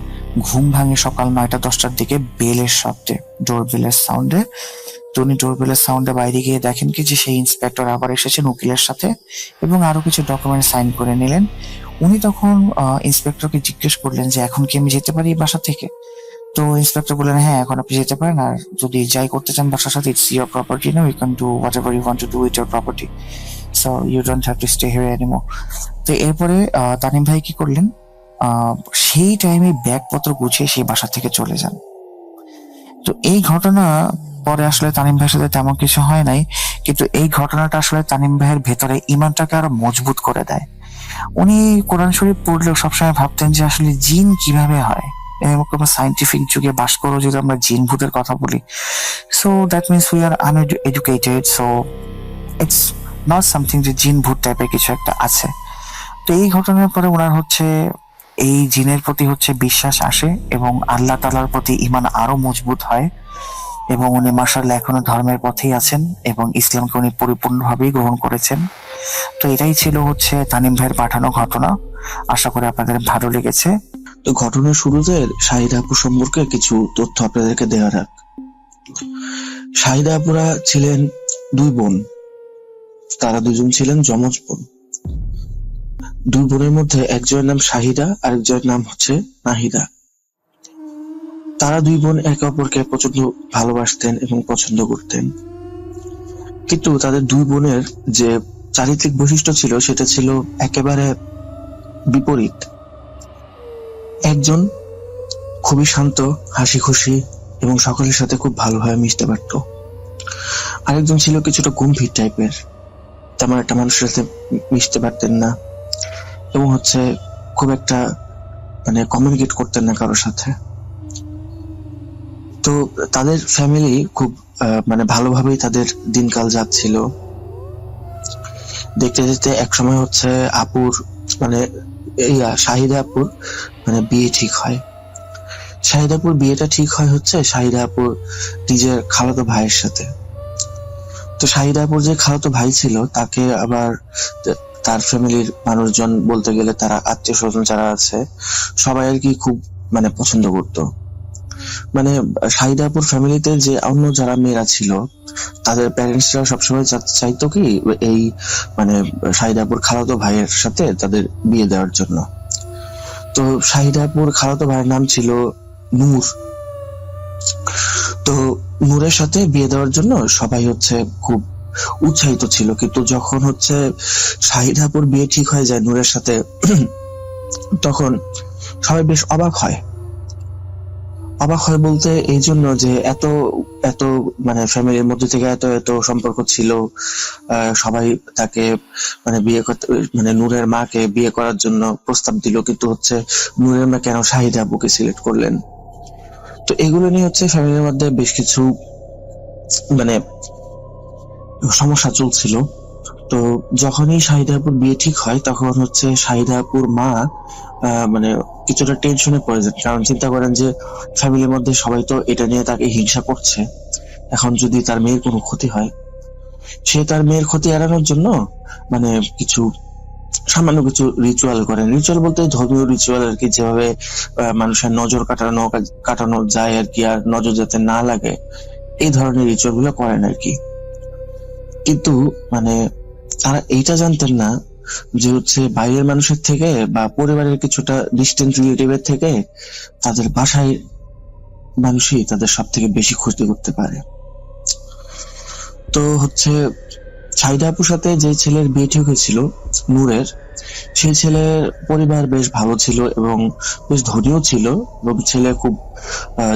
ঘুম ভাঙে সকাল 9টা-10টার দিকে বেলের শব্দে, ডোর বেলের সাউন্ডে। তো উনি ডোর বেলের সাউন্ডে বাইরে গিয়ে দেখেন কি যে সেই ইন্সপেক্টর আবার এসেছেন উকিলের সাথে এবং আরো কিছু ডকুমেন্ট সাইন করে নিলেন। উনি তখন ইন্সপেক্টরকে জিজ্ঞেস করলেন যে এখন কি আমি যেতে পারি এই বাসা থেকে? তো ইন্সপেক্টর বললেন হ্যাঁ, এখন আপনি যেতে পারেন, আর যদি যাই করতে চান বাসার সাথে, it's your property, now you can do whatever you want to do with your property, so you don't have to stay here anymore. তো এরপরে তানিম ভাই কি করলেন, সেই টাইমে ব্যাগপত্র গুছিয়ে সেই বাসা থেকে চলে যান। তো এই ঘটনা পরে আসলে তানিম ভাইয়ের সাথে তেমন কিছু হয় নাই, কিন্তু এই ঘটনাটা আসলে তানিম ভাইয়ের ভেতরে ইমানটাকে আরো মজবুত করে দেয়। উনি কোরআন শরীফ পড়লেও সবসময় ভাবতেন যে আসলে জিন কিভাবে হয়, এরকম সাইন্টিফিক যুগে বাস করো যদি আমরা জিন ভূতের কথা বলি, so that means we are uneducated, so it's not something যে জিন ভূত টাইপের কিছু একটা আছে। তো এই ঘটনার পরে ওনার হচ্ছে এই জিনের প্রতি হচ্ছে বিশ্বাস আসে এবং আল্লাহ তাআলার প্রতি ঈমান আরো মজবুত হয় এবং উনি মাশাআল্লাহ এখনো ধর্মের পথেই আছেন এবং ইসলামকে উনি পরিপূর্ণভাবেই গ্রহণ করেছেন। তো এটাই ছিল হচ্ছে তানিম ভাইয়ের পাঠানো ঘটনা। আশা করি আপনাদের ভালো লেগেছে। তো ঘটনার শুরুতে শাহিদা আপু সম্পর্কে কিছু তথ্য আপনাদেরকে দেওয়া রাখ। শাহিদা আপুরা ছিলেন দুই বোন, তারা দুজন ছিলেন যমজ বোন। দুই বোনের মধ্যে একজনের নাম শাহিদা, আরেকজনের নাম হচ্ছে নাহিদা। তারা দুই বোন একে অপরকে প্রচন্ড ভালোবাসতেন এবং পছন্দ করতেন, কিন্তু তাদের দুই বোনের যে চারিত্রিক বৈশিষ্ট্য ছিল সেটা ছিল একেবারে বিপরীত। একজন খুবই শান্ত, হাসি খুশি এবং সকলের সাথে খুব ভালোভাবে মিশতে পারত। আরেকজন ছিল কিছুটা গম্ভীর টাইপের, তেমন একটা মানুষের সাথে মিশতে পারতেন না এবং হচ্ছে খুব একটা কমিউনিকেট করতেন না কারোর সাথে। তো তাদের ফ্যামিলি খুব ভালোভাবেই তাদের দিনকাল যাচ্ছিল। দেখতে দেখতে এক সময় হচ্ছে আপুর শাহিদা আপুর বিয়ে ঠিক হয়। শাহিদাপুর বিয়েটা ঠিক হয় হচ্ছে শাহিদা আপুর নিজের খালাতো ভাইয়ের সাথে। তো শাহিদাপুর যে খালাতো ভাই ছিল তাকে আবার তার ফ্যামিলির মানুষজন, বলতে গেলে তারা আত্মীয় স্বজন যারা আছে সবাই আর কি খুব পছন্দ করতো। শাহিদাপুর ফ্যামিলিতে যে অন্য যারা মেয়েরা ছিল তাদের প্যারেন্টসরা সবসময় চাইতো কি এই শাহিদাপুর খালাতো ভাইয়ের সাথে তাদের বিয়ে দেওয়ার জন্য। তো শাহিদাপুর খালাতো ভাইয়ের নাম ছিল নূর। তো নূরের সাথে বিয়ে দেওয়ার জন্য সবাই হচ্ছে খুব উৎসাহিত ছিল, কিন্তু যখন হচ্ছে শাহিদাপুর বিয়ে ঠিক হয়ে যায় নূরের সাথে, তখন সবাই বেশ অবাক হয়। অবাক হয় বলতে এই জন্য যে এত এত ফ্যামিলির মধ্যে থেকে এত এত সম্পর্ক ছিল, সবাই তাকে বিয়ে করতে নূরের মাকে বিয়ে করার জন্য প্রস্তাব দিল, কিন্তু হচ্ছে নূরের মা কেন শাহিদা আপুকে সিলেক্ট করলেন। তো এগুলো নিয়ে হচ্ছে ফ্যামিলির মধ্যে বেশ কিছু সমস্যা চলছিল। তো যখনই শাহিদা আপুর বিয়ে ঠিক হয় তখন হচ্ছে শাহিদা আপুর মা কিছুটা টেনশনে পড়ে যান, কারণ চিন্তা করেন যে ফ্যামিলির মধ্যে সবাই তো এটা নিয়ে তাকে হিংসা করছে, এখন যদি তার মেয়ের কোনো ক্ষতি হয়, সে তার মেয়ের ক্ষতি এড়ানোর জন্য কিছু সামান্য কিছু রিচুয়াল করেন। রিচুয়াল বলতে ধর্মীয় রিচুয়াল আর কি, যেভাবে মানুষের নজর কাটানো যায় আর কি, আর নজর যাতে না লাগে এই ধরনের রিচুয়াল গুলো করেন আর কি। কিন্তু তারা এইটা জানতেন না যে হচ্ছে বাইরের মানুষের থেকে বা পরিবারের কিছুটা ডিস্টেন্স রিলেটিভের থেকে তাদের বাসায় মানুষই তাদের সব থেকে বেশি ক্ষতি করতে পারে। তো হচ্ছে শাহিদা আপুর সাথে যে ছেলের বিয়ে ঠিক হয়েছিল নূরের, সেই ছেলের পরিবার বেশ ভালো ছিল এবং বেশ ধনীও ছিল, এবং ছেলে খুব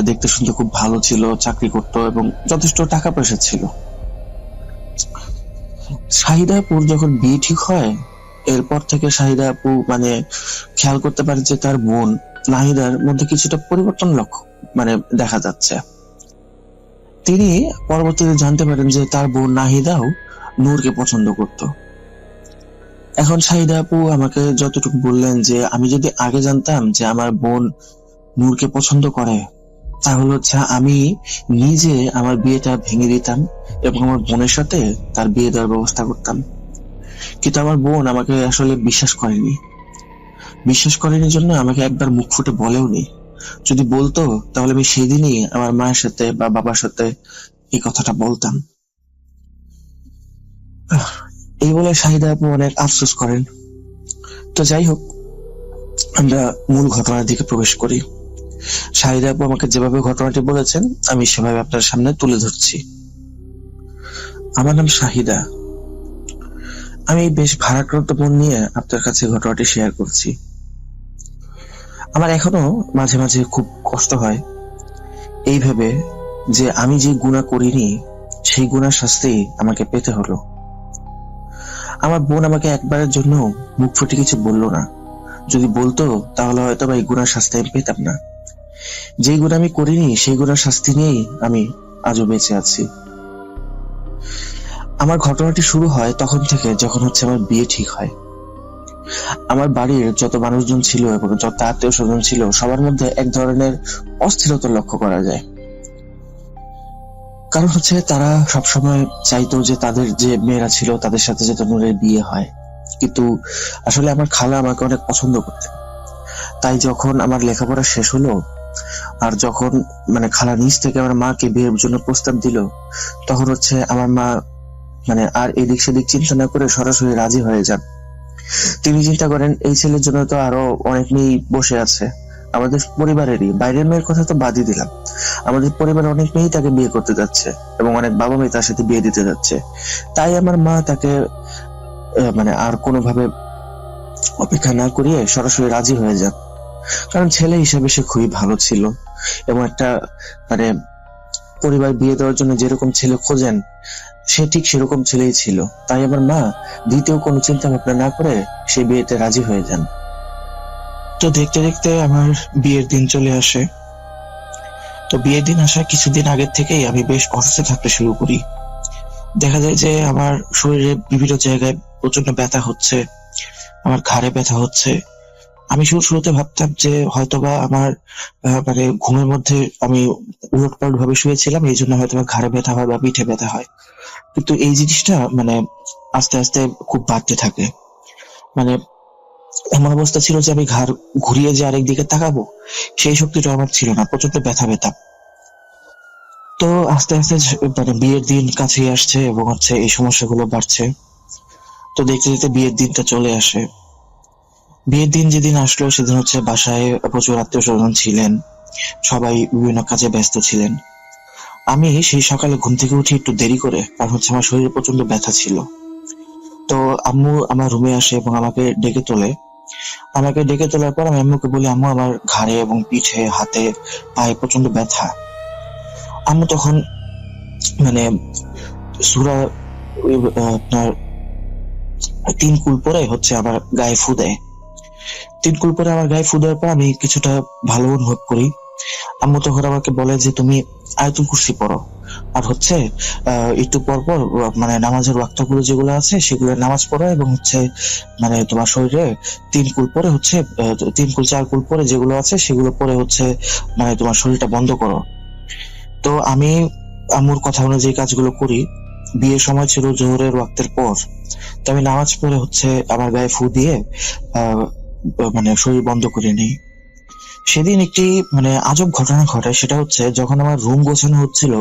দেখতে শুনতে খুব ভালো ছিল, চাকরি করতো এবং যথেষ্ট টাকা পয়সা ছিল। শাহিদা আপুর যখন বিয়ে ঠিক হয় এরপর থেকে শাহিদা আপু খেয়াল করতে পারে যে তার বোন নাহিদার মধ্যে কিছুটা পরিবর্তন দেখা যাচ্ছে। তিনি পরবর্তীতে জানতে পারেন যে তার বোন নাহিদাও নূরকে পছন্দ করত। এখন শাহিদা আপু আমাকে যতটুকু বললেন যে আমি যদি আগে জানতাম যে আমার বোন নূরকে পছন্দ করে তাহলে হচ্ছে আমি নিজে আমার বিয়েটা ভেঙে দিতাম এবং আমার বোনের সাথে তার বিয়ে দেওয়ার ব্যবস্থা করতাম। কিন্তু আমার বোন আমাকে আসলে বিশ্বাস করেনি জন্য আমাকে একবার মুখ ফুটে বলেও নি। যদি বলতো তাহলে আমি সেদিনই আমার মায়ের সাথে বা বাবার সাথে এই কথাটা বলতাম। এই বলে শাহিদা আপু অনেক আফসোস করেন। তো যাই হোক, আমরা মূল ঘটনার দিকে প্রবেশ করি। শাহিদা আপু আমাকে যেভাবে ঘটনাটি বলেছেন আমি সেভাবে আপনার সামনে তুলে ধরছি। আমার নাম শাহিদা। আমি বেশ ভারাক্রান্ত মন নিয়ে আপনার কাছে ঘটনাটি শেয়ার করছি। আমার এখনো মাঝে মাঝে খুব কষ্ট হয় এই ভেবে যে আমি যে গুনাহ করিনি সেই গুনার শাস্তি আমাকে পেতে হলো। আমার বোন আমাকে একবারের জন্য মুখ ফুটে কিছু বললো না। যদি বলতো তাহলে হয়তো বা এই গুনার শাস্তি আমি পেতাম না। যেই গুনাহ আমি করিনি সেই গুনার শাস্তি নিয়েই আমি আজও বেঁচে আছি। আমার ঘটনাটি শুরু হয় তখন থেকে যখন হচ্ছে আমার বিয়ে ঠিক হয়। আমার বাড়ির যত মানুষজন ছিল এবং যত আত্মীয় স্বজন ছিল সবার মধ্যে এক ধরনের অস্থিরতা লক্ষ্য করা যায়। কারণ হচ্ছে তারা সবসময় চাইতো যে তাদের যে মেয়েরা ছিল তাদের সাথে যাতে নূরের বিয়ে হয়। কিন্তু আসলে আমার খালা আমাকে অনেক পছন্দ করতেন। তাই যখন আমার লেখাপড়া শেষ হলো আর যখন খালা নিজ থেকে আমার মাকে বিয়ের জন্য প্রস্তাব দিল, তখন হচ্ছে আমার মা আর এদিক সেদিক চিন্তা না করে সরাসরি রাজি হয়ে যান। তিনি চিন্তা করেন এই ছেলের জন্য তো আরো অনেক মেয়ে বসে আছে, আমাদের পরিবারেরই, বাইরের মেয়ের কথা তো বাদই দিলাম, আমাদের পরিবারের অনেক মেয়েই তাকে বিয়ে করতে যাচ্ছে এবং অনেক বাবা মেয়ে তার সাথে বিয়ে দিতে যাচ্ছে। তাই আমার মা তাকে আর কোনোভাবে অপেক্ষা না করিয়ে সরাসরি রাজি হয়ে যান। কারণ ছেলে হিসেবে সে খুবই ভালো ছিল এবং একটা পরিবার বিয়ে দেওয়ার জন্য যেরকম ছেলে খোঁজেন সে ঠিক সেরকম ছেলেই ছিল। তাই আমার মা দ্বিতীয় কোনো চিন্তা ভাবনা না করে সেই বিয়েতে রাজি হয়ে যান। তো দেখতে দেখতে আমার বিয়ের দিন চলে আসে। তো বিয়ের দিন আসার কিছুদিন আগের থেকেই আমি বেশ অসুস্থ থাকতে শুরু করি। দেখা যায় যে আমার শরীরে বিভিন্ন জায়গায় প্রচন্ড ব্যথা হচ্ছে, আমার ঘাড়ে ব্যথা হচ্ছে। আমি শুরুতে ভাবতাম যে হয়তোবা আমার ঘুমের মধ্যে আমি উলটপালট ভাবে শুয়েছিলাম, এই জন্য হয়তো ঘাড়ে ব্যথা হয় বা পিঠে ব্যথা হয়। কিন্তু এই জিনিসটা আস্তে আস্তে খুব বাড়তে থাকে। এমন অবস্থা ছিল যে আমি ঘাড় ঘুরিয়ে যে আরেক দিকে তাকাবো সেই শক্তিটা আমার ছিল না, প্রচন্ড ব্যথা পেতাম। তো আস্তে আস্তে বিয়ের দিন কাছে আসছে এবং হচ্ছে এই সমস্যাগুলো বাড়ছে। তো দেখতে দেখতে বিয়ের দিনটা চলে আসে। বিয়ের দিন যেদিন আসলো সেদিন হচ্ছে বাসায় প্রচুর আত্মীয় স্বজন ছিলেন, সবাই বিভিন্ন কাজে ব্যস্ত ছিলেন। আমি সেই সকালে ঘুম থেকে উঠি একটু দেরি করে, কারণ হচ্ছে আমার শরীরে প্রচন্ড ব্যথা ছিল। তো আম্মু আমার রুমে আসে এবং আমাকে ডেকে তোলে। আমাকে ডেকে তোলার পর আমি আম্মুকে বলি, আম্মু আমার ঘাড়ে এবং পিঠে, হাতে, পায়ে প্রচন্ড ব্যথা। আম্মু তখন সূরা আপনার 3 কুল পরে হচ্ছে আমার গায়ে ফু দেয়। 3 কুল পরে আমার গায়ে ফু দেওয়ার পর আমি কিছুটা ভালো অনুভব করি। আম্মু তখন আমাকে বলে যে তুমি আয়াতুল কুরসি পড়ো, আর হচ্ছে একটু পর পর নামাজের ওয়াক্তগুলো যেগুলো আছে সেগুলো নামাজ পড়ো, এবং হচ্ছে তোমার শরীরে 3 কুল পরে হচ্ছে 3 কুল 4 কুল পরে যেগুলো আছে সেগুলো পরে হচ্ছে তোমার শরীরটা বন্ধ করো। তো আমি আম্মুর কথা অনুযায়ী কাজগুলো করি। বিয়ের সময় ছিল জোহরের ওয়াক্তের পর। তো আমি নামাজ পড়ে হচ্ছে আমার গায়ে ফু দিয়ে শরীর বন্ধ করে নিই। সেদিন একটি আজব ঘটনা ঘটে। সেটা হচ্ছে যখন আমার রুম গোছানো হচ্ছিল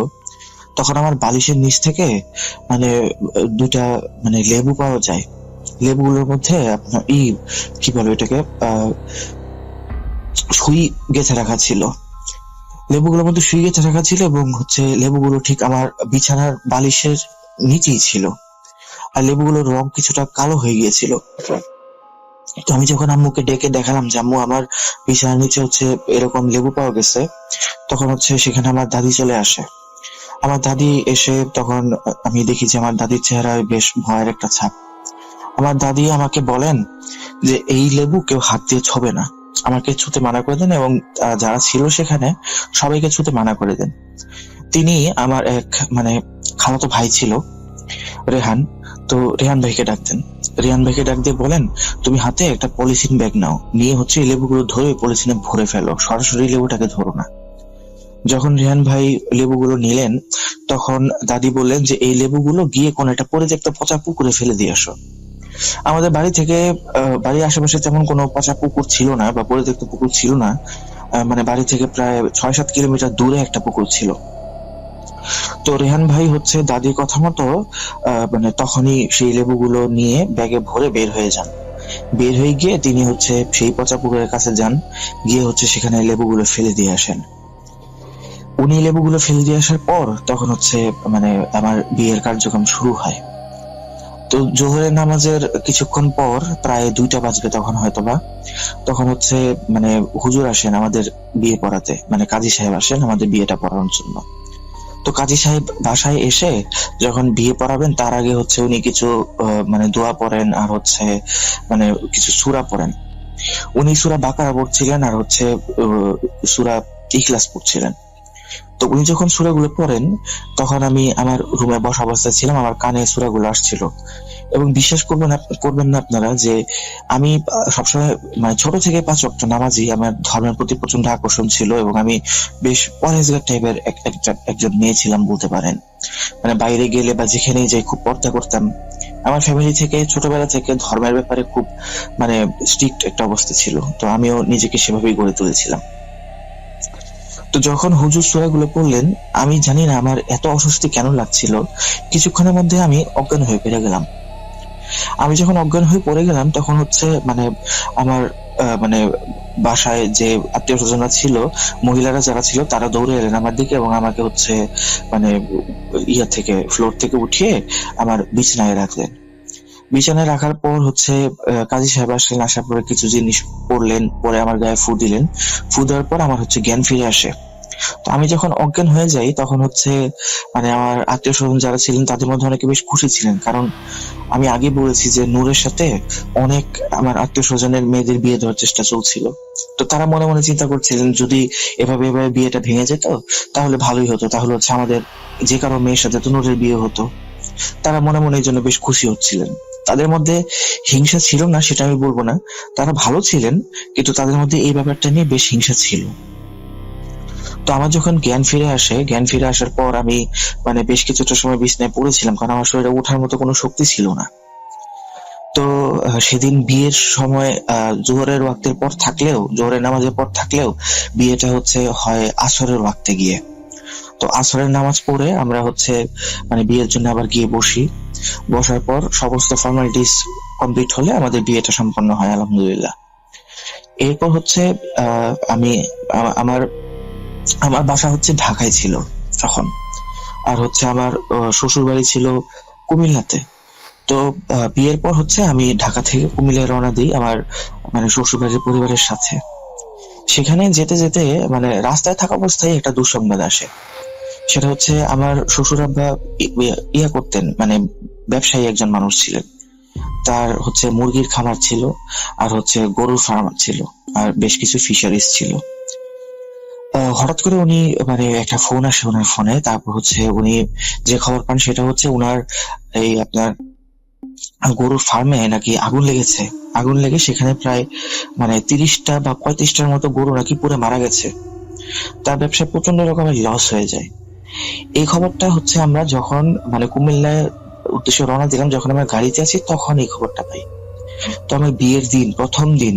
তখন আমার বালিশের নিচ থেকে দুটা লেবু পাওয়া যায়। লেবুগুলোর মধ্যে আপনার কি বলে এটাকে সুই গেঁথে রাখা ছিল। লেবুগুলোর মধ্যে সুই গেঁথে রাখা ছিল এবং হচ্ছে লেবুগুলো ঠিক আমার বিছানার বালিশের নিচেই ছিল, আর লেবুগুলোর রং কিছুটা কালো হয়ে গিয়েছিল। তো আমি যখন আম্মুকে ডেকে দেখালাম যে আম্মু আমার বিছানার নিচে হচ্ছে এরকম লেবু পাওয়া গেছে, তখন হচ্ছে সেখানে আমার দাদি চলে আসে। আমার দাদি এসে তখন আমি দেখি যে আমার দাদির চেহারায় বেশ ভয়ের একটা ছাপ। আমার দাদি আমাকে বলেন যে এই লেবু কেউ হাত দিয়ে ছোবে না, আমাকে ছুতে মানা করে দেন এবং যারা ছিল সেখানে সবাইকে ছুতে মানা করে দেন। তিনি আমার এক খালাতো ভাই ছিল রেহান, তো রেহান ভাইকে ডাকতেন। রেহান ভাইকে ডাক দিয়ে বলেন, তুমি হাতে একটা পলিথিন ব্যাগ নাও, নিয়ে হচ্ছে এই লেবুগুলো ধরে পলিথিনে ভরে ফেলো, সরাসরি লেবুটাকে ধরো না। যখন রেহান ভাই লেবুগুলো নিলেন, তখন দাদি বললেন যে এই লেবুগুলো গিয়ে কোন একটা পরিত্যক্ত পচা পুকুরে ফেলে দিয়ে আসো। আমাদের বাড়ি থেকে বাড়ির আশেপাশে তেমন কোনো পচা পুকুর ছিল না বা পরিত্যক্ত পুকুর ছিল না। মানে বাড়ি থেকে প্রায় 6-7 কিলোমিটার দূরে একটা পুকুর ছিল। তো রেহান ভাই হচ্ছে দাদির কথা মতো মানে তখনই সেই লেবুগুলো নিয়ে ব্যাগে ভরে বের হয়ে যান। বের হয়ে গিয়ে তিনি হচ্ছে সেই পচা পুকুরের কাছে যান, গিয়ে হচ্ছে সেখানে লেবুগুলো ফেলে দিয়ে আসেন। উনি লেবুগুলো ফেলে দিয়ে আসার পর তখন হচ্ছে মানে আমার বিয়ের কার্যক্রম শুরু হয়। তো জোহরের নামাজের কিছুক্ষণ পর প্রায় 2টা বাজবে তখন হয়তোবা, তখন হচ্ছে মানে হুজুর আসেন আমাদের বিয়ে পড়াতে, মানে কাজী সাহেব আসেন আমাদের বিয়েটা পড়ানোর জন্য। তো কাজী সাহেব বাসায় এসে যখন বিয়ে পড়াবেন তার আগে হচ্ছে উনি কিছু মানে দোয়া পড়েন আর হচ্ছে মানে কিছু সূরা পড়েন। উনি সূরা বাকারা পড়ছিলেন আর হচ্ছে সূরা ইখলাস পড়ছিলেন। তো উনি যখন সূরাগুলো পড়েন তখন আমি আমার রুমে বসা অবস্থায় ছিলাম, আমার কানে সূরাগুলো আসছিল। এবং বিশ্বাস করবেন না আপনারা যে আমি সবসময় মানে ছোট থেকে 5 ওয়াক্ত নামাজি, আমার ধর্মের প্রতি প্রচন্ড আকর্ষণ ছিল এবং আমি বেশ পরহেজগার টাইপের একজন মেয়ে ছিলাম বলতে পারেন। মানে বাইরে গেলে বা যেখানেই যাই খুব পর্দা করতাম। আমার ফ্যামিলি থেকে ছোটবেলা থেকে ধর্মের ব্যাপারে খুব মানে স্ট্রিক্ট একটা অবস্থা ছিল, তো আমিও নিজেকে সেভাবেই গড়ে তুলেছিলাম। তো যখন হুজুর সূরাগুলো পড়লেন, আমি জানি না আমার এত অস্বস্তি কেন লাগছিল, কিছুক্ষণের মধ্যে আমি অজ্ঞান হয়ে পড়ে গেলাম। আমি যখন অজ্ঞান হয়ে পড়ে গেলাম তখন হচ্ছে মানে আমার মানে বাসায় যে আত্মীয় স্বজনরা ছিল, মহিলারা যারা ছিল তারা দৌড়ে এলেন আমার দিকে এবং আমাকে হচ্ছে মানে থেকে ফ্লোর থেকে উঠিয়ে আমার বিছানায় রাখলেন। বিছানায় রাখার পর হচ্ছে কাজী সাহেব আসলেন, আসার পরে কিছু জিনিস পড়লেন, পরে আমার গায়ে ফু দিলেন। ফু দেওয়ার পর আমার হচ্ছে জ্ঞান ফিরে আসে। তো আমি যখন অজ্ঞান হয়ে যাই তখন হচ্ছে মানে আমার আত্মীয় স্বজন যারা ছিলেন তাদের মধ্যে অনেকে বেশ খুশি ছিলেন, কারণ আমি আগে বলেছি যে নূরের সাথে অনেক আমার আত্মীয় স্বজনের মেয়েদের বিয়ে দেওয়ার চেষ্টা চলছিল। তো তারা মনে মনে চিন্তা করছিলেন যদি এভাবে এভাবে বিয়েটা ভেঙে যেত তাহলে ভালোই হতো, তাহলে হচ্ছে আমাদের যে কারো মেয়ের সাথে তো নূরের বিয়ে হতো। তারা মনে মনে এই জন্য বেশ খুশি হচ্ছিলেন। তাদের মধ্যে হিংসা ছিল না সেটা আমি বলবো না, তারা ভালো ছিলেন, কিন্তু তাদের মধ্যে এই ব্যাপারটা নিয়ে বেশ হিংসা ছিল। তো আমার যখন জ্ঞান ফিরে আসার পর আমি মানে বেশ কিছুটা সময় বিছানায় পড়েছিলাম, কারণ আমার শরীরে ওঠার মতো কোনো শক্তি ছিল না। তো সেদিন বিয়ের সময় জোহরের ওয়াক্তের পর থাকলেও, জোহরের নামাজের পর থাকলেও বিয়েটা হচ্ছে হয় আসরের ওয়াক্তে গিয়ে। তো আসরের নামাজ পড়ে আমরা হচ্ছে মানে বিয়ের জন্য আবার গিয়ে বসার পর সমস্ত ফর্মালিটিস কমপ্লিট হলে আমাদের বিয়েটা সম্পন্ন হয় আলহামদুলিল্লাহ। এরপর হচ্ছে আমি আমার আমার বাসা হচ্ছে ঢাকায় ছিল তখন, আর হচ্ছে আমার শ্বশুর বাড়ি ছিল কুমিল্লাতে। তো বিয়ের পর হচ্ছে আমি ঢাকা থেকে কুমিল্লায় রওনা দিই আমার মানে শ্বশুর বাড়ির পরিবারের সাথে। সেখানে যেতে যেতে মানে রাস্তায় থাকা অবস্থায় একটা দুঃসংবাদ আসে। সেটা হচ্ছে আমার শ্বশুর আব্বা ইয়া করতেন, মানে ব্যবসায়ী একজন মানুষ ছিলেন। তার হচ্ছে মুরগির খামার ছিল আর হচ্ছে গরুর ফার্ম ছিল আর বেশ কিছু ফিশারিজ ছিল। হঠাৎ করে উনি মানে একটা ফোন আসে ওনার ফোনে, তারপর হচ্ছে উনি যে খবর পান সেটা হচ্ছে উনার এই আপনার গরুর ফার্মে নাকি আগুন লেগে সেখানে প্রায় মানে 30টা বা 35টার মতো গরু নাকি পুরো মারা গেছে। তার ব্যবসায় প্রচন্ড রকমের লস হয়ে যায়। এই খবরটা হচ্ছে আমরা যখন মানে কুমিল্লায় উদ্দেশ্যে রওনা দিলাম, যখন আমরা গাড়িতে আছি তখন এই খবরটা পাই। তো আমার বিয়ের দিন প্রথম দিন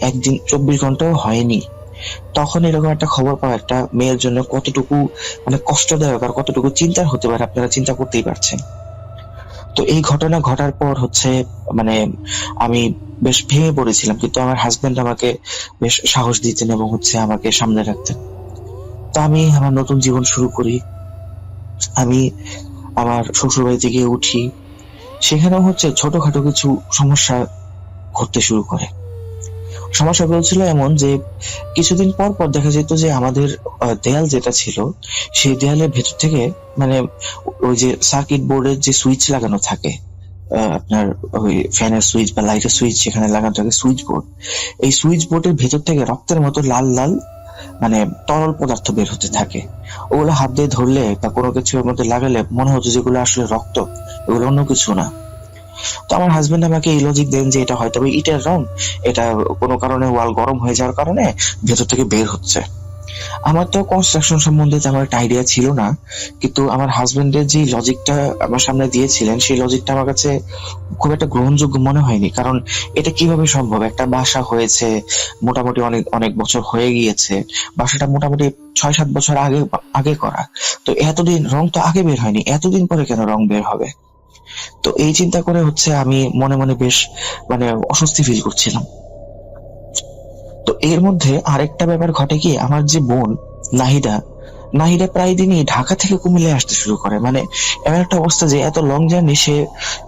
একদিন 24 ঘন্টাও হয়নি, তখন এরকম একটা খবর পাওয়া একটা মেয়ের জন্য কতটুকু মানে কষ্টদায়ক আর কতটুকু চিন্তার হতে পারে আপনারা চিন্তা করতেই পারছেন। তো এই ঘটনা ঘটার পর হচ্ছে মানে আমি বেশ ভেঙে পড়েছিলাম, কিন্তু আমার হাজবেন্ড আমাকে বেশ সাহস দিতেন এবং হচ্ছে আমাকে সামনে রাখতেন। তো আমি আমার নতুন জীবন শুরু করি। আমি আমার শ্বশুর বাড়িতে গিয়ে উঠি, সেখানেও হচ্ছে ছোটখাটো কিছু সমস্যা ঘটতে শুরু করে। সমস্যাগুলো ছিল এমন যে কিছুদিন পর পর দেখা যেত যে আমাদের দেয়াল যেটা ছিল সেই দেয়ালের ভেতর থেকে মানে ওই যে সার্কিট বোর্ডের যে সুইচ লাগানো থাকে, আপনার ওই ফ্যানের সুইচ বা লাইটের সুইচ যেখানে লাগানো থাকে সুইচ বোর্ড, এই সুইচ বোর্ডের ভেতর থেকে রক্তের মতো লাল লাল মানে তরল পদার্থ বের হতে থাকে। ওগুলো হাত দিয়ে ধরলে বা কোনো কিছুর মধ্যে লাগালে মনে হচ্ছে যেগুলো আসলে রক্ত, এগুলো অন্য কিছু না। তো আমার হাজবেন্ড আমাকে এই লজিক দেন যে এটা হয়তো ইটের রং, এটা কোনো কারণে ওয়াল গরম হয়ে যাওয়ার কারণে ভেতর থেকে বের হচ্ছে। আমার তো কনস্ট্রাকশন সম্বন্ধে তেমন একটা আইডিয়া ছিল না, কিন্তু আমার হাজবেন্ডের যে লজিকটা আমার সামনে দিয়েছিলেন সেই লজিকটা আমার কাছে খুব একটা গ্রহণযোগ্য মনে হয়নি। কারণ এটা কিভাবে সম্ভব? একটা বাসা হয়েছে মোটামুটি অনেক অনেক বছর হয়ে গিয়েছে, বাসাটা মোটামুটি 6-7 বছর আগে আগে করা, তো এতদিন রং তো আগে বের হয়নি, এতদিন পরে কেন রং বের হবে? তো এই চিন্তা করে হচ্ছে আমি মনে মনে বেশ মানে অস্বস্তি ফিল করছিলাম। তো এর মধ্যে আরেকটা ব্যাপার ঘটে কি, আমার যে বোন নাহিদা, নাহিদা প্রায় দিনই ঢাকা থেকে কুমিল্লা আসতে শুরু করে। মানে এমন একটা অবস্থা যে এত লং জার্নি সে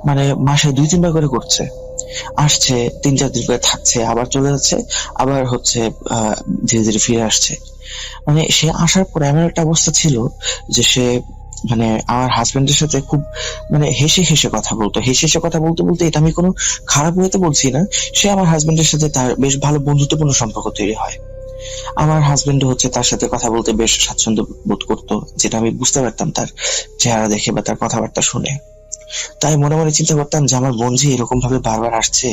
মানে মাসে 2-3 বার করে করছে, আসছে 3-4 দিন করে থাকছে, আবার চলে যাচ্ছে, আবার হচ্ছে ধীরে ধীরে ফিরে আসছে। মানে সে আসার পর এমন একটা অবস্থা ছিল যে সে মানে আমার হাজবেন্ডের সাথে খুব মানে হেসে হেসে কথা বলতো। হেসে হেসে কথা বলতে বলতে, এটা আমি কোনো খারাপ ওয়েতে বলছি না, সে আমার হাজবেন্ডের সাথে তার বেশ ভালো বন্ধুত্বপূর্ণ সম্পর্ক তৈরি হয়। আমার হাজবেন্ড হচ্ছে তার সাথে কথা বলতে বেশ স্বাচ্ছন্দ্য বোধ করতো, যেটা আমি বুঝতে পারতাম তার চেহারা দেখে বা তার কথাবার্তা শুনে। তাই মনে মনে চিন্তা করতাম যে আমার বোন যে এরকম ভাবে বারবার আসছে,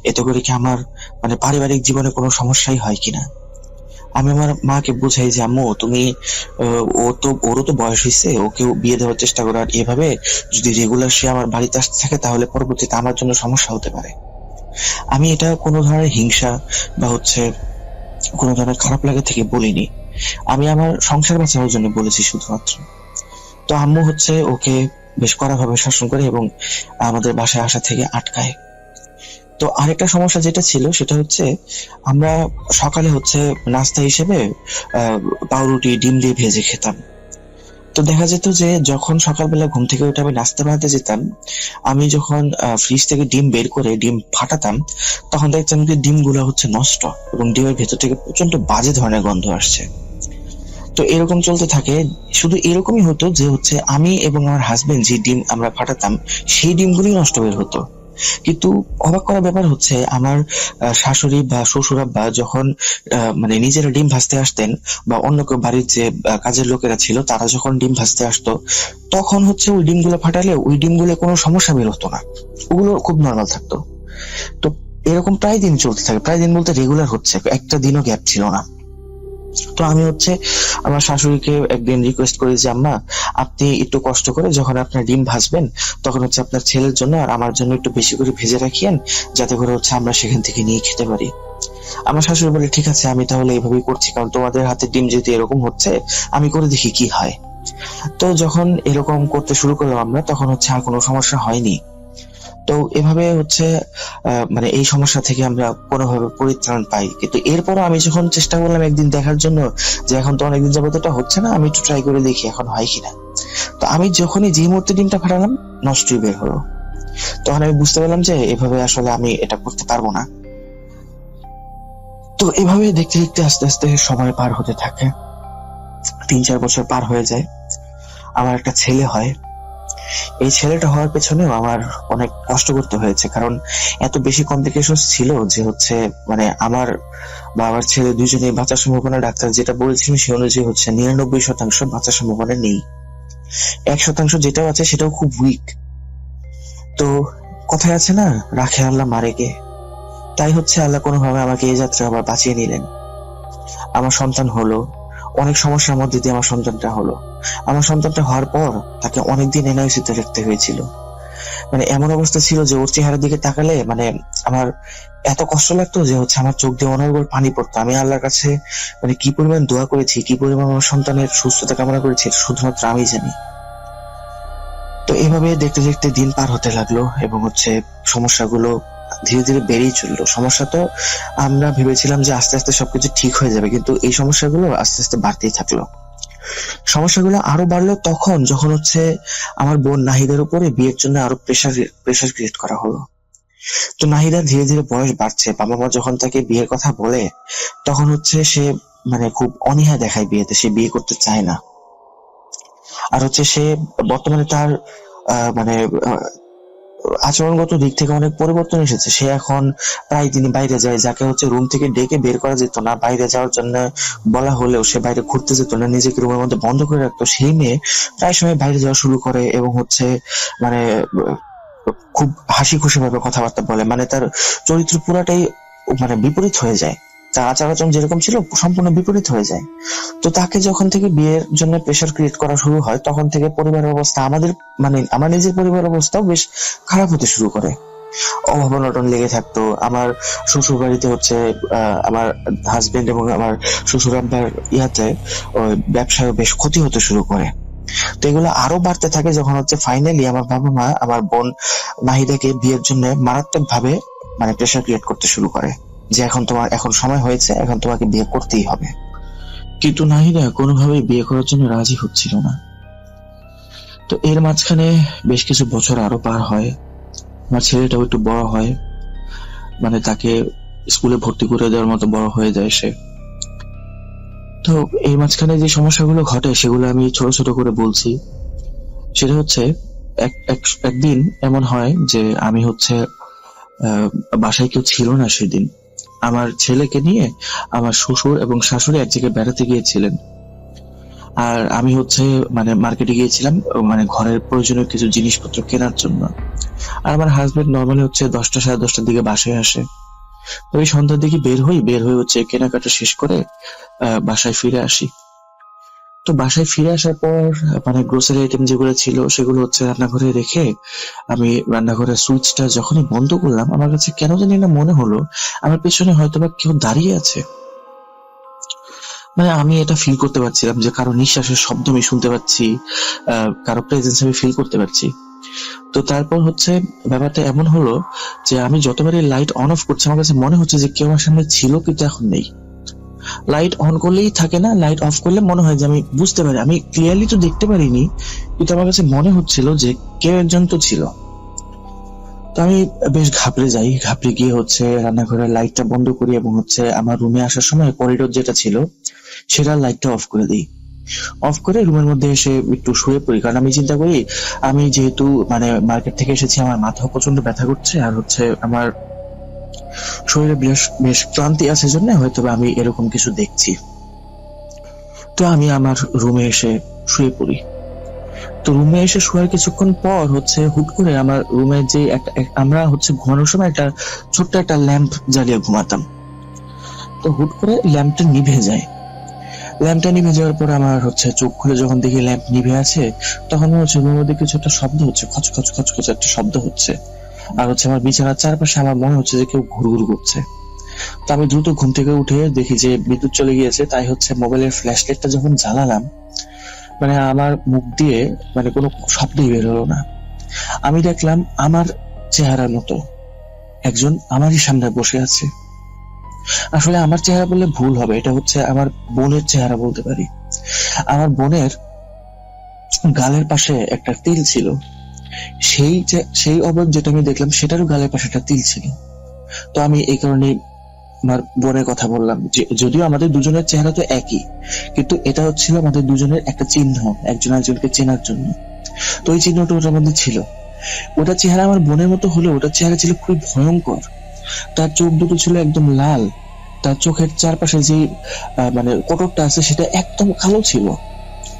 এতে করে কি আমার মানে পারিবারিক জীবনে কোনো সমস্যাই হয় কিনা। আমি আমার মাকে বুঝাই যে আম্মু তুমি ওরও তো বয়স হয়েছে, ওকেও বিয়ে দেওয়ার চেষ্টা করো, আর এভাবে যদি রেগুলার সে আমার বাড়িতে আসতে থাকে তাহলে পরবর্তীতে আমার জন্য সমস্যা হতে পারে। আমি এটা কোনো ধরনের হিংসা বা হচ্ছে কোনো ধরনের খারাপ লাগা থেকে বলিনি, আমি আমার সংসার বাঁচানোর জন্য বলেছি শুধুমাত্র। তো আম্মু হচ্ছে ওকে বেশ কড়াভাবে শাসন করে এবং আমাদের বাসায় আসা থেকে আটকায়। তো আরেকটা সমস্যা যেটা ছিল সেটা হচ্ছে আমরা সকালে হচ্ছে নাস্তা হিসেবে পাউরুটি ডিম দিয়ে ভেজে খেতাম। তো দেখা যেত যে যখন সকালবেলা ঘুম থেকে উঠে আমি নাস্তা বানাতে যেতাম, আমি যখন ফ্রিজ থেকে ডিম বের করে ডিম ফাটাতাম, তখন দেখতাম যে ডিমগুলো হচ্ছে নষ্ট এবং ডিমের ভেতর থেকে প্রচন্ড বাজে ধরনের গন্ধ আসছে। তো এরকম চলতে থাকে। শুধু এরকমই হতো যে হচ্ছে আমি এবং আমার হাজবেন্ড যে ডিম আমরা ফাটাতাম সেই ডিমগুলি নষ্ট বের হতো। কিন্তু অবাক করার ব্যাপার হচ্ছে আমার শাশুড়ি বা শ্বশুরাব্বা যখন মানে নিজেরা ডিম ভাজতে আসতেন, বা অন্য কেউ বাড়ির যে কাজের লোকেরা ছিল তারা যখন ডিম ভাজতে আসতো, তখন হচ্ছে ওই ডিমগুলো ফাটালে ওই ডিমগুলো কোনো সমস্যা বের হতো না, ওগুলো খুব নর্মাল থাকতো। তো এরকম প্রায় দিন চলতে থাকে, প্রায় দিন বলতে রেগুলার হচ্ছে, একটা দিনও গ্যাপ ছিল না। তো আমি হচ্ছে আমার শাশুড়িকে একদিন রিকোয়েস্ট করি যে আম্মা আপনি একটু কষ্ট করে যখন আপনার ডিম ভাজবেন তখন হচ্ছে আপনার ছেলের জন্য আর আমার জন্য একটু বেশি করে ভেজে রাখিয়েন, যাতে করে হচ্ছে আমরা সেখান থেকে নিয়ে খেতে পারি। আমার শাশুড়ি বলে ঠিক আছে, আমি তাহলে এইভাবেই করছি, কারণ তোমাদের হাতে ডিম যেহেতু এরকম হচ্ছে আমি করে দেখি কি হয়। তো যখন এরকম করতে শুরু করলাম আমরা, তখন হচ্ছে আর কোনো সমস্যা হয়নি। তো এভাবে হচ্ছে মানে এই সমস্যা থেকে আমরা কোনোভাবে পরিত্রাণ পাই। কিন্তু এরপরও আমি যখন চেষ্টা করলাম একদিন দেখার জন্য যে এখন তো অনেকদিন যাবত এটা হচ্ছে না, আমি একটু ট্রাই করে দেখি এখন হয় কিনা। তো আমি যখনই যে মুহূর্তে ডিমটা ফাটালাম নষ্টই বের হলো। তখন আমি বুঝতে পারলাম যে এভাবে আসলে আমি এটা করতে পারবো না। তো এভাবে দেখতে দেখতে আস্তে আস্তে সময় পার হতে থাকে, 3-4 বছর পার হয়ে যায়, আমার একটা ছেলে হয়। এই ছেলেটা হওয়ার পেছনেও আমার অনেক কষ্ট করতে হয়েছে, কারণ এত বেশি কমপ্লিকেশন ছিল যে হচ্ছে মানে আমার বাবার ছেলে দুজনেই বাঁচার সম্ভাবনা, ডাক্তার যেটা বলেছিল সে অনুযায়ী হচ্ছে 99% বাঁচার সম্ভাবনা নেই, 1% যেটাও আছে সেটাও খুব উইক। তো কথায় আছে না, রাখে আল্লাহ মারে কে, তাই হচ্ছে আল্লাহ কোনোভাবে আমাকে এই যাত্রা আবার বাঁচিয়ে নিলেন। আমার সন্তান হলো, অনেক সমস্যার মধ্যে দিয়ে আমার সন্তানটা হলো। আমার সন্তানটা হওয়ার পর তাকে অনেকদিন এনআইসিতে রাখতে হয়েছিল। মানে এমন অবস্থা ছিল যে ওর চেহারার দিকে তাকালে মানে আমার এত কষ্ট লাগতো যে হচ্ছে আমার চোখ দিয়ে অনর্গল পানি পড়তো। আমি আল্লাহর কাছে মানে কি পরিমাণ দোয়া করেছি, কি পরিমাণ আমার সন্তানের সুস্থতা কামনা করেছি শুধুমাত্র আমি জানি। তো এভাবে দেখতে দেখতে দিন পার হতে লাগলো এবং হচ্ছে সমস্যাগুলো ধীরে ধীরে বেড়েই চললো। সমস্যা তো আমরা ভেবেছিলাম যে আস্তে আস্তে সবকিছু ঠিক হয়ে যাবে, কিন্তু এই সমস্যাগুলো আস্তে আস্তে বাড়তেই থাকলো। সমস্যাগুলো আরো বাড়লো তখন যখন হচ্ছে আমার বোন নাহিদার উপরে বিয়ের জন্য আরো প্রেশার ক্রিয়েট করা হলো। তো নাহিদার ধীরে ধীরে বয়স বাড়ছে, বাবা মা যখন তাকে বিয়ের কথা বলে তখন হচ্ছে সে মানে খুব অনীহা দেখায় বিয়েতে, সে বিয়ে করতে চায় না। আর হচ্ছে সে বর্তমানে তার মানে আচরণগত দিক থেকে অনেক পরিবর্তন এসেছে। সে এখন প্রায় দিনই বাইরে যায়, যাকে হচ্ছে রুম থেকে ডেকে বের করা যেত না, বাইরে যাওয়ার জন্য বলা হলেও সে বাইরে ঘুরতে যেত না, নিজেকে রুমের মধ্যে বন্ধ করে রাখতো, সেই মেয়ে প্রায় সময় বাইরে যাওয়া শুরু করে এবং হচ্ছে মানে খুব হাসি খুশি ভাবে কথাবার্তা বলে। মানে তার চরিত্র পুরাটাই মানে বিপরীত হয়ে যায়। তার আচার আচরণ যেরকম ছিল সম্পূর্ণ বিপরীত হয়ে যায়। তো তাকে যখন থেকে বিয়ের জন্য প্রেশার ক্রিয়েট করা শুরু হয়, তখন থেকে পরিবারের অবস্থা আমাদের মানে আমার নিজের পরিবারের অবস্থাও বেশ খারাপ হতে শুরু করে। অভাব অনটন লেগে থাকতো। আমার শ্বশুর বাড়িতে হচ্ছে আমার হাজবেন্ড এবং আমার শ্বশুর আব্বার ইয়াতে ওই ব্যবসায় বেশ ক্ষতি হতে শুরু করে। তো এগুলো আরো বাড়তে থাকে যখন হচ্ছে ফাইনালি আমার বাবা মা আমার বোন নাহিদাকে বিয়ের জন্য মারাত্মক ভাবে মানে প্রেশার ক্রিয়েট করতে শুরু করে যে এখন সময় হয়েছে, এখন তোমাকে বিয়ে করতেই হবে। কিন্তু নাহিদা কোনোভাবেই বিয়ে করার জন্য রাজি হচ্ছিল না। তো এর মাঝখানে বেশ কিছু বছর আরো পার হয়। আমার ছেলেটাও একটু বড় হয়, মানে তাকে স্কুলে ভর্তি করে দেওয়ার মতো বড় হয়ে যায় সে। তো এই মাঝখানে যে সমস্যাগুলো ঘটে সেগুলো আমি ছোট ছোট করে বলছি। সেটা হচ্ছে একদিন এমন হয় যে আমি হচ্ছে বাসায় কেউ ছিল না সেদিন। আমার ছেলেকে নিয়ে আমার শ্বশুর এবং শাশুড়ি এক জায়গায় বেড়াতে গিয়েছিলেন, আর আমি হচ্ছে মানে মার্কেটে গিয়েছিলাম মানে ঘরের প্রয়োজনীয় কিছু জিনিসপত্র কেনার জন্য। আর আমার হাজবেন্ড নর্মালি হচ্ছে 10টা সাড়ে 10টার দিকে বাসায় আসে। তো ওই সন্ধ্যার দিকে বের হয়ে হচ্ছে কেনাকাটা শেষ করে বাসায় ফিরে আসি। তো বাসায় ফিরে আসার পর মানে গ্রোসারি আইটেম যেগুলো ছিল সেগুলো হচ্ছে রান্নাঘরে রেখে আমি রান্নাঘরের সুইচটা যখনই বন্ধ করলাম, আমার কাছে কেন জানি না মনে হলো আমার পেছনে হয়তোবা কেউ দাঁড়িয়ে আছে। মানে আমি এটা ফিল করতে পারছিলাম যে কারো নিঃশ্বাসের শব্দ আমি শুনতে পাচ্ছি, কারো প্রেজেন্স আমি ফিল করতে পারছি। তো তারপর হচ্ছে ব্যাপারটা এমন হলো যে আমি যতবারই লাইট অন অফ করছি আমার কাছে মনে হচ্ছে যে কেউ আমার সামনে ছিল কিন্তু এখন নেই। লাইট অন করলেই থাকে না, লাইট অফ করলে মনে হয় যে আমি বুঝতে পারি, আমি ক্লিয়ারলি তো দেখতে পারিনি কিন্তু আমার কাছে মনে হচ্ছিল যে কেউ একজন তো ছিল। তো আমি বেশ ঘাবড়ে যাই, ঘাবড়ে গিয়ে হচ্ছে রান্নাঘরের লাইটটা বন্ধ করি এবং হচ্ছে আমার রুমে আসার সময় করিডোর যেটা ছিল সেটার লাইটটা অফ করে দিই। অফ করে রুমের মধ্যে এসে একটু শুয়ে পড়ি, কারণ আমি চিন্তা করি আমি যেহেতু মানে মার্কেট থেকে এসেছি, আমার মাথা প্রচন্ড ব্যথা করছে আর হচ্ছে আমার শরীরে বেশ বেশ ক্লান্তি আছে জন্য হয়তো আমি এরকম কিছু দেখছি। তো আমি আমার রুমে এসে শুয়ে পড়ি। তো রুমে এসে শোয়ার কিছুক্ষণ পর হচ্ছে হুট করে আমার রুমে যে আমরা হচ্ছে ঘুমানোর সময় একটা ছোট্ট একটা ল্যাম্প জ্বালিয়ে ঘুমাতাম। তো হুট করে ল্যাম্পটা নিভে যায়। ল্যাম্পটা নিভে যাওয়ার পর আমার হচ্ছে চোখ খুলে যখন দেখি ল্যাম্প নিভে আছে, তখন মনে হচ্ছে রুমের মধ্যে কিছু একটা শব্দ হচ্ছে, খচখচ খচখচ একটা শব্দ হচ্ছে। আর হচ্ছে আমার বিছানার চারপাশে আমার মনে হচ্ছে যে কেউ ঘুরঘুর করছে। তো আমি দ্রুত ঘুম থেকে উঠে দেখি যে বিদ্যুৎ চলে গিয়েছে, তাই হচ্ছে মোবাইলের ফ্ল্যাশ লাইটটা যখন জ্বালালাম, মানে আমার মুখ দিয়ে মানে কোনো শব্দই বের হলো না। আমি দেখলাম আমার চেহারার মতো একজন আমারই সামনে বসে আছে। আসলে আমার চেহারা বললে ভুল হবে, এটা হচ্ছে আমার বোনের চেহারা বলতে পারি। আমার বোনের গালের পাশে একটা তিল ছিল, সেই অবয়ব যেটা আমি দেখলাম সেটারও গালের পাশে একটা তিল ছিল। তো আমি এই কারণে আমার বোনের কথা বললাম যে যদিও আমাদের দুজনের চেহারা তো একই, কিন্তু এটা হচ্ছিল আমাদের দুজনের একটা চিহ্ন, একজন একজনকে চেনার জন্য। তো ওই চিহ্নটা ওটার মধ্যে ছিল। ওটা চেহারা আমার বোনের মতো হলেও ওটার চেহারা ছিল খুবই ভয়ঙ্কর। তার চোখ দুটো ছিল একদম লাল, তার চোখের চারপাশে যে মানে কোটরটা আছে সেটা একদম কালো ছিল,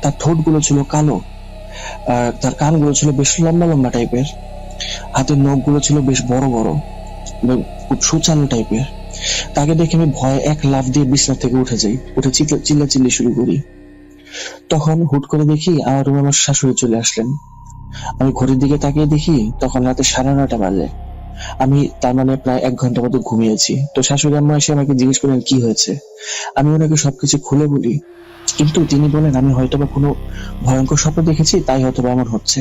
তার ঠোঁট গুলো ছিল কালো, আর তার কানগুলো ছিল বেশ লম্বা লম্বা টাইপের, হাতের নখ গুলো ছিল বেশ বড় বড়, খুব সুচালো টাইপের। তাকে দেখে আমি ভয়ে এক লাফ দিয়ে বিছানা থেকে উঠে যাই, উঠে চিল্লাচিল্লি শুরু করি। তখন হুট করে দেখি আমার রুমে আমার শাশুড়ি চলে আসলেন। আমি ঘড়ির দিকে তাকিয়ে দেখি তখন রাতে 9:30 বাজে। আমি তার মানে প্রায় 1 ঘন্টা মতো ঘুমিয়েছি। তো শাশুড়ি আম্মা এসে আমাকে জিজ্ঞেস করেন কি হয়েছে। আমি ওনাকে সবকিছু খুলে বলি, কিন্তু তিনি বলেন আমি হয়তোবা কোনো ভয়ঙ্কর স্বপ্ন দেখেছি, তাই হয়তোবা এমন হচ্ছে।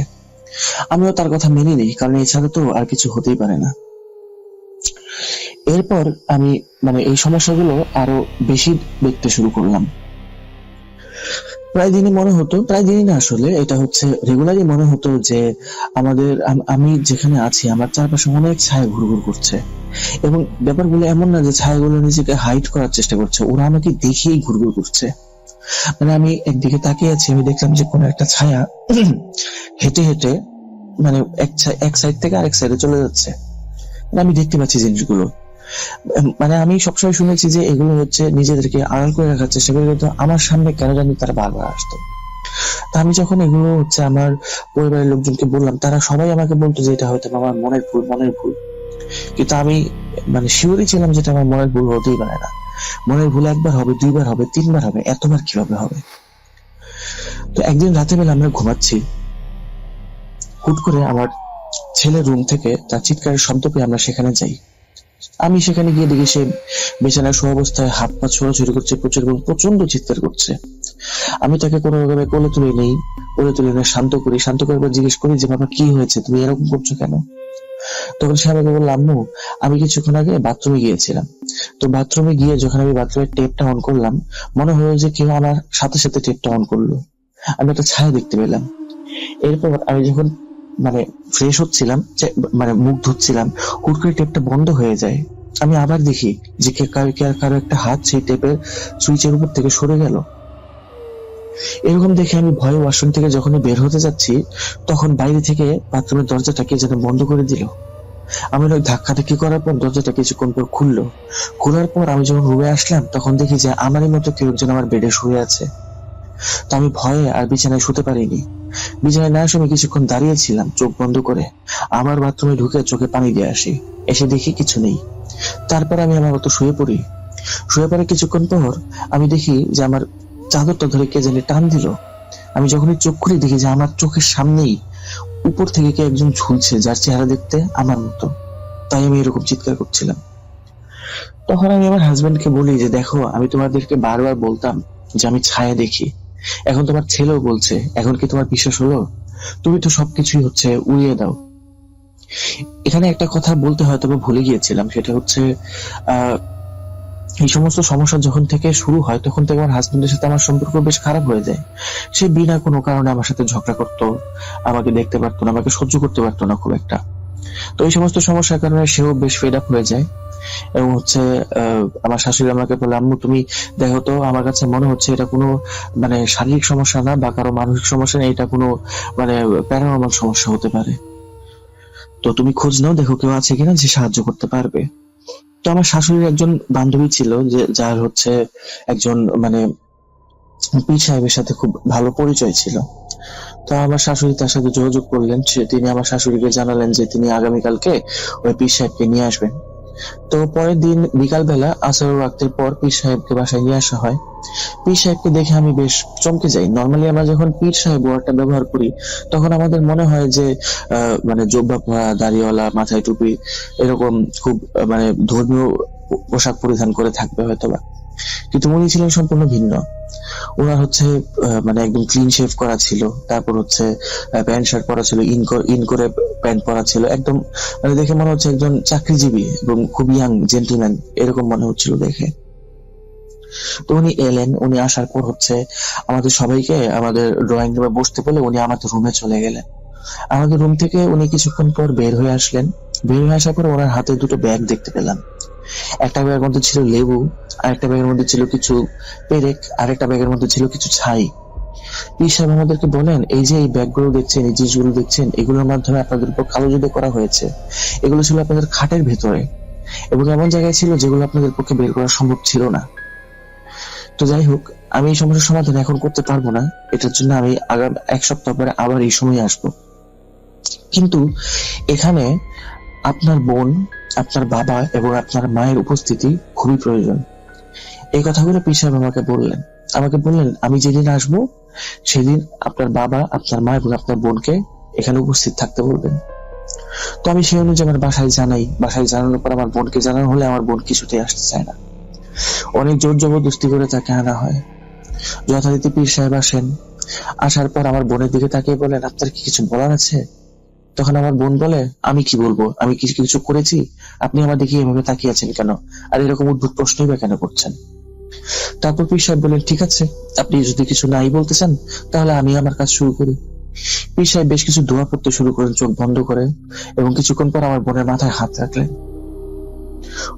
আমিও তার কথা মেনে নিই, কারণ এছাড়া তো আর কিছু হতেই পারে না। এরপর আমি মানে এই সমস্যাগুলো আরো বেশি দেখতে শুরু করলাম। প্রায় দিনই মনে হতো, প্রায় দিনই না আসলে এটা হচ্ছে রেগুলারই মনে হতো যে আমি যেখানে আছি আমার চারপাশে অনেক ছায়া ঘুরঘুর করছে, এবং ব্যাপারগুলো এমন না যে ছায়াগুলো নিজেকে হাইড করার চেষ্টা করছে, ওরা আমাকে দেখেই ঘুরঘুর করছে। মানে আমি একদিকে তাকিয়ে আছি, আমি দেখলাম যে কোনো একটা ছায়া হেঁটে হেঁটে মানে এক সাইড থেকে আরেক সাইডে চলে যাচ্ছে। মানে আমি দেখতে পাচ্ছি জিনিসগুলো। মানে আমি সবসময় শুনেছি যে এগুলো হচ্ছে নিজেদেরকে আড়াল করে রাখার চেষ্টা করে, কিন্তু আমার সামনে কেন জানি তারা বারবার আসতো। তা আমি যখন এগুলো হচ্ছে আমার পরিবারের লোকজনকে বললাম, তারা সবাই আমাকে বলতো যে এটা হয়তো আমার মনের ভুল। কিন্তু আমি মানে শিওরই ছিলাম যেটা আমার মনের ভুল হতেই পারে না। মনের ভুল একবার হবে, দুইবার হবে, তিনবার হবে, এতবার কিভাবে হবে? তো একদিন রাতে বেলা আমরা ঘুমাচ্ছি, হুট করে আমার ছেলের রুম থেকে তার চিৎকারের শব্দ পেয়ে আমরা সেখানে যাই। আমি সেখানে গিয়ে দেখি সে বিছানায় শোয়া অবস্থায় হাত পা ছোড়াছুড়ি করছে, প্রচন্ড চিৎকার করছে। আমি তাকে কোনো রকমে কোলে তুলে নেই, শান্ত করি, শান্ত করার পর জিজ্ঞেস করি যে বাবা কি হয়েছে, তুমি এরকম করছো কেন? তখন সে আমাকে বলল, আম্মু আমি কিছুক্ষণ আগে বাথরুমে গিয়েছিলাম, তো বাথরুমে গিয়ে যখন আমি বাথরুমের টেপটা অন করলাম, মনে হলো যে কেউ আমার সাথে সাথে টেপটা অন করলো, আমি একটা ছায়া দেখতে পেলাম। এরপর আমি যখন মানে ফ্রেশ হচ্ছিলাম, মানে মুখ ধুচ্ছিলাম, হুট করে টেপটা বন্ধ হয়ে যায়। আমি আবার দেখি যে কারো একটা হাত সেই টেপের সুইচের উপর থেকে সরে গেল। এরকম দেখে আমি ভয়ে ওয়াশরুম থেকে যখনই বের হতে যাচ্ছি, তখন বাইরে থেকে বাথরুমের দরজাটাকে যেন বন্ধ করে দিল। আমি ওই ধাক্কি করার পর দরজাটা কিছুক্ষণ পর খুললো। খোলার পর আমি যখন রুমে আসলাম, তখন দেখি যে আমারই মতো কেউ একজন আমার বেডে শুয়ে আছে। তো আমি ভয়ে আর বিছানায় শুতে পারিনি। বিছানায় না শুনে কিছুক্ষণ দাঁড়িয়েছিলাম চোখ বন্ধ করে। আমার বাথরুমে ঢুকে চোখে পানি দিয়ে আসি, এসে দেখি কিছু নেই। তারপর আমি আমার মতো শুয়ে পড়ি। শুয়ে পড়ে কিছুক্ষণ পর আমি দেখি যে আমার চাদরটা ধরে কে জানি টান দিল। আমি যখনই চোখ খুলি দেখি যে আমার চোখের সামনেই উপর থেকে কে একজন ঝুলছে, যার চেহারা দেখতে আমার মতো। তাই আমি এরকম চিৎকার করছিলাম। তখন আমি আমার হাজবেন্ডকে বলি যে দেখো, আমি তোমাদেরকে বারবার বলতাম যে আমি ছায়া দেখি, এখন তোমার ছেলেও বলছে, এখন কি তোমার বিশ্বাস হলো? তুমি তো সবকিছুই হচ্ছে উড়িয়ে দাও। এখানে একটা কথা বলতে হয়তো ভুলে গিয়েছিলাম, সেটা হচ্ছে এই সমস্ত সমস্যা যখন থেকে শুরু হয়, তখন থেকে আমার হাজবেন্ডের সাথে আমার সম্পর্ক বেশ খারাপ হয়ে যায়। সে বিনা কোনো কারণে আমার সাথে ঝগড়া করতো, আমাকে দেখতে পারতো না, আমাকে সহ্য করতে পারতো না খুব একটা। তো এই সমস্ত সমস্যার কারণে সেও বেশ ফেড আপ হয়ে যায়। এবং হচ্ছে আমার শাশুড়ি আমাকে বলে, আম্মু তুমি দেখো তো, আমার কাছে মনে হচ্ছে এটা কোনো মানে শারীরিক সমস্যা না বা কারো মানসিক সমস্যা না, এটা কোনো মানে প্যারানর্মাল সমস্যা হতে পারে। তো তুমি খোঁজ নাও, দেখো কেউ আছে কিনা যে সাহায্য করতে পারবে। তো আমার শাশুড়ির একজন বান্ধবী ছিল, যে যার হচ্ছে একজন মানে পীর সাহেবের সাথে খুব ভালো পরিচয় ছিল। তো আমার শাশুড়ি তার সাথে যোগাযোগ করলেন। তিনি আমার শাশুড়িকে জানালেন যে তিনি আগামীকালকে ওই পীর সাহেবকে নিয়ে আসবেন। তো পরের দিন বিকালবেলা আসর ওয়াক্তের পর পীর সাহেবকে বাসায় নিয়ে আসা হয়। পীর সাহেবকে দেখে আমি বেশ চমকে যাই। নর্মালি আমরা যখন পীর সাহেব ওয়ার্ডটা ব্যবহার করি, তখন আমাদের মনে হয় যে মানে জোব্বা পরা, দাড়িওয়ালা, মাথায় টুপি, এরকম খুব মানে ধর্মীয় পোশাক পরিধান করে থাকবে হয়তোবা, কিন্তু উনি ছিলেন সম্পূর্ণ ভিন্ন। ওনার হচ্ছে মানে একদম ক্লিন শেভ করা ছিল, তারপর হচ্ছে প্যান্ট শার্ট পরা ছিল, ইন করে প্যান্ট পরা ছিল, একদম মানে দেখে মনে হচ্ছে একজন চাকরিজীবী এবং খুব ইয়াং জেন্টলম্যান এরকম মনে হচ্ছিল দেখে। তো উনি এলেন। উনি আসার পর হচ্ছে আমাদের সবাইকে আমাদের ড্রয়িং রুমে বসতে বলে উনি আমাদের রুমে চলে গেলেন। আমাদের রুম থেকে উনি কিছুক্ষণ পর বের হয়ে আসলেন। বের হয়ে আসার পর ওনার হাতে দুটো ব্যাগ দেখতে পেলাম। একটা ব্যাগের মধ্যে ছিল লেবু, আর একটা ব্যাগের মধ্যে ছিল কিছু পেরেক, আর একটা ব্যাগের মধ্যে ছিল কিছু ছাই। পীর সাহেব আমাদেরকে বলেন, এই যে এই ব্যাগগুলো দেখছেন, এই জিনিসগুলো দেখছেন, এগুলোর মাধ্যমে আপনাদের উপর কালো জাদু করা হয়েছে। এগুলো ছিল আপনাদের খাটের ভেতরে এবং এমন জায়গায় ছিল যেগুলো আপনাদের পক্ষে বের করা সম্ভব ছিল না। তো যাই হোক, আমি এই সমস্যার সমাধান এখন করতে পারবো না, এটার জন্য আমি আগামী 1 সপ্তাহ পরে আবার এই সময় আসবো। কিন্তু এখানে আপনার বোন, আপনার বাবা এবং আপনার মায়ের উপস্থিতি খুবই প্রয়োজন। এই কথাগুলো পীর সাহেব আমাকে বললেন আমি যেদিন আসবো সেদিন আপনার বাবা, আপনার মা এবং আপনার বোনকে এখানে উপস্থিত থাকতে বলবেন। তো আমি সেই অনুযায়ী আমার বাসায় জানাই। বাসায় জানানোর পর আমার বোনকে জানানো হলে আমার বোন কিছুতেই আসতে চায় না। অনেক জোর জবরদস্তি করে তাকে আনা হয়। যথারীতি পীর সাহেব আসেন। আসার পর আমার বোনের দিকে তাকিয়ে বলেন, আপনার কি কিছু বলার আছে? তখন আমার বোন বলে, আমি কি বলবো, আমি কিছু করেছি? আপনি আমার দিকে এভাবে তাকিয়ে আছেন কেন, আর এরকম উদ্ভুত প্রশ্নই বা কেন করছেন? তারপর পীর সাহেব বললেন, ঠিক আছে, আপনি যদি কিছু নাই বলতে চান তাহলে আমি আমার কাজ শুরু করি। পীর সাহেব বেশ কিছু দোয়া পড়তে শুরু করেন চোখ বন্ধ করে, এবং কিছুক্ষণ পর আমার বোনের মাথায় হাত রাখলেন।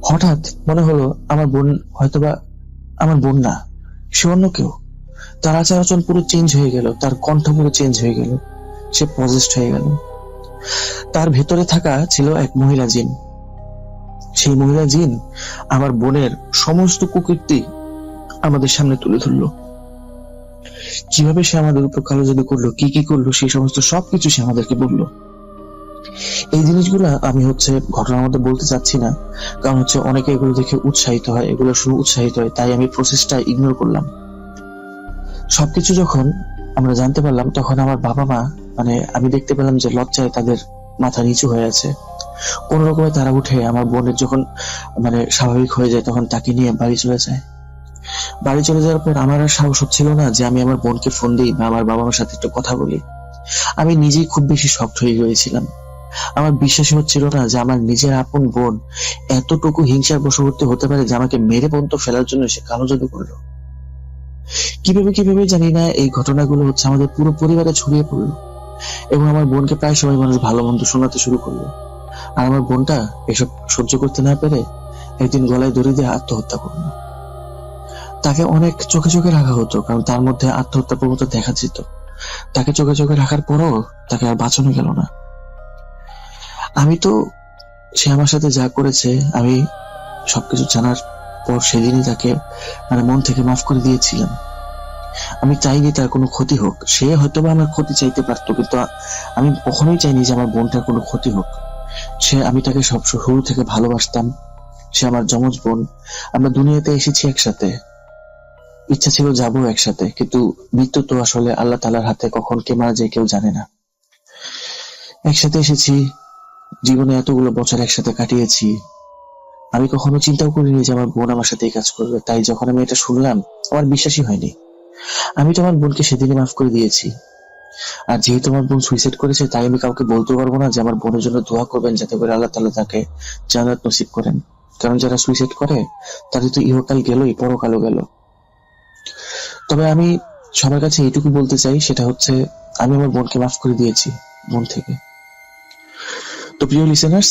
হঠাৎ মনে হলো আমার বোন হয়তোবা আমার বোন না, সে অন্য কেউ। তার আচার আচরণ পুরো চেঞ্জ হয়ে গেল, তার কণ্ঠ পুরো চেঞ্জ হয়ে গেল, সে পজেসড হয়ে গেল। তার ভেতরে থাকা ছিল এক মহিলা জিন। সেই মহিলা জিন আমার বোনের সমস্ত কুকীর্তি আমাদের সামনে তুলে ধরলো। কিভাবে সে আমাদের উপর কালো জাদু করলো, কি কি করলো, সেই সমস্ত সবকিছু সে আমাদেরকে বললো। এই জিনিসগুলো আমি ঘটনার মধ্যে বলতে চাচ্ছি না, কারণ অনেকে এগুলো দেখে উৎসাহিত হয়, এগুলো শুনে উৎসাহিত হয়, তাই আমি প্রসেসটা ইগনোর করলাম। সবকিছু যখন আমরা জানতে পারলাম, তখন আমার বাবা মা আমি দেখতে পেলাম যে লজ্জায় তাদের মাথা নিচু হয়ে আছে। কোন রকমে তারা উঠে আমার বোনের যখন স্বাভাবিক হয়ে যায়, তখন তাকে নিয়ে বাড়ি চলে যায়। বাড়ি চলে যাওয়ার পর আমার আর সাহস হচ্ছিল না যে আমি আমার বোনকে ফোন দিই বা আমার বাবা মার সাথে একটু কথা বলি। আমি নিজেই খুব বেশি শক্ট হয়ে গিয়েছিলাম। আমার বিশ্বাসই হচ্ছিল না যে আমার নিজের আপন বোন এতটুকু হিংসার বশবর্তী হতে পারে যে আমাকে মেরে পর্যন্ত ফেলার জন্য সে কালো জাদু করলো। কিভাবে কিভাবে জানি না, এই ঘটনাগুলো আমাদের পুরো পরিবারে ছড়িয়ে পড়লো এবং আমার বোনকে প্রায় সবাই মানুষ ভালো মন্দ শোনাতে শুরু করলো। আর আমার বোনটা এসব সহ্য করতে না পেরে একদিন গলায় দড়ি দিয়ে আত্মহত্যা করলো। তাকে অনেক চোখে চোখে রাখা হতো, কারণ তার মধ্যে আত্মহত্যা প্রবণতা দেখা যেত। তাকে চোখে চোখে রাখার পরও তাকে আর বাঁচানো গেল না। আমি তো, সে আমার সাথে যা করেছে, আমি সবকিছু জানার পর সেদিনই তাকে মন থেকে মাফ করে দিয়েছিলাম। আমি চাইনি তার কোনো ক্ষতি হোক। সে হয়তো বা আমার ক্ষতি চাইতে পারতো, কিন্তু আমি কখনোই চাইনি যে আমার বোনটার কোনো ক্ষতি হোক। আমি তাকে সব শুরু থেকে ভালোবাসতাম। সে আমার যমজ বোন। আমরা দুনিয়াতে এসেছি একসাথে, ইচ্ছা ছিল যাবো একসাথে, কিন্তু মৃত্যু তো আসলে আল্লাহ তাআলার হাতে, কখন কে মারা যায় কেউ জানে না। একসাথে এসেছি, জীবনে এতগুলো বছর একসাথে কাটিয়েছি। আমি কখনো চিন্তাও করিনি যে আমার বোন আমার সাথে এই কাজ করবে। তাই যখন আমি এটা শুনলাম, আমার বিশ্বাসই হয়নি। আমি তো আমার বোনকে সেদিনই মাফ করে দিয়েছি। আর যেহেতু আমার বোন সুইসাইড করেছে, তাই আমি কাউকে বলতে পারবো না যে আমার বোনের জন্য দোয়া করবেন যাতে করে আল্লাহ তাআলা তাকে জান্নাত নসিব করেন। কারণ যারা সুইসাইড করে তাদের তো ইহকাল গেলই, পরকালও গেল। তবে আমি সবার কাছে এইটুকু বলতে চাই, সেটা আমি আমার বোনকে মাফ করে দিয়েছি মন থেকে। তো প্রিয় লিসেনার্স,